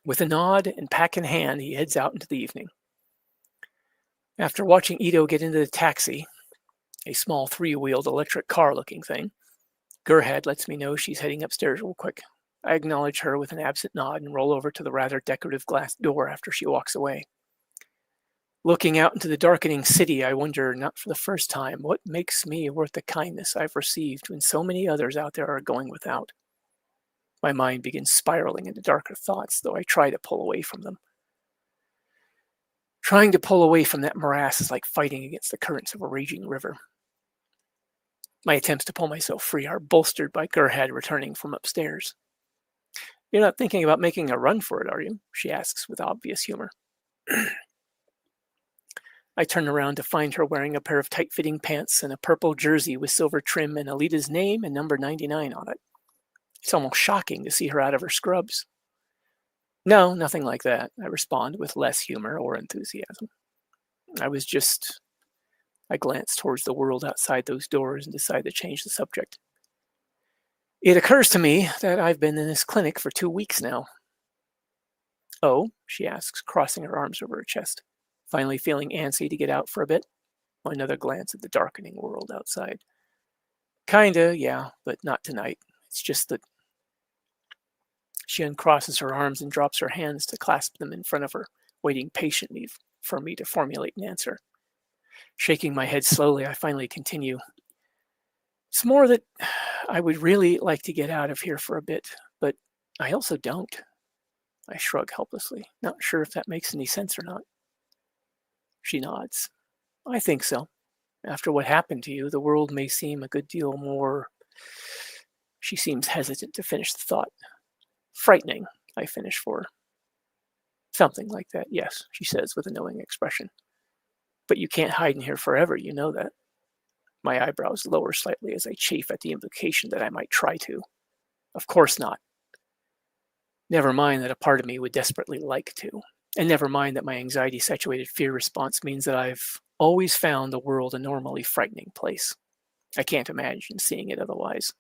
With a nod and pack in hand, he heads out into the evening. After watching Ito get into the taxi, a small three-wheeled electric car-looking thing, Gerhard lets me know she's heading upstairs real quick. I acknowledge her with an absent nod and roll over to the rather decorative glass door after she walks away. Looking out into the darkening city, I wonder, not for the first time, what makes me worth the kindness I've received when so many others out there are going without. My mind begins spiraling into darker thoughts, though I try to pull away from them. Trying to pull away from that morass is like fighting against the currents of a raging river. My attempts to pull myself free are bolstered by Gerhard returning from upstairs. You're not thinking about making a run for it, are you? She asks with obvious humor. I turn around to find her wearing a pair of tight-fitting pants and a purple jersey with silver trim and Alita's name and number 99 on it. It's almost shocking to see her out of her scrubs. No, nothing like that, I respond with less humor or enthusiasm. I glance towards the world outside those doors and decide to change the subject. It occurs to me that I've been in this clinic for 2 weeks now. Oh, she asks, crossing her arms over her chest, finally feeling antsy to get out for a bit. Another glance at the darkening world outside. Kinda, yeah, but not tonight. It's just that... She uncrosses her arms and drops her hands to clasp them in front of her, waiting patiently for me to formulate an answer. Shaking my head slowly, I finally continue. It's more that I would really like to get out of here for a bit, but I also don't. I shrug helplessly, not sure if that makes any sense or not. She nods. I think so. After what happened to you, the world may seem a good deal more... She seems hesitant to finish the thought. Frightening, I finish for her. Something like that, yes, she says with a knowing expression. But you can't hide in here forever, you know that. My eyebrows lower slightly as I chafe at the implication that I might try to. Of course not. Never mind that a part of me would desperately like to. And never mind that my anxiety-saturated fear response means that I've always found the world a normally frightening place. I can't imagine seeing it otherwise.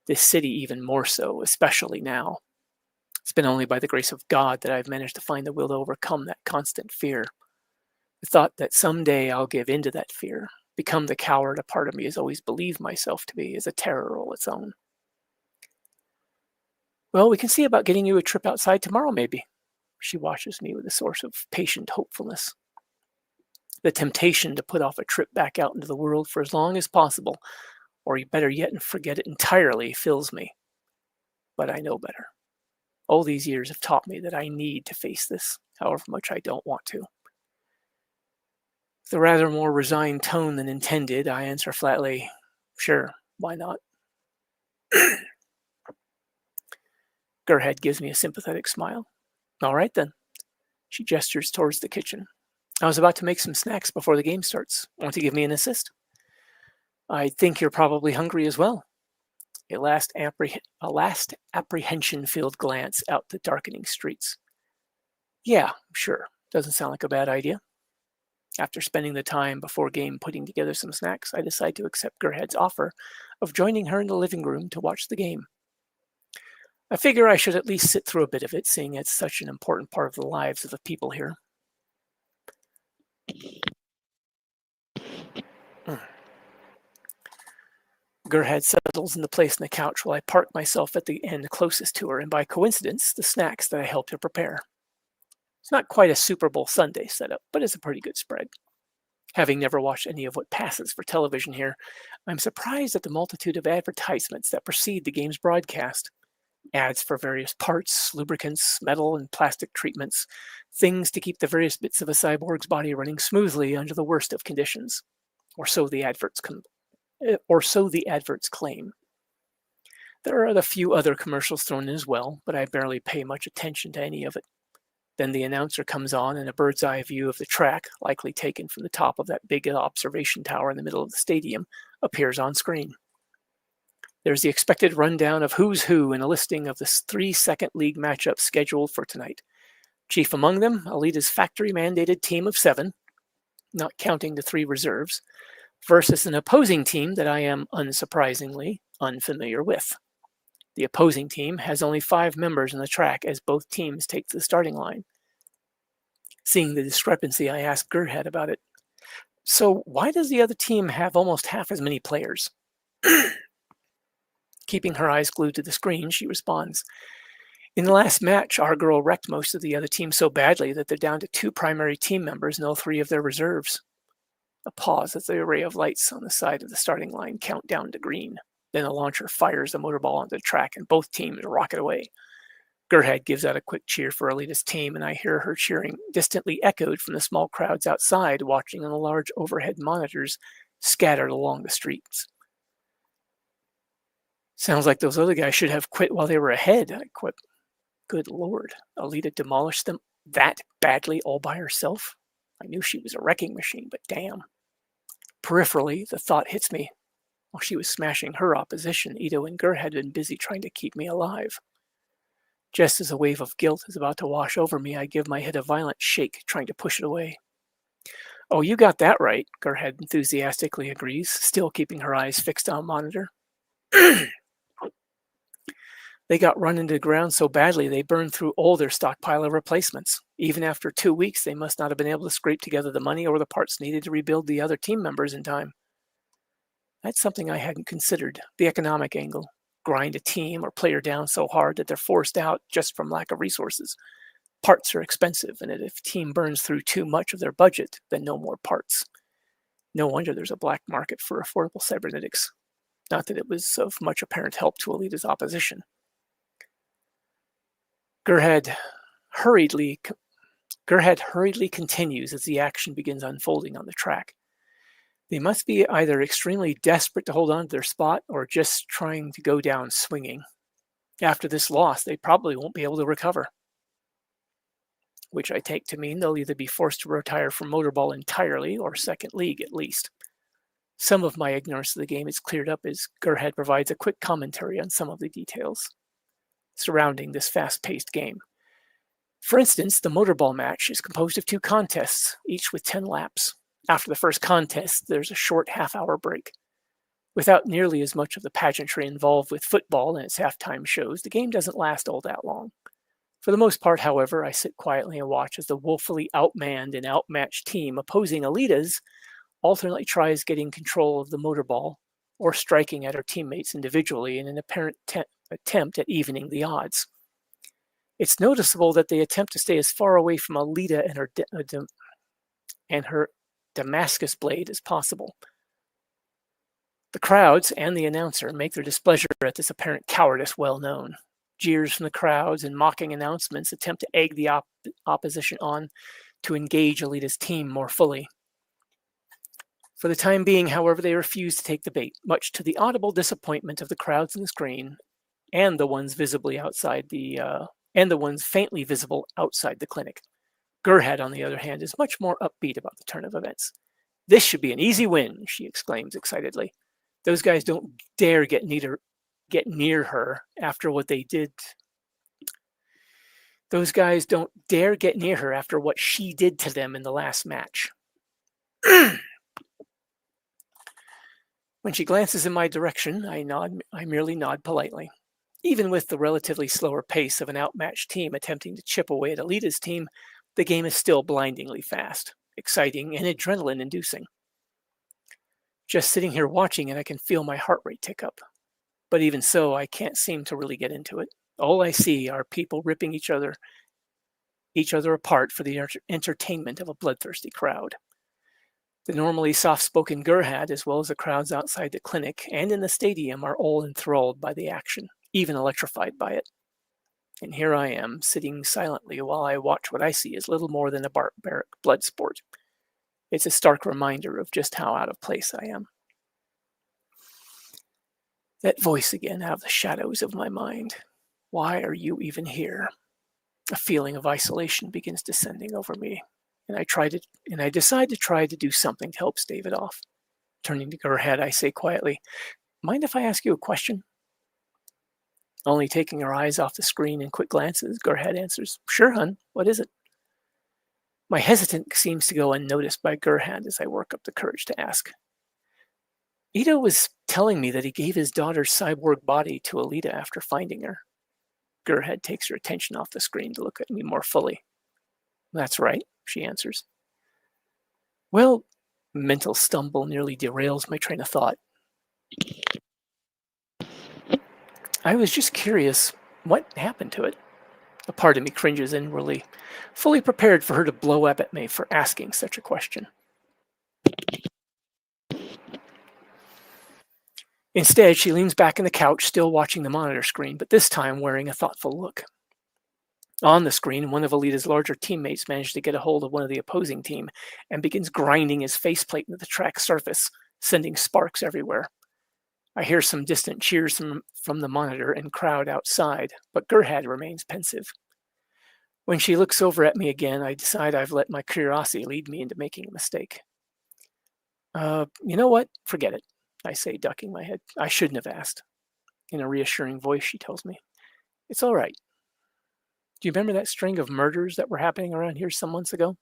This city even more so, especially now. It's been only by the grace of God that I've managed to find the will to overcome that constant fear. The thought that someday I'll give in to that fear, become the coward a part of me has always believed myself to be, is a terror all its own. Well, we can see about getting you a trip outside tomorrow, maybe. She watches me with a source of patient hopefulness. The temptation to put off a trip back out into the world for as long as possible, or better yet, and forget it entirely, fills me. But I know better. All these years have taught me that I need to face this, however much I don't want to. With a rather more resigned tone than intended, I answer flatly, sure, why not? Gerhard gives me a sympathetic smile. All right then. She gestures towards the kitchen. I was about to make some snacks before the game starts. Want to give me an assist? I think you're probably hungry as well. A last apprehension-filled glance out the darkening streets. Yeah, sure. Doesn't sound like a bad idea. After spending the time before game putting together some snacks, I decide to accept Gerhard's offer of joining her in the living room to watch the game. I figure I should at least sit through a bit of it, seeing it's such an important part of the lives of the people here. Gerhard settles into place on the couch while I park myself at the end closest to her, and by coincidence, the snacks that I helped her prepare. It's not quite a Super Bowl Sunday setup, but it's a pretty good spread. Having never watched any of what passes for television here, I'm surprised at the multitude of advertisements that precede the game's broadcast. Ads for various parts, lubricants, metal and plastic treatments, things to keep the various bits of a cyborg's body running smoothly under the worst of conditions. Or so the adverts claim. There are a few other commercials thrown in as well, but I barely pay much attention to any of it. Then the announcer comes on and a bird's eye view of the track, likely taken from the top of that big observation tower in the middle of the stadium, appears on screen. There's the expected rundown of who's who and a listing of the 3 second league matchups scheduled for tonight. Chief among them, Alita's factory-mandated team of 7, not counting the 3 reserves, versus an opposing team that I am, unsurprisingly, unfamiliar with. The opposing team has only 5 members in the track as both teams take to the starting line. Seeing the discrepancy, I asked Gerhead about it. So why does the other team have almost half as many players? Keeping her eyes glued to the screen, she responds, "In the last match, our girl wrecked most of the other team so badly that they're down to 2 primary team members and all 3 of their reserves." A pause as the array of lights on the side of the starting line count down to green. Then the launcher fires the motorball onto the track and both teams rocket away. Gerhead gives out a quick cheer for Alita's team, and I hear her cheering distantly echoed from the small crowds outside watching on the large overhead monitors scattered along the streets. "Sounds like those other guys should have quit while they were ahead," I quip. Good Lord, Alita demolished them that badly all by herself? I knew she was a wrecking machine, but damn. Peripherally, the thought hits me. While she was smashing her opposition, Ito and Gur had been busy trying to keep me alive. Just as a wave of guilt is about to wash over me, I give my head a violent shake, trying to push it away. "Oh, you got that right," Gerhead enthusiastically agrees, still keeping her eyes fixed on a monitor. "They got run into the ground so badly they burned through all their stockpile of replacements. Even after 2 weeks, they must not have been able to scrape together the money or the parts needed to rebuild the other team members in time." That's something I hadn't considered, the economic angle. Grind a team or player down so hard that they're forced out just from lack of resources. Parts are expensive, and if a team burns through too much of their budget, then no more parts. No wonder there's a black market for affordable cybernetics. Not that it was of much apparent help to Alita's opposition. Gerhead hurriedly continues as the action begins unfolding on the track. They must be either extremely desperate to hold on to their spot or just trying to go down swinging. After this loss, they probably won't be able to recover, which I take to mean they'll either be forced to retire from motorball entirely or second league at least. Some of my ignorance of the game is cleared up as Gerhead provides a quick commentary on some of the details surrounding this fast-paced game. For instance, the motorball match is composed of 2 contests, each with 10 laps. After the first contest, there's a short half-hour break. Without nearly as much of the pageantry involved with football and its halftime shows, the game doesn't last all that long. For the most part, however, I sit quietly and watch as the woefully outmanned and outmatched team opposing Alita's alternately tries getting control of the motorball or striking at her teammates individually in an apparent attempt at evening the odds. It's noticeable that they attempt to stay as far away from Alita and her Damascus blade as possible. The crowds and the announcer make their displeasure at this apparent cowardice well known. Jeers from the crowds and mocking announcements attempt to egg the opposition on to engage Alita's team more fully. For the time being, however, they refuse to take the bait, much to the audible disappointment of the crowds on the screen and the ones faintly visible outside the clinic. Gerhead, on the other hand, is much more upbeat about the turn of events. "This should be an easy win," she exclaims excitedly. "Those guys don't dare get near her after what they did. Those guys don't dare get near her after what she did to them in the last match." When she glances in my direction, I merely nod politely. Even with the relatively slower pace of an outmatched team attempting to chip away at Alita's team, the game is still blindingly fast, exciting, and adrenaline-inducing. Just sitting here watching it, I can feel my heart rate tick up. But even so, I can't seem to really get into it. All I see are people ripping each other each other apart for the entertainment of a bloodthirsty crowd. The normally soft-spoken Gerhard, as well as the crowds outside the clinic and in the stadium, are all enthralled by the action, even electrified by it. And here I am, sitting silently while I watch what I see as little more than a barbaric blood sport. It's a stark reminder of just how out of place I am. That voice again out of the shadows of my mind. Why are you even here? A feeling of isolation begins descending over me, and I decide to try to do something to help stave it off. Turning to Gerhard, I say quietly, "Mind if I ask you a question?" Only taking her eyes off the screen in quick glances, Gerhard answers, "Sure, hun, what is it?" My hesitance seems to go unnoticed by Gerhard as I work up the courage to ask. Ito was telling me that he gave his daughter's cyborg body to Alita after finding her. Gerhard takes her attention off the screen to look at me more fully. "That's right," she answers. Well, mental stumble nearly derails my train of thought. I was just curious, what happened to it? A part of me cringes inwardly, fully prepared for her to blow up at me for asking such a question. Instead, she leans back in the couch, still watching the monitor screen, but this time wearing a thoughtful look. On the screen, one of Alita's larger teammates managed to get a hold of one of the opposing team and begins grinding his faceplate into the track's surface, sending sparks everywhere. I hear some distant cheers from the monitor and crowd outside, but Gerhard remains pensive. When she looks over at me again, I decide I've let my curiosity lead me into making a mistake. You know what? Forget it, I say, ducking my head. I shouldn't have asked. In a reassuring voice, she tells me, "It's all right. Do you remember that string of murders that were happening around here some months ago?"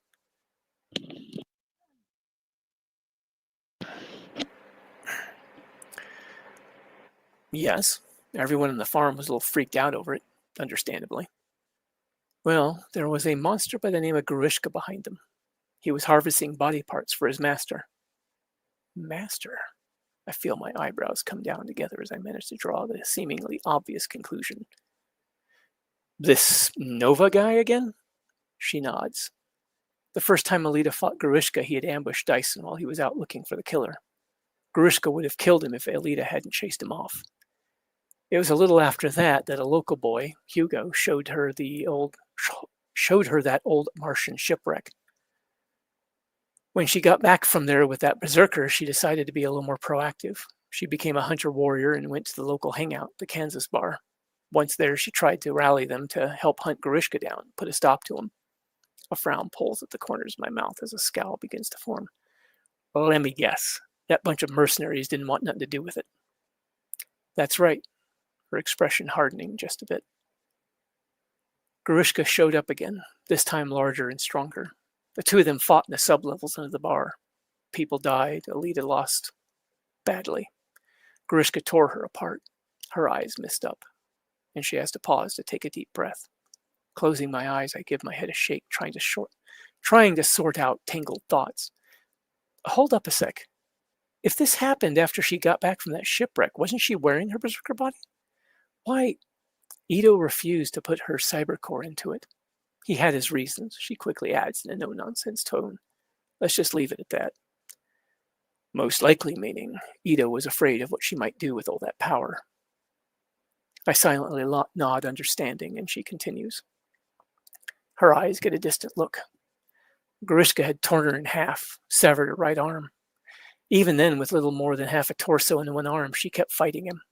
Yes, everyone in the farm was a little freaked out over it, understandably. Well, there was a monster by the name of Grishka behind them. He was harvesting body parts for his master. Master? I feel my eyebrows come down together as I manage to draw the seemingly obvious conclusion. This Nova guy again? She nods. The first time Alita fought Grishka, he had ambushed Dyson while he was out looking for the killer. Grishka would have killed him if Alita hadn't chased him off. It was a little after that that a local boy, Hugo, showed her that old Martian shipwreck. When she got back from there with that berserker, she decided to be a little more proactive. She became a hunter-warrior and went to the local hangout, the Kansas bar. Once there, she tried to rally them to help hunt Grishka down, put a stop to him. A frown pulls at the corners of my mouth as a scowl begins to form. Well, let me guess. That bunch of mercenaries didn't want nothing to do with it. That's right. Her expression hardening just a bit. Grishka showed up again, this time larger and stronger. The two of them fought in the sublevels under the bar. People died. Alita lost badly. Grishka tore her apart. Her eyes mist up, and she has to pause to take a deep breath. Closing my eyes, I give my head a shake, trying to sort out tangled thoughts. Hold up a sec. If this happened after she got back from that shipwreck, wasn't she wearing her berserker body? Why? Ito refused to put her cybercore into it. He had his reasons, she quickly adds in a no-nonsense tone. Let's just leave it at that. Most likely meaning Ito was afraid of what she might do with all that power. I silently nod understanding, and she continues. Her eyes get a distant look. Grishka had torn her in half, severed her right arm. Even then, with little more than half a torso and one arm, she kept fighting him.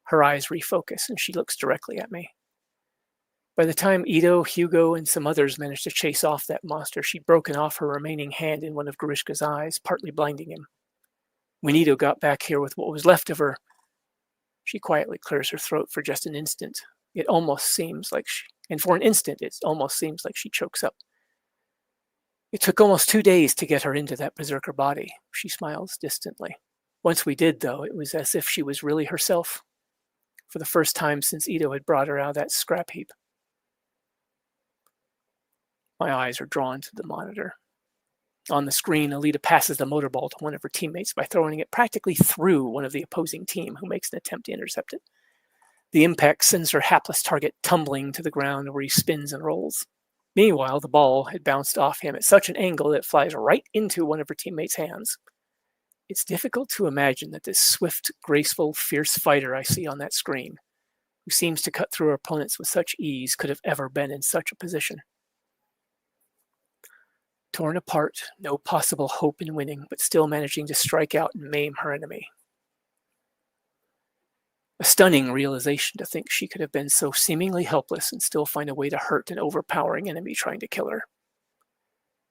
Her eyes refocus, and she looks directly at me. By the time Ito, Hugo, and some others managed to chase off that monster, she'd broken off her remaining hand in one of Grishka's eyes, partly blinding him. When Ito got back here with what was left of her, she quietly clears her throat for just an instant. It almost seems like she chokes up. It took almost 2 days to get her into that berserker body. She smiles distantly. Once we did, though, it was as if she was really herself, for the first time since Ito had brought her out of that scrap heap. My eyes are drawn to the monitor. On the screen, Alita passes the motorball to one of her teammates by throwing it practically through one of the opposing team, who makes an attempt to intercept it. The impact sends her hapless target tumbling to the ground where he spins and rolls. Meanwhile, the ball had bounced off him at such an angle that it flies right into one of her teammates' hands. It's difficult to imagine that this swift, graceful, fierce fighter I see on that screen, who seems to cut through her opponents with such ease, could have ever been in such a position. Torn apart, no possible hope in winning, but still managing to strike out and maim her enemy. A stunning realization to think she could have been so seemingly helpless and still find a way to hurt an overpowering enemy trying to kill her.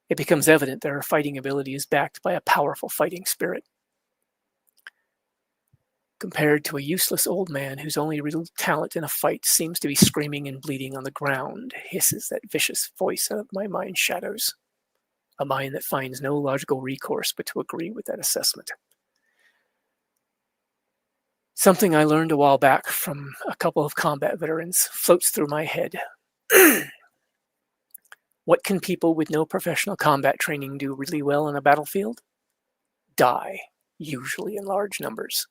It becomes evident that her fighting ability is backed by a powerful fighting spirit. Compared to a useless old man whose only real talent in a fight seems to be screaming and bleeding on the ground, hisses that vicious voice out of my mind's shadows. A mind that finds no logical recourse but to agree with that assessment. Something I learned a while back from a couple of combat veterans floats through my head. What can people with no professional combat training do really well on a battlefield? Die, usually in large numbers.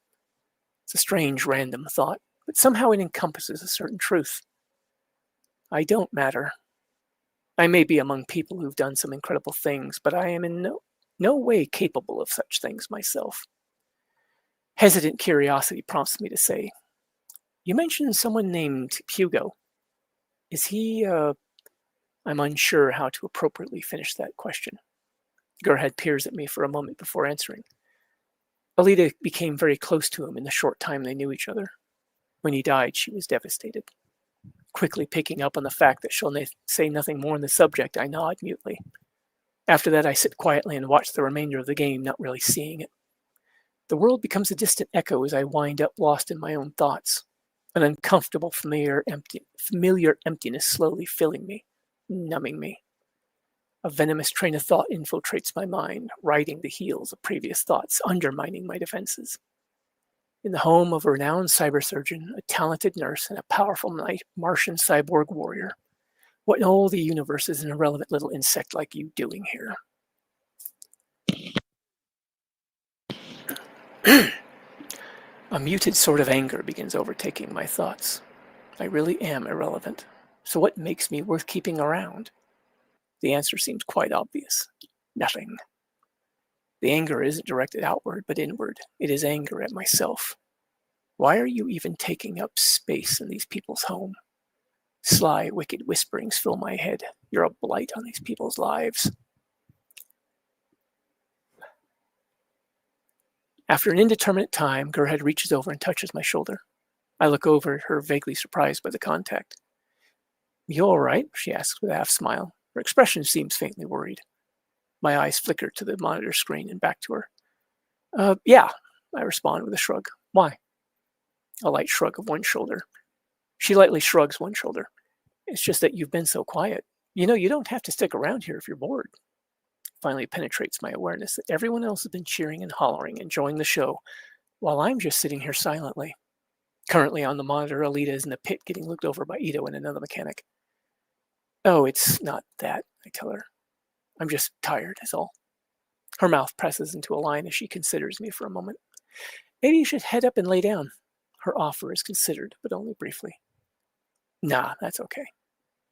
It's a strange, random thought, but somehow it encompasses a certain truth. I don't matter. I may be among people who've done some incredible things, but I am in no way capable of such things myself. Hesitant curiosity prompts me to say, "You mentioned someone named Hugo. Is he, I'm unsure how to appropriately finish that question. Gerhed peers at me for a moment before answering. Alita became very close to him in the short time they knew each other. When he died, she was devastated. Quickly picking up on the fact that she'll say nothing more on the subject, I nod mutely. After that, I sit quietly and watch the remainder of the game, not really seeing it. The world becomes a distant echo as I wind up lost in my own thoughts, an uncomfortable, familiar emptiness slowly filling me, numbing me. A venomous train of thought infiltrates my mind, riding the heels of previous thoughts, undermining my defenses. In the home of a renowned cyber surgeon, a talented nurse, and a powerful Martian cyborg warrior, what in all the universe is an irrelevant little insect like you doing here? A muted sort of anger begins overtaking my thoughts. I really am irrelevant. So what makes me worth keeping around? The answer seems quite obvious. Nothing. The anger isn't directed outward, but inward. It is anger at myself. Why are you even taking up space in these people's home? Sly, wicked whisperings fill my head. You're a blight on these people's lives. After an indeterminate time, Gerhed reaches over and touches my shoulder. I look over at her, vaguely surprised by the contact. You all right? She asks with a half smile. Her expression seems faintly worried. My eyes flicker to the monitor screen and back to her. Yeah, I respond with a shrug. Why? A light shrug of one shoulder. She lightly shrugs one shoulder. It's just that you've been so quiet. You know, you don't have to stick around here if you're bored. Finally penetrates my awareness that everyone else has been cheering and hollering, enjoying the show, while I'm just sitting here silently. Currently on the monitor, Alita is in the pit getting looked over by Ito and another mechanic. Oh, it's not that, I tell her. I'm just tired, is all. Her mouth presses into a line as she considers me for a moment. Maybe you should head up and lay down. Her offer is considered, but only briefly. Nah, that's okay.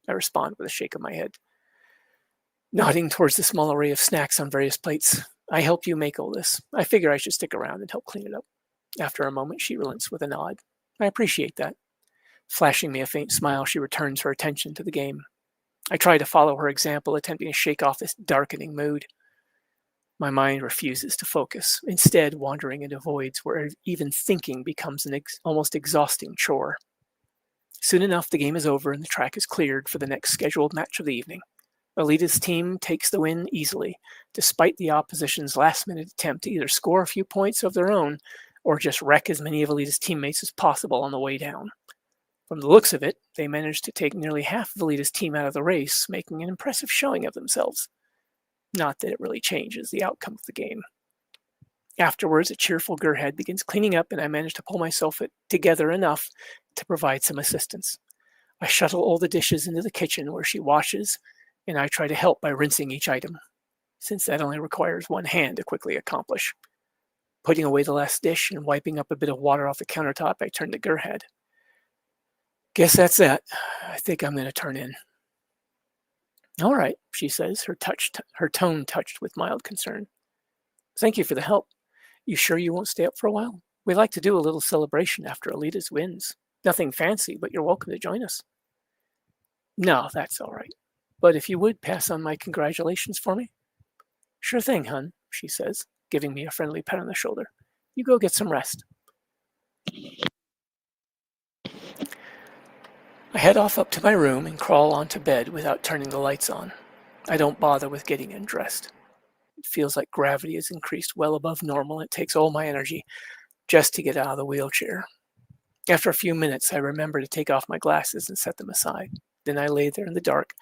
I respond with a shake of my head. Nodding towards the small array of snacks on various plates. I helped you make all this. I figure I should stick around and help clean it up. After a moment, she relents with a nod. I appreciate that. Flashing me a faint smile, she returns her attention to the game. I try to follow her example, attempting to shake off this darkening mood. My mind refuses to focus, instead wandering into voids where even thinking becomes an almost exhausting chore. Soon enough, the game is over and the track is cleared for the next scheduled match of the evening. Alita's team takes the win easily, despite the opposition's last-minute attempt to either score a few points of their own or just wreck as many of Alita's teammates as possible on the way down. From the looks of it, they managed to take nearly half of Alita's team out of the race, making an impressive showing of themselves. Not that it really changes the outcome of the game. Afterwards, a cheerful Gerhed begins cleaning up, and I manage to pull myself together enough to provide some assistance. I shuttle all the dishes into the kitchen where she washes, and I try to help by rinsing each item, since that only requires one hand to quickly accomplish. Putting away the last dish and wiping up a bit of water off the countertop, I turn to Gerhed. Guess that's that. I think I'm going to turn in. All right, she says, her tone touched with mild concern. Thank you for the help. You sure you won't stay up for a while? We like to do a little celebration after Alita's wins. Nothing fancy, but you're welcome to join us. No, that's all right. But if you would pass on my congratulations for me? Sure thing, hun, she says, giving me a friendly pat on the shoulder. You go get some rest. I head off up to my room and crawl onto bed without turning the lights on. I don't bother with getting undressed. It feels like gravity has increased well above normal. It takes all my energy just to get out of the wheelchair. After a few minutes, I remember to take off my glasses and set them aside. Then I lay there in the dark,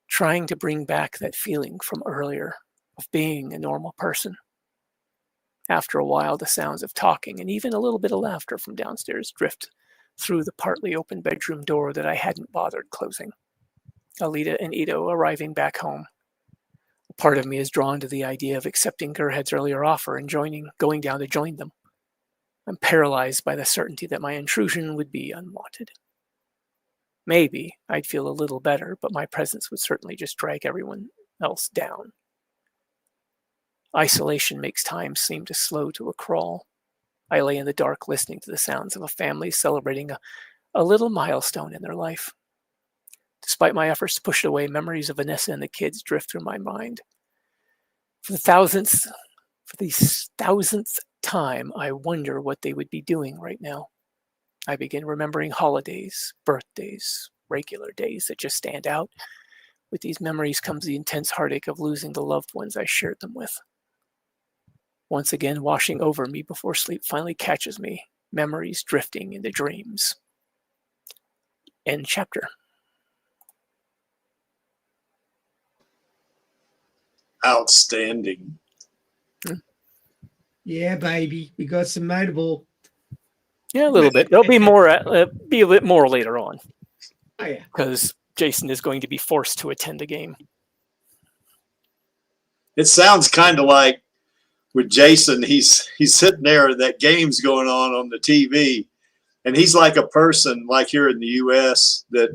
trying to bring back that feeling from earlier of being a normal person. After a while, the sounds of talking and even a little bit of laughter from downstairs drift through the partly open bedroom door that I hadn't bothered closing. Alita and Ito arriving back home. A part of me is drawn to the idea of accepting Gerhard's earlier offer and going down to join them. I'm paralyzed by the certainty that my intrusion would be unwanted. Maybe I'd feel a little better, but my presence would certainly just drag everyone else down. Isolation makes time seem to slow to a crawl. I lay in the dark listening to the sounds of a family celebrating a little milestone in their life. Despite my efforts to push it away, memories of Vanessa and the kids drift through my mind. For the thousandth time, I wonder what they would be doing right now. I begin remembering holidays, birthdays, regular days that just stand out. With these memories comes the intense heartache of losing the loved ones I shared them with. Once again, washing over me before sleep finally catches me, memories drifting into dreams. End chapter. Outstanding. Yeah, baby, we got some notable. Yeah, a little bit. There'll be be a bit more later on. Oh yeah, because Jason is going to be forced to attend a game. It sounds kind of like with Jason, he's sitting there, that game's going on the TV, and he's like a person like here in the U.S. that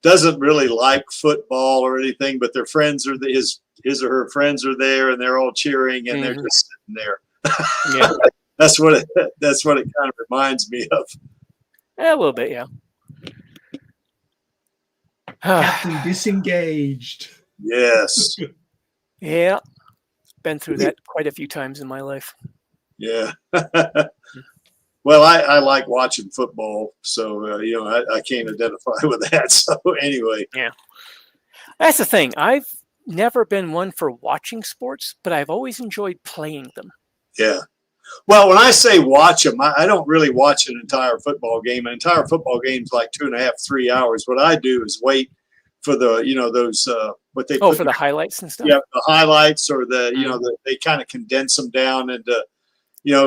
doesn't really like football or anything, but their friends are his or her friends are there, and they're all cheering, and they're just sitting there. Yeah. That's what it kind of reminds me of. A little bit, yeah. Captain disengaged. Yes. Yeah. Been through that quite a few times in my life. Yeah. Well, I like watching football, so I can't identify with that. So anyway. Yeah. That's the thing. I've never been one for watching sports, but I've always enjoyed playing them. Yeah. Well, when I say watch them, I don't really watch an entire football game. An entire football game's like 2.5, 3 hours. What I do is wait for the, those, what they for the highlights and stuff. Yeah, the highlights, or they kind of condense them down into,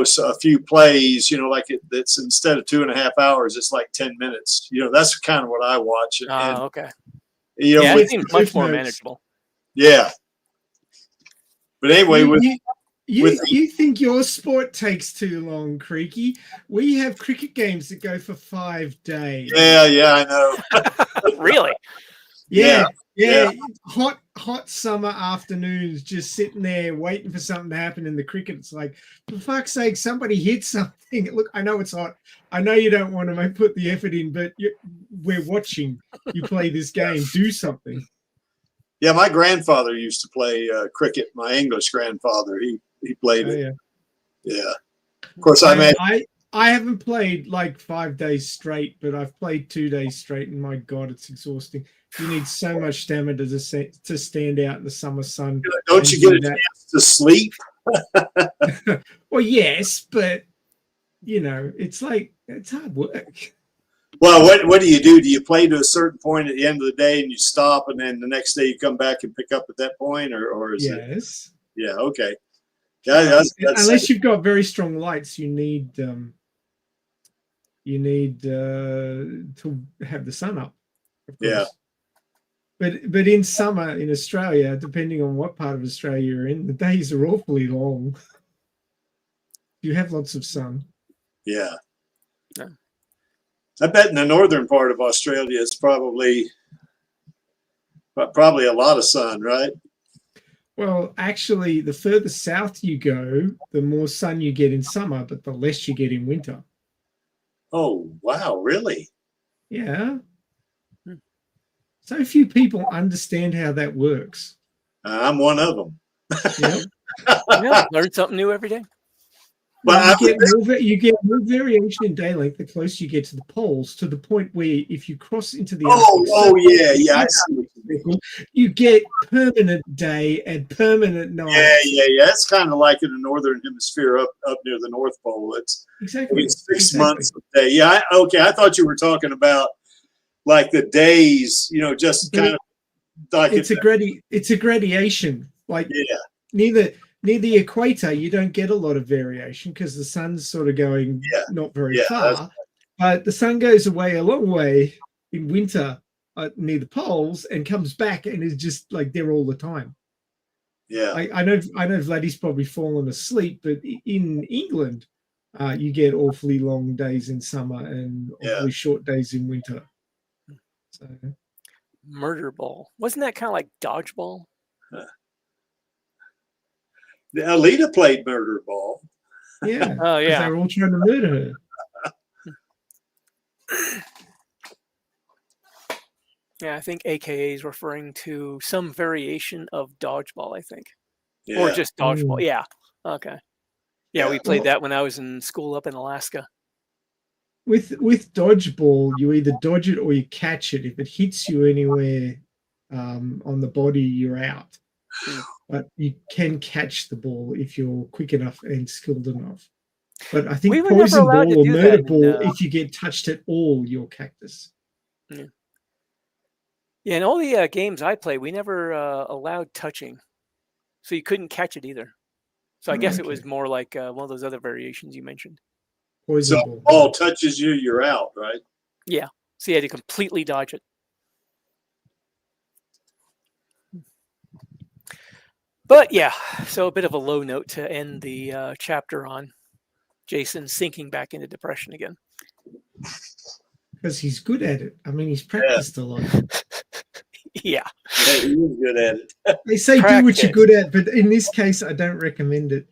so a few plays, like it's instead of 2.5 hours, it's like 10 minutes. That's kind of what I watch. Okay. Yeah, it seems much more manageable. Yeah. But anyway, you think your sport takes too long, Creaky? We have cricket games that go for 5 days. Yeah, I know. Really? Yeah. Hot summer afternoons, just sitting there waiting for something to happen in the cricket. It's like, for fuck's sake, somebody hit something. Look, I know it's hot. I know you don't want to put the effort in, but we're watching you play this game. Do something. Yeah, my grandfather used to play cricket. My English grandfather, he played it. Yeah. Of course, I haven't played like 5 days straight, but I've played 2 days straight, and my God, it's exhausting. You need so much stamina to stand out in the summer sun. Don't you get a chance to sleep? Well, yes, but it's hard work. Well, what do? Do you play to a certain point at the end of the day and you stop, and then the next day you come back and pick up at that point, or is it? Yes. Yeah. Okay. Yeah. That's unless you've got very strong lights, you need to have the sun up. Of course. Yeah. But in summer in Australia, depending on what part of Australia you're in, the days are awfully long. You have lots of sun. Yeah. I bet in the northern part of Australia it's probably But probably a lot of sun, right? Well, actually, the further south you go, the more sun you get in summer, but the less you get in winter. Oh, wow, really? Yeah. So few people understand how that works. I'm one of them. Yeah. Yeah, learn something new every day. But You get more variation in day length the closer you get to the poles, to the point where if you cross into the yeah, I see what you mean. you get permanent day and permanent night. Yeah. It's kind of like in the northern hemisphere up near the North Pole. It's Exactly. 6 months of day. Yeah, I thought you were talking about like the days, just kind of like it's a gradation. Like yeah. near the equator, you don't get a lot of variation because the sun's sort of going not very far. But the sun goes away a long way in winter near the poles and comes back and is just like there all the time. Yeah. I know Vladdy's probably fallen asleep, but in England, you get awfully long days in summer and awfully short days in winter. So. Murder ball. Wasn't that kind of like dodgeball? Alita played murder ball. Yeah. Oh yeah. They were all trying to murder her. Yeah, I think AKA is referring to some variation of dodgeball, I think. Yeah. Or just dodgeball. Yeah. Okay. Yeah, we played Well, that when I was in school up in Alaska. With dodgeball, you either dodge it or you catch it. If it hits you anywhere on the body, you're out. But you can catch the ball if you're quick enough and skilled enough. But I think We were never poison allowed ball to or do murder that in, ball, if you get touched at all, you're cactus. Yeah, in all the games I play, we never allowed touching. So you couldn't catch it either. So I guess it was more like one of those other variations you mentioned. Poison So ball. ball touches you, you're out, right? Yeah. So you had to completely dodge it. But yeah, so a bit of a low note to end the chapter on. Jason sinking back into depression again. Because he's good at it. I mean, he's practiced a lot. Yeah. Yeah, he was good at it. They say do what you're good at, but in this case, I don't recommend it.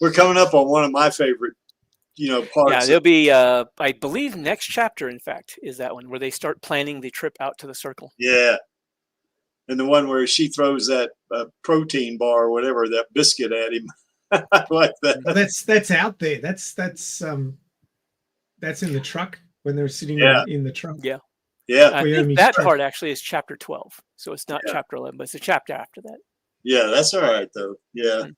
We're coming up on one of my favorite, parts. Yeah, there'll be, I believe, next chapter, in fact, is that one where they start planning the trip out to the circle. Yeah. And the one where she throws that protein bar or whatever, that biscuit at him. I like that. Well, that's out there. That's in the truck when they're sitting in the truck. Yeah. Yeah. I think that part actually is chapter 12. So it's not chapter 11, but it's a chapter after that. Yeah, that's all right, though. Yeah.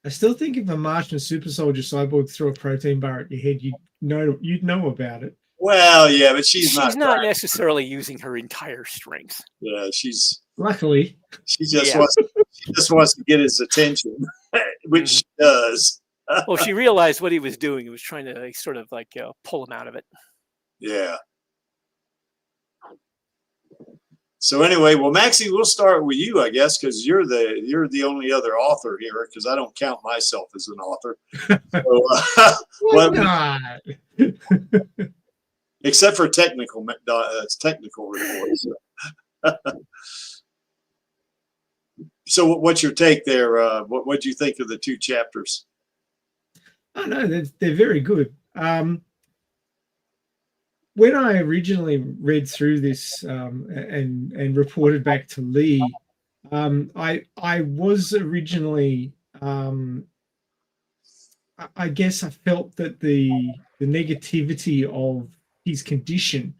I still think if a Martian super soldier cyborg threw a protein bar at your head, you'd know about it. Well, yeah, but she's not necessarily using her entire strength. Yeah, she's luckily she just wants to get his attention, which she does. Well, she realized what he was doing. He was trying to sort of like pull him out of it. Yeah. So anyway, well, Maxie, we'll start with you, I guess, because you're the only other author here, because I don't count myself as an author. So, except for technical reports. So, what's your take there? What do you think of the two chapters? Oh no, they're very good. When I originally read through this and reported back to Lee, I was originally, I guess I felt that the negativity of his condition,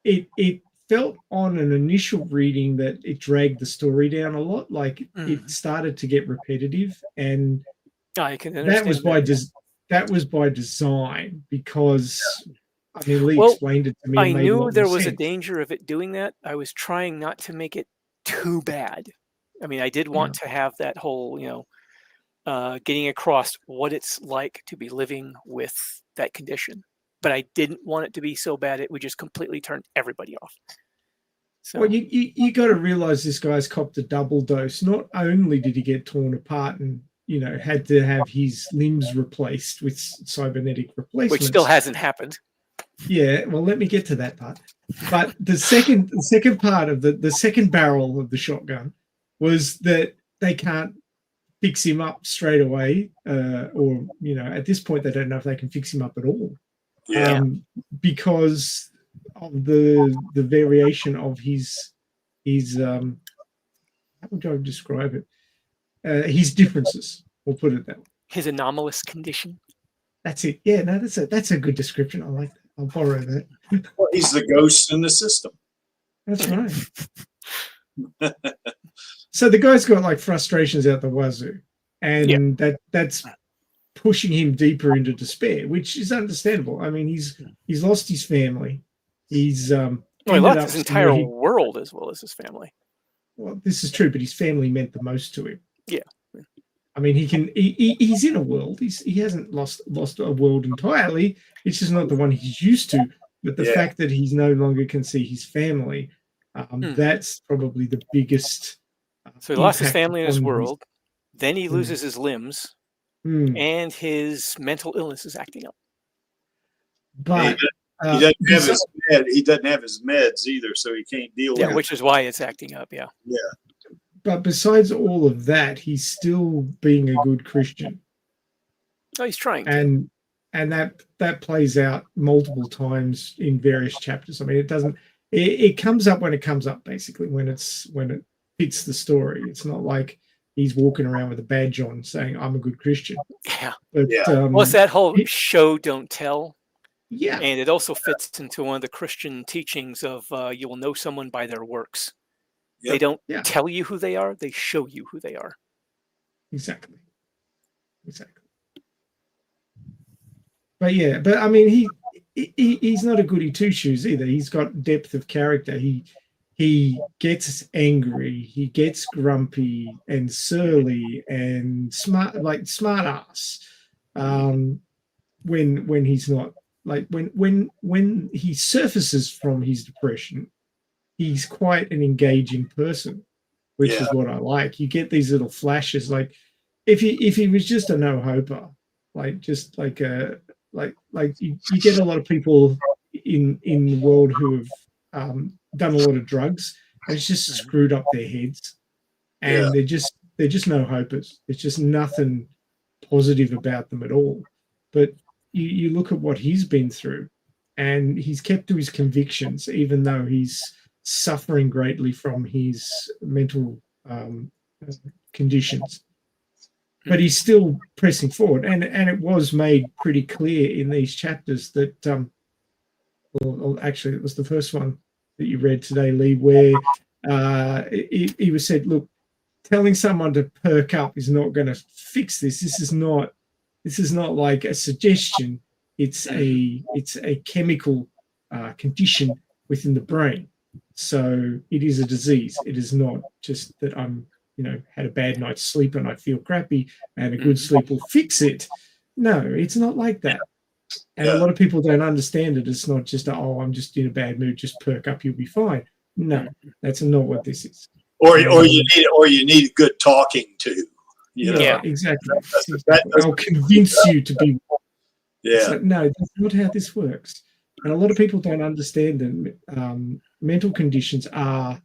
it felt on an initial reading that it dragged the story down a lot. Like it started to get repetitive, and I can that was by design because. I mean, Lee explained it to me. I knew there was a danger of it doing that. I was trying not to make it too bad. I mean, I did want to have that whole, getting across what it's like to be living with that condition. But I didn't want it to be so bad it would just completely turn everybody off. So, well, you got to realize this guy's copped a double dose. Not only did he get torn apart and had to have his limbs replaced with cybernetic replacements, which still hasn't happened. Yeah, well, let me get to that part. But the second part of the second barrel of the shotgun was that they can't fix him up straight away, or at this point they don't know if they can fix him up at all, because of the variation of his how would I describe it? His differences. We'll put it that way. His anomalous condition. That's it. Yeah, no, that's a good description. I like that. I'll borrow that. Well, he's the ghost in the system. That's right. So the guy's got like frustrations out the wazoo, and that's pushing him deeper into despair, which is understandable. I mean, he's lost his family. He's he lost his entire world as well as his family. Well, this is true, but his family meant the most to him. Yeah. I mean, he's in a world. He hasn't lost a world entirely. It's just not the one he's used to. But the fact that he's no longer can see his family, that's probably the biggest. So he lost his family and his world. Then he loses his limbs, and his mental illness is acting up. But he doesn't have his meds either, so he can't deal with it. Which is why it's acting up. Yeah. But besides all of that, he's still being a good Christian. Oh, he's trying to. And that plays out multiple times in various chapters. I mean, it comes up when it comes up, basically, when it fits the story. It's not like he's walking around with a badge on saying, I'm a good Christian. Yeah. But, well, it's that whole show, don't tell. Yeah. And it also fits into one of the Christian teachings of you will know someone by their works. Yep. They don't tell you who they are, they show you who they are. Exactly. But I mean, he's not a goody two shoes either. He's got depth of character. He gets angry, he gets grumpy and surly and smart ass. When he's not, like when he surfaces from his depression, he's quite an engaging person, which is what I like. You get these little flashes, like if he was just a no-hoper, you get a lot of people in the world who have done a lot of drugs, and it's just screwed up their heads, and they're just no-hopers. There's just nothing positive about them at all. But you look at what he's been through, and he's kept to his convictions, even though he's suffering greatly from his mental conditions, but he's still pressing forward. And it was made pretty clear in these chapters that, well, actually, it was the first one that you read today, Lee, where he was said, look, telling someone to perk up is not going to fix this. This is not like a suggestion. It's a chemical condition within the brain. So it is a disease. It is not just that I'm, had a bad night's sleep and I feel crappy and a good sleep will fix it. No, it's not like that. And a lot of people don't understand it. It's not just, I'm just in a bad mood, just perk up, you'll be fine. No, that's not what this is. Or you need good talking to. Yeah, exactly. I'll convince you to be. Yeah. Like, no, that's not how this works. And a lot of people don't understand that mental conditions are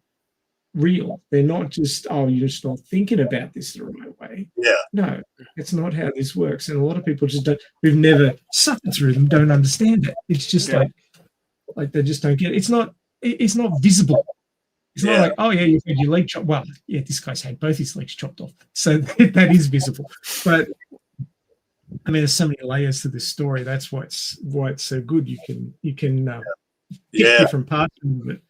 real. They're not just, you're just not thinking about this the right way. Yeah. No, that's not how this works. And a lot of people just who've never suffered through them don't understand it. It's just like they just don't get it. It's not visible. It's not like, you've had your leg chopped. Well, this guy's had both his legs chopped off. So that is visible. But I mean, there's so many layers to this story. That's why it's so good. You can pick different parts of it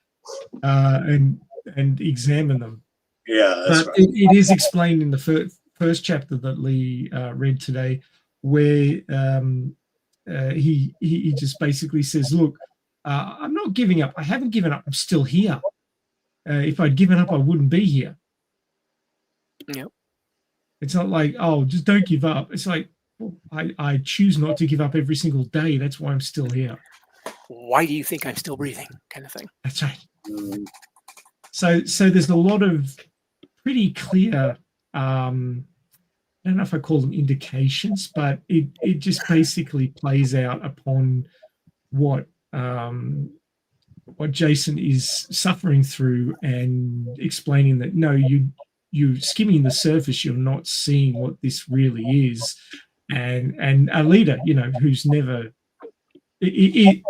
and examine them. Yeah, that's but right. It is explained in the first chapter that Lee read today, where he just basically says, "Look, I'm not giving up. I haven't given up. I'm still here. If I'd given up, I wouldn't be here." Yep. It's not like, just don't give up. It's like, I choose not to give up every single day. That's why I'm still here. Why do you think I'm still breathing? Kind of thing. That's right. So there's a lot of pretty clear, I don't know if I call them indications, but it just basically plays out upon what what Jason is suffering through, and explaining that no, you're skimming the surface, you're not seeing what this really is. And Alita, you know, who's never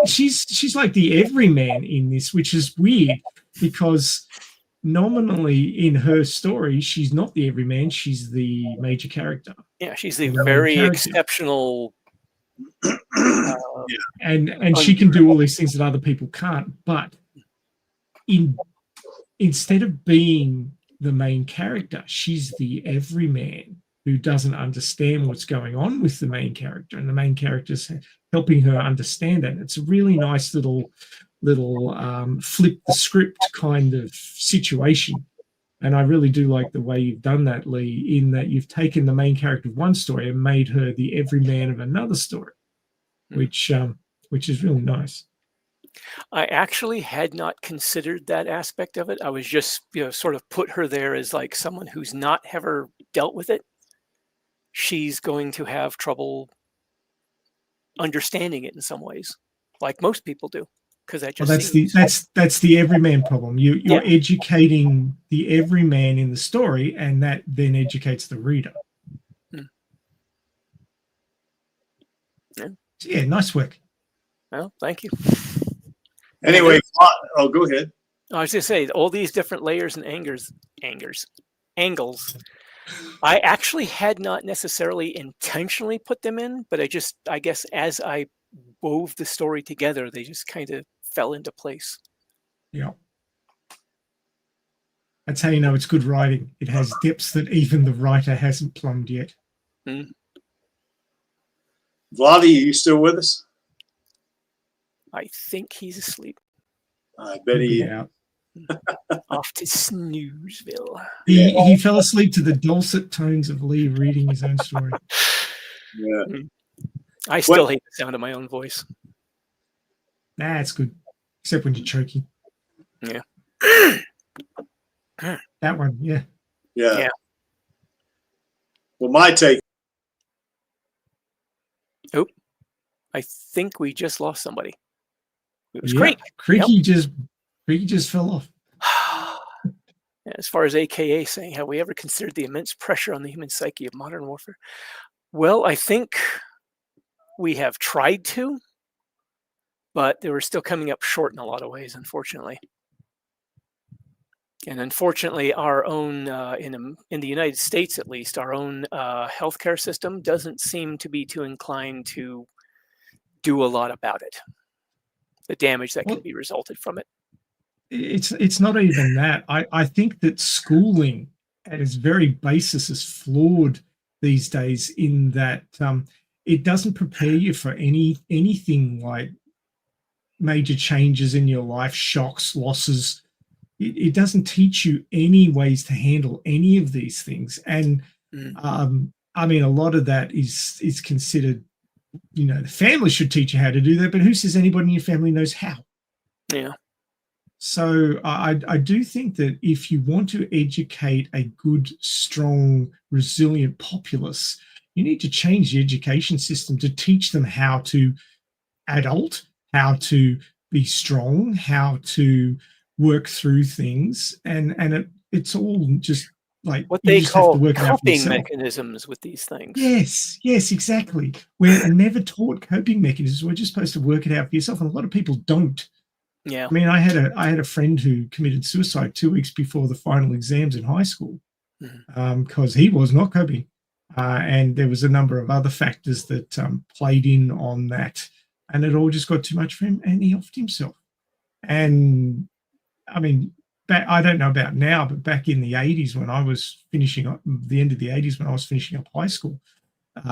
she's like the everyman in this, which is weird because nominally in her story she's not the everyman, she's the major character. Yeah, she's the main very character. exceptional. And she can do all these things that other people can't. But instead of being the main character, she's the everyman who doesn't understand what's going on with the main character, and the main character's helping her understand that. It's a really nice little flip the script kind of situation. And I really do like the way you've done that, Lee, in that you've taken the main character of one story and made her the everyman of another story, which is really nice. I actually had not considered that aspect of it. I was just, sort of put her there as like someone who's not ever dealt with it. She's going to have trouble understanding it in some ways, like most people do. Because that just that's the everyman problem. You're educating the everyman in the story, and that then educates the reader. Yeah, nice work. Well, thank you. Anyway, oh, go ahead. I was going to say, all these different layers and angles, I actually had not necessarily intentionally put them in, but I guess as I wove the story together, they just kind of fell into place. Yeah. That's how you know it's good writing. It has depths that even the writer hasn't plumbed yet. Mm. Vladi, are you still with us? I think he's asleep. I bet he out. Off to Snoozeville. He fell asleep to the dulcet tones of Lee reading his own story. Yeah. I still hate the sound of my own voice. Nah, it's good. Except when you're choking. Yeah. That one, yeah. Yeah. Well, my take. Oh, I think we just lost somebody. It was Creaky just fell off. As far as AKA saying, have we ever considered the immense pressure on the human psyche of modern warfare? Well, I think we have tried to, but they were still coming up short in a lot of ways, unfortunately. And unfortunately, our own, in the United States at least, our own healthcare system doesn't seem to be too inclined to do a lot about it. The damage that can be resulted from it. It's not even that. I think that schooling at its very basis is flawed these days, in that it doesn't prepare you for anything like major changes in your life, shocks, losses. It doesn't teach you any ways to handle any of these things. And I mean, a lot of that is considered, the family should teach you how to do that, but who says anybody in your family knows how? Yeah. So I do think that if you want to educate a good, strong, resilient populace, you need to change the education system to teach them how to adult, how to be strong, how to work through things, and it's all just like what they call coping mechanisms with these things. Yes, exactly. We're never taught coping mechanisms. We're just supposed to work it out for yourself, and a lot of people don't. Yeah. I mean, I had a friend who committed suicide 2 weeks before the final exams in high school because he was not coping, and there was a number of other factors that played in on that, and it all just got too much for him, and he offed himself. And I mean, I don't know about now, but back in the 80s when I was finishing up, the end of the 80s when I was finishing up high school,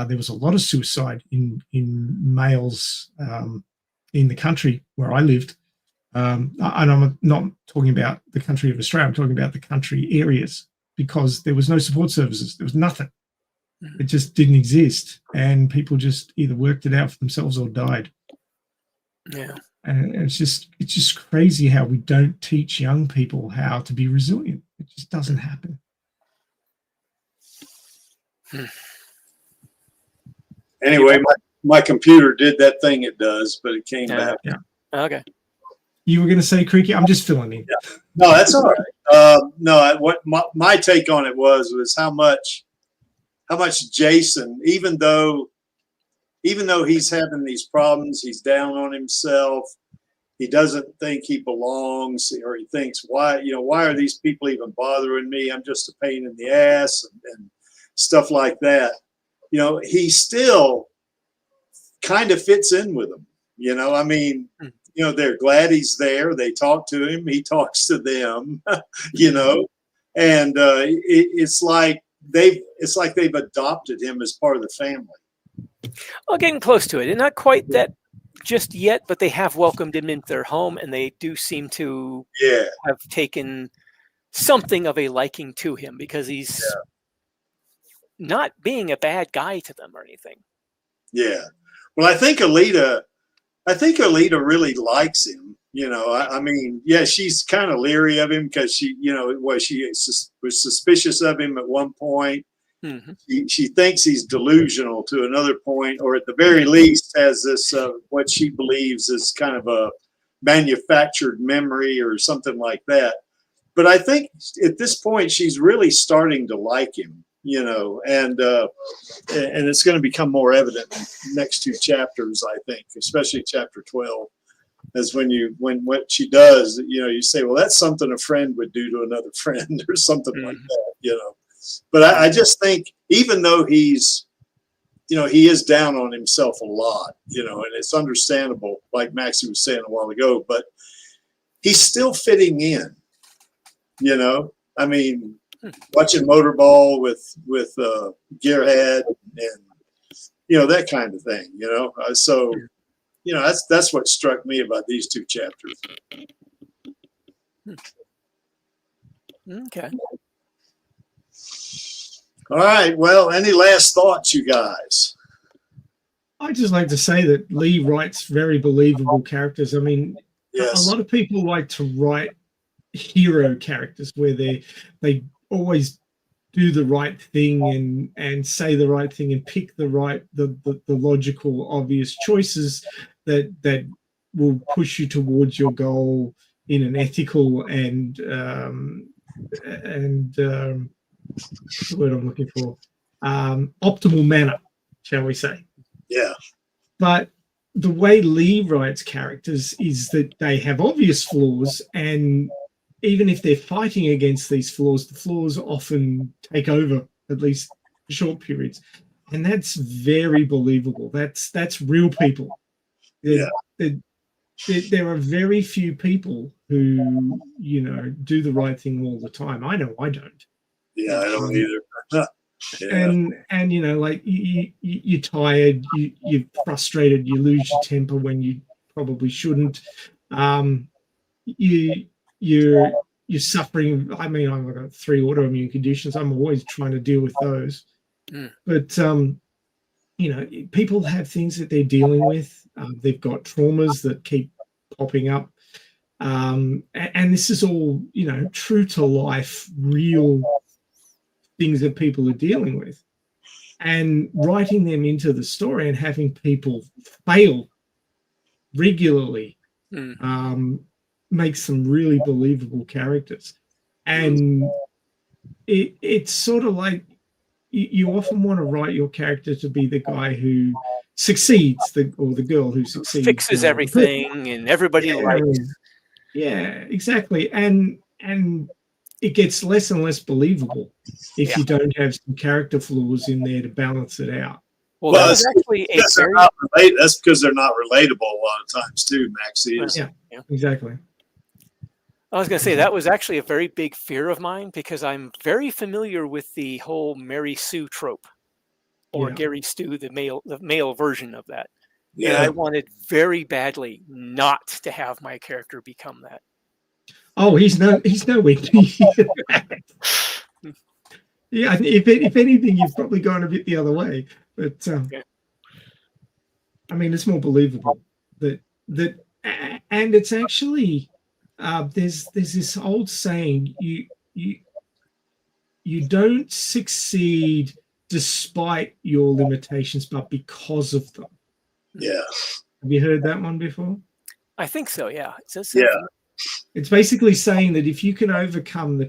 there was a lot of suicide in males in the country where I lived. And I'm not talking about the country of Australia, I'm talking about the country areas, because there was no support services. There was nothing. It just didn't exist. And people just either worked it out for themselves or died. Yeah. And it's just crazy how we don't teach young people how to be resilient. It just doesn't happen. Anyway, my computer did that thing it does, but it came back. Yeah. Okay. You were going to say Creaky? I'm just filling in. Yeah. No, that's all right. No, what my take on it was how much Jason, even though he's having these problems, he's down on himself. He doesn't think he belongs, or he thinks, why are these people even bothering me? I'm just a pain in the ass and stuff like that. He still kind of fits in with them. I mean, they're glad he's there. They talk to him. He talks to them, and it's like they've adopted him as part of the family. Well, getting close to it, and not quite that just yet, but they have welcomed him into their home, and they do seem to have taken something of a liking to him, because he's not being a bad guy to them or anything. Yeah. Well, I think Alita really likes him. I mean, she's kind of leery of him because she was suspicious of him at one point. Mm-hmm. She thinks he's delusional to another point, or at the very least has this what she believes is kind of a manufactured memory or something like that. But I think at this point she's really starting to like him, and it's going to become more evident in the next two chapters, I think, especially chapter 12. As when what she does, you say, well, that's something a friend would do to another friend or something like that, But I just think, even though he's, he is down on himself a lot, and it's understandable, like Maxie was saying a while ago, but he's still fitting in, I mean, watching Motorball with Gearhead and, that kind of thing, so, that's what struck me about these two chapters. Okay. All right. Well, any last thoughts, you guys? I'd just like to say that Lee writes very believable characters. I mean, a lot of people like to write hero characters where they always do the right thing and say the right thing and pick the logical, obvious choices that will push you towards your goal in an ethical and what's the word I'm looking for? Optimal manner, shall we say. Yeah. But the way Lee writes characters is that they have obvious flaws, and even if they're fighting against these flaws, the flaws often take over, at least for short periods. And that's very believable. That's real people. There are very few people who, do the right thing all the time. I know I don't. Yeah, I don't either. And like you're tired, you're frustrated, you lose your temper when you probably shouldn't. You're suffering. I mean, I've got 3 autoimmune conditions. I'm always trying to deal with those. But people have things that they're dealing with. They've got traumas that keep popping up. And this is all, true to life, real things that people are dealing with, and writing them into the story and having people fail regularly makes some really believable characters. And it's sort of like you often want to write your character to be the guy who succeeds, or the girl who succeeds, fixes everything and everybody likes. Yeah, exactly. And it gets less and less believable if you don't have some character flaws in there to balance it out. Well, that's actually that's because they're not relatable a lot of times too, Maxie. Yeah, exactly. I was going to say that was actually a very big fear of mine, because I'm very familiar with the whole Mary Sue trope, or Gary Stu, the male version of that. Yeah. And I wanted very badly not to have my character become that. Oh, he's no weak. Yeah, if anything, you've probably gone a bit the other way. But I mean, it's more believable that, and it's actually there's this old saying: you don't succeed despite your limitations, but because of them. Yeah. Have you heard that one before? I think so. Yeah. It says Yeah. It's basically saying that if you can overcome the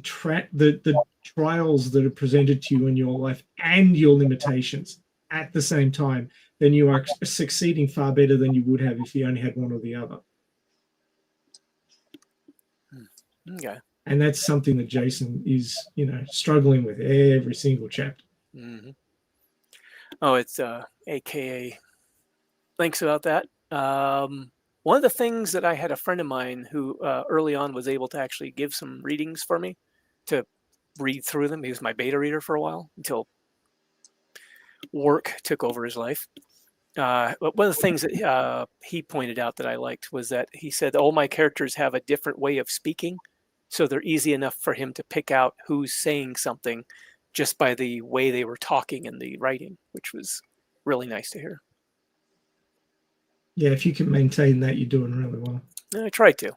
trials that are presented to you in your life and your limitations at the same time, then you are succeeding far better than you would have if you only had one or the other. Okay. And that's something that Jason is, struggling with every single chapter. Mm-hmm. Oh, it's AKA. Thanks about that. One of the things that I had a friend of mine who early on was able to actually give some readings for me to read through them. He was my beta reader for a while until work took over his life. But one of the things that he pointed out that I liked was that he said all my characters have a different way of speaking, so they're easy enough for him to pick out who's saying something just by the way they were talking in the writing, which was really nice to hear. Yeah, if you can maintain that, you're doing really well. I tried to.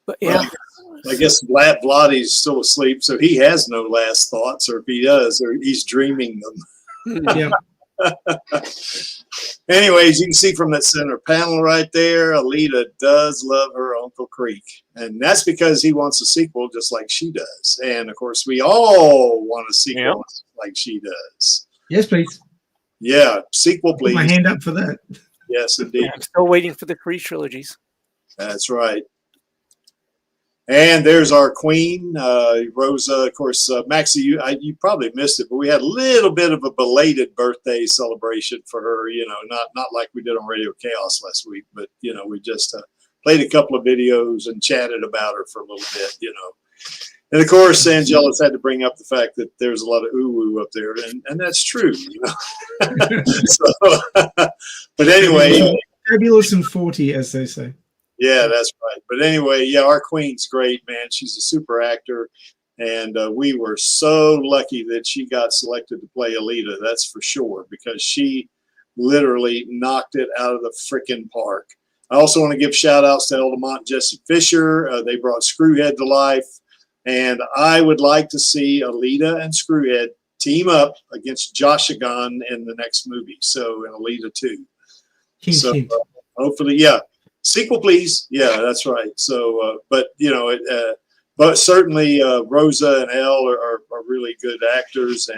But yeah. I guess Vladdy's still asleep, so he has no last thoughts, or if he does, or he's dreaming them. Yeah. Anyways, you can see from that center panel right there, Alita does love her Uncle Creek. And that's because he wants a sequel just like she does. And, of course, we all want a sequel like she does. Yes, please. Yeah, sequel, please. Put my hand up for that. Yes, indeed. I'm still waiting for the 3 trilogies. That's right. And there's our queen, Rosa. Of course, Maxie, you probably missed it, but we had a little bit of a belated birthday celebration for her. Not like we did on Radio Chaos last week, but we just played a couple of videos and chatted about her for a little bit. And of course, Angelus had to bring up the fact that there's a lot of ooh-woo up there, and that's true. So, but anyway, fabulous and 40, as they say. Yeah, that's right. But anyway, yeah, our queen's great, man. She's a super actor, and we were so lucky that she got selected to play Alita. That's for sure, because she literally knocked it out of the frickin' park. I also want to give shout outs to Eldamont and Jesse Fisher. They brought Screwhead to life, and I would like to see Alita and Screwhead team up against Joshagon in the next movie. So in Alita 2. So hopefully, yeah. Sequel, please. Yeah, that's right. So, but certainly Rosa and Elle are really good actors,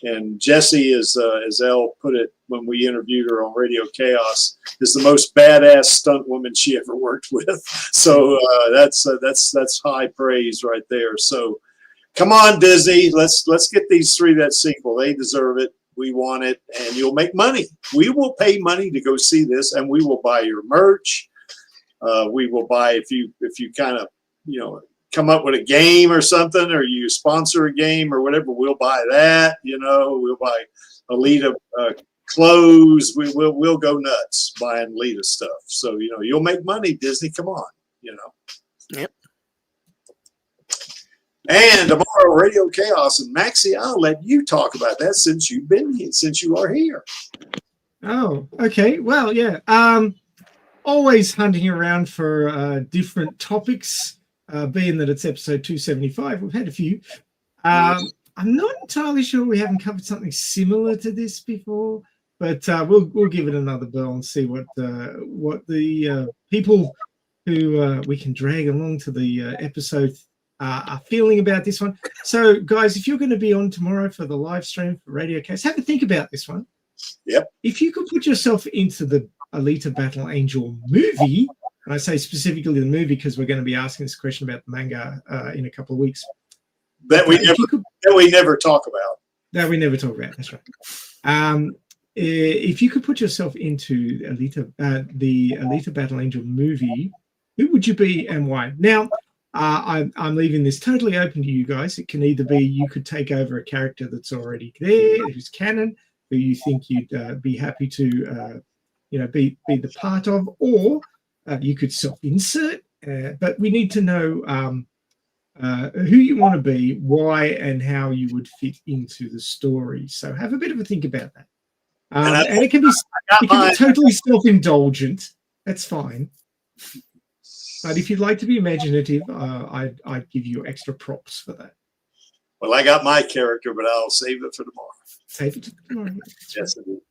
and Jessie is, as Elle put it when we interviewed her on Radio Chaos, is the most badass stunt woman she ever worked with. So that's high praise right there. So, come on, Disney, let's get these 3 that sequel. They deserve it. We want it, and you'll make money. We will pay money to go see this, and we will buy your merch. We will buy if you kind of come up with a game or something, or you sponsor a game or whatever. We'll buy that. We'll buy Alita clothes. We'll go nuts buying Alita stuff. So you'll make money, Disney. Come on, Yep. And tomorrow, Radio Chaos, and Maxie, I'll let you talk about that since you've been here, since you are here. Oh, okay. Well, yeah. Always hunting around for different topics. Being that it's episode 275, we've had a few. I'm not entirely sure we haven't covered something similar to this before, but we'll give it another bell and see what the people who we can drag along to the episode are feeling about this one. So, guys, if you're going to be on tomorrow for the live stream for Radio Case, have a think about this one. Yep. If you could put yourself into the Alita Battle Angel movie, and I say specifically the movie because we're going to be asking this question about the manga in a couple of weeks. That we never talk about. That we never talk about. That's right. If you could put yourself into the Alita Battle Angel movie, who would you be and why? Now, I'm leaving this totally open to you guys. It can either be you could take over a character that's already there, who's canon, who you think you'd be happy to, be the part of, or you could self-insert. But we need to know who you want to be, why, and how you would fit into the story. So have a bit of a think about that. And it can be totally self-indulgent. That's fine. But if you'd like to be imaginative, I'd give you extra props for that. Well, I got my character, but I'll save it for tomorrow. Save it to tomorrow. Yes, I do.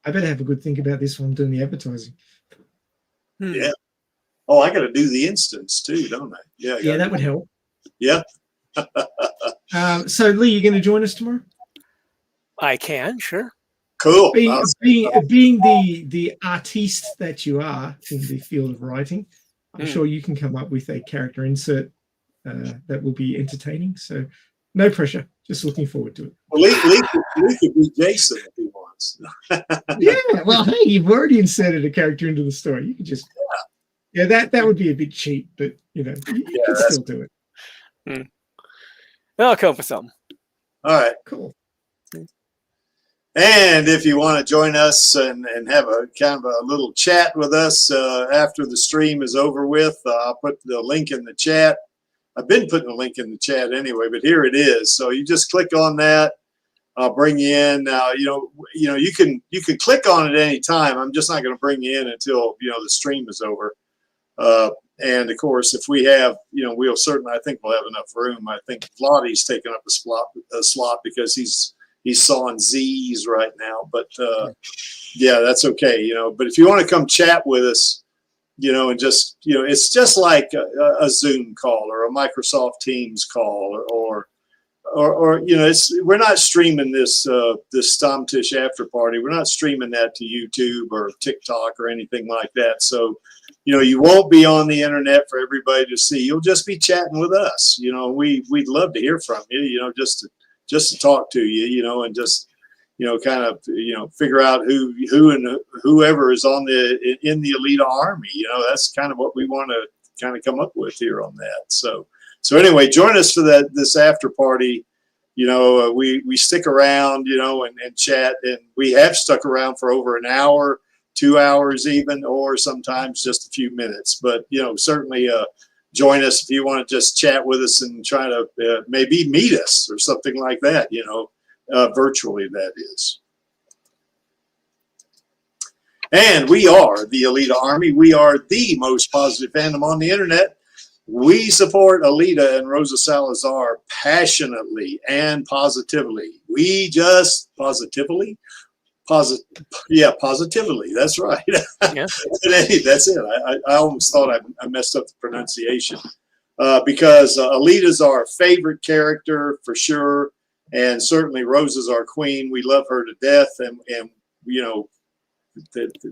I better have a good think about this one doing the advertising. Yeah. Oh, I got to do the instance too, don't I? Yeah. Yeah, that would help. Yeah. So, Lee, you're going to join us tomorrow? I can, sure. Cool. Being the artiste that you are in the field of writing, I'm sure you can come up with a character insert that will be entertaining. So, no pressure. Just looking forward to it. Well, Lee could be Jason if he wants. Yeah. Well, hey, you've already inserted a character into the story. You could just that would be a bit cheap, but you know you can still do it. I'll come up with something. All right. Cool. And if you want to join us and have a kind of a little chat with us after the stream is over with, I'll put the link in the chat. I've been putting the link in the chat anyway, but here it is. So you just click on that. I'll bring you in. You can click on it any time. I'm just not going to bring you in until the stream is over. And of course, if we have, we'll certainly. I think we'll have enough room. I think Lottie's taking up a slot because he's sawing Z's right now. But yeah, that's okay. But if you want to come chat with us, and just it's just like a Zoom call or a Microsoft Teams call or we're not streaming this Stammtisch after party. We're not streaming that to YouTube or TikTok or anything like that. So, you won't be on the internet for everybody to see. You'll just be chatting with us. We'd love to hear from you. Just to talk to you. And just kind of figure out who and whoever is in the Alita army. That's kind of what we want to kind of come up with here on that. So anyway, join us for this after party. We stick around, and chat, and we have stuck around for over an hour, 2 hours even, or sometimes just a few minutes. But certainly join us if you want to just chat with us and try to maybe meet us or something like that. Virtually, that is. And we are the Alita Army. We are the most positive fandom on the internet. We support Alita and Rosa Salazar passionately and positively. We just positively. That's right. Yeah. That's it. I almost thought I messed up the pronunciation because Alita's our favorite character for sure. And certainly Rosa's our queen. We love her to death. And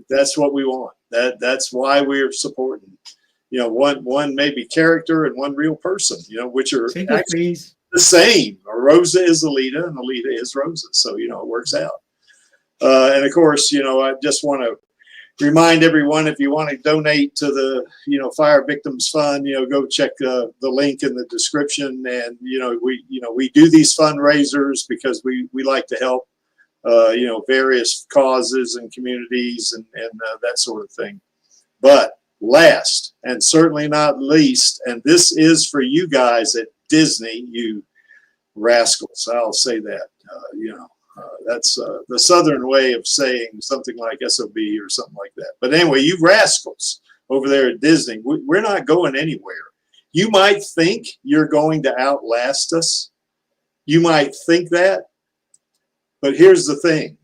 that's what we want. That's why we're supporting. One maybe character and one real person, which are actually the same. Rosa is Alita and Alita is Rosa. So, it works out. And of course, I just want to remind everyone, if you want to donate to the, Fire Victims Fund, go check the link in the description. And, we do these fundraisers because we like to help, various causes and communities and that sort of thing. But last and certainly not least, and this is for you guys at Disney, you rascals, I'll say that, that's the Southern way of saying something like SOB or something like that. But anyway, you rascals over there at Disney, we're not going anywhere. You might think you're going to outlast us. You might think that. But here's the thing.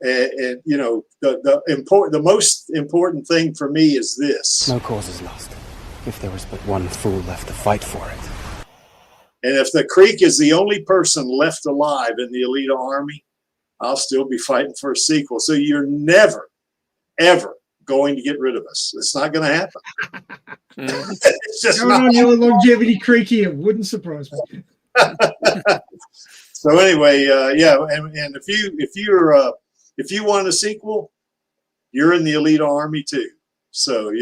And the most important thing for me is this. No cause is lost, if there was but one fool left to fight for it. And if the Creek is the only person left alive in the Alita Army, I'll still be fighting for a sequel. So you're never, ever going to get rid of us. It's not going to happen. It's just not on your longevity, Creaky. It wouldn't surprise me. So anyway, and if you want a sequel, you're in the Alita Army too. So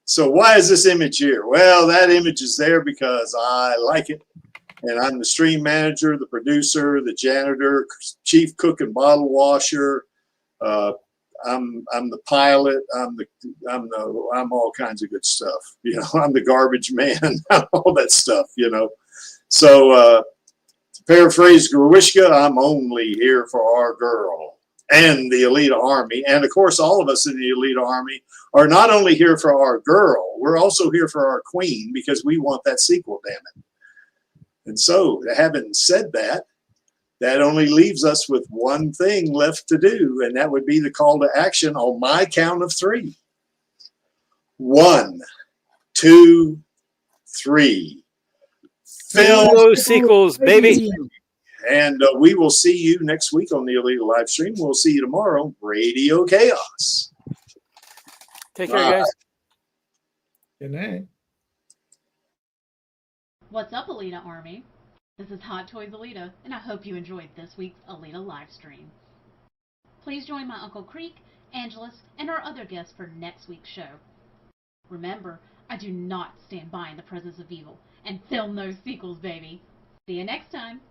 So why is this image here? Well, that image is there because I like it. And I'm the stream manager, the producer, the janitor, chief cook and bottle washer. I'm the pilot. I'm all kinds of good stuff. I'm the garbage man. All that stuff. So to paraphrase Gruishka, I'm only here for our girl and the Alita Army. And of course, all of us in the Alita Army are not only here for our girl, we're also here for our queen because we want that sequel. Damn it. And so, having said that, that only leaves us with one thing left to do, and that would be the call to action on my count of 3. 1, 2, 3. Fill those sequels, baby. And we will see you next week on the Alita live stream. We'll see you tomorrow on Radio Chaos. Take care, guys. Good night. What's up, Alita Army? This is Hot Toys Alita, and I hope you enjoyed this week's Alita live stream. Please join my Uncle Creek, Angelus, and our other guests for next week's show. Remember, I do not stand by in the presence of evil, and film those sequels, baby. See you next time.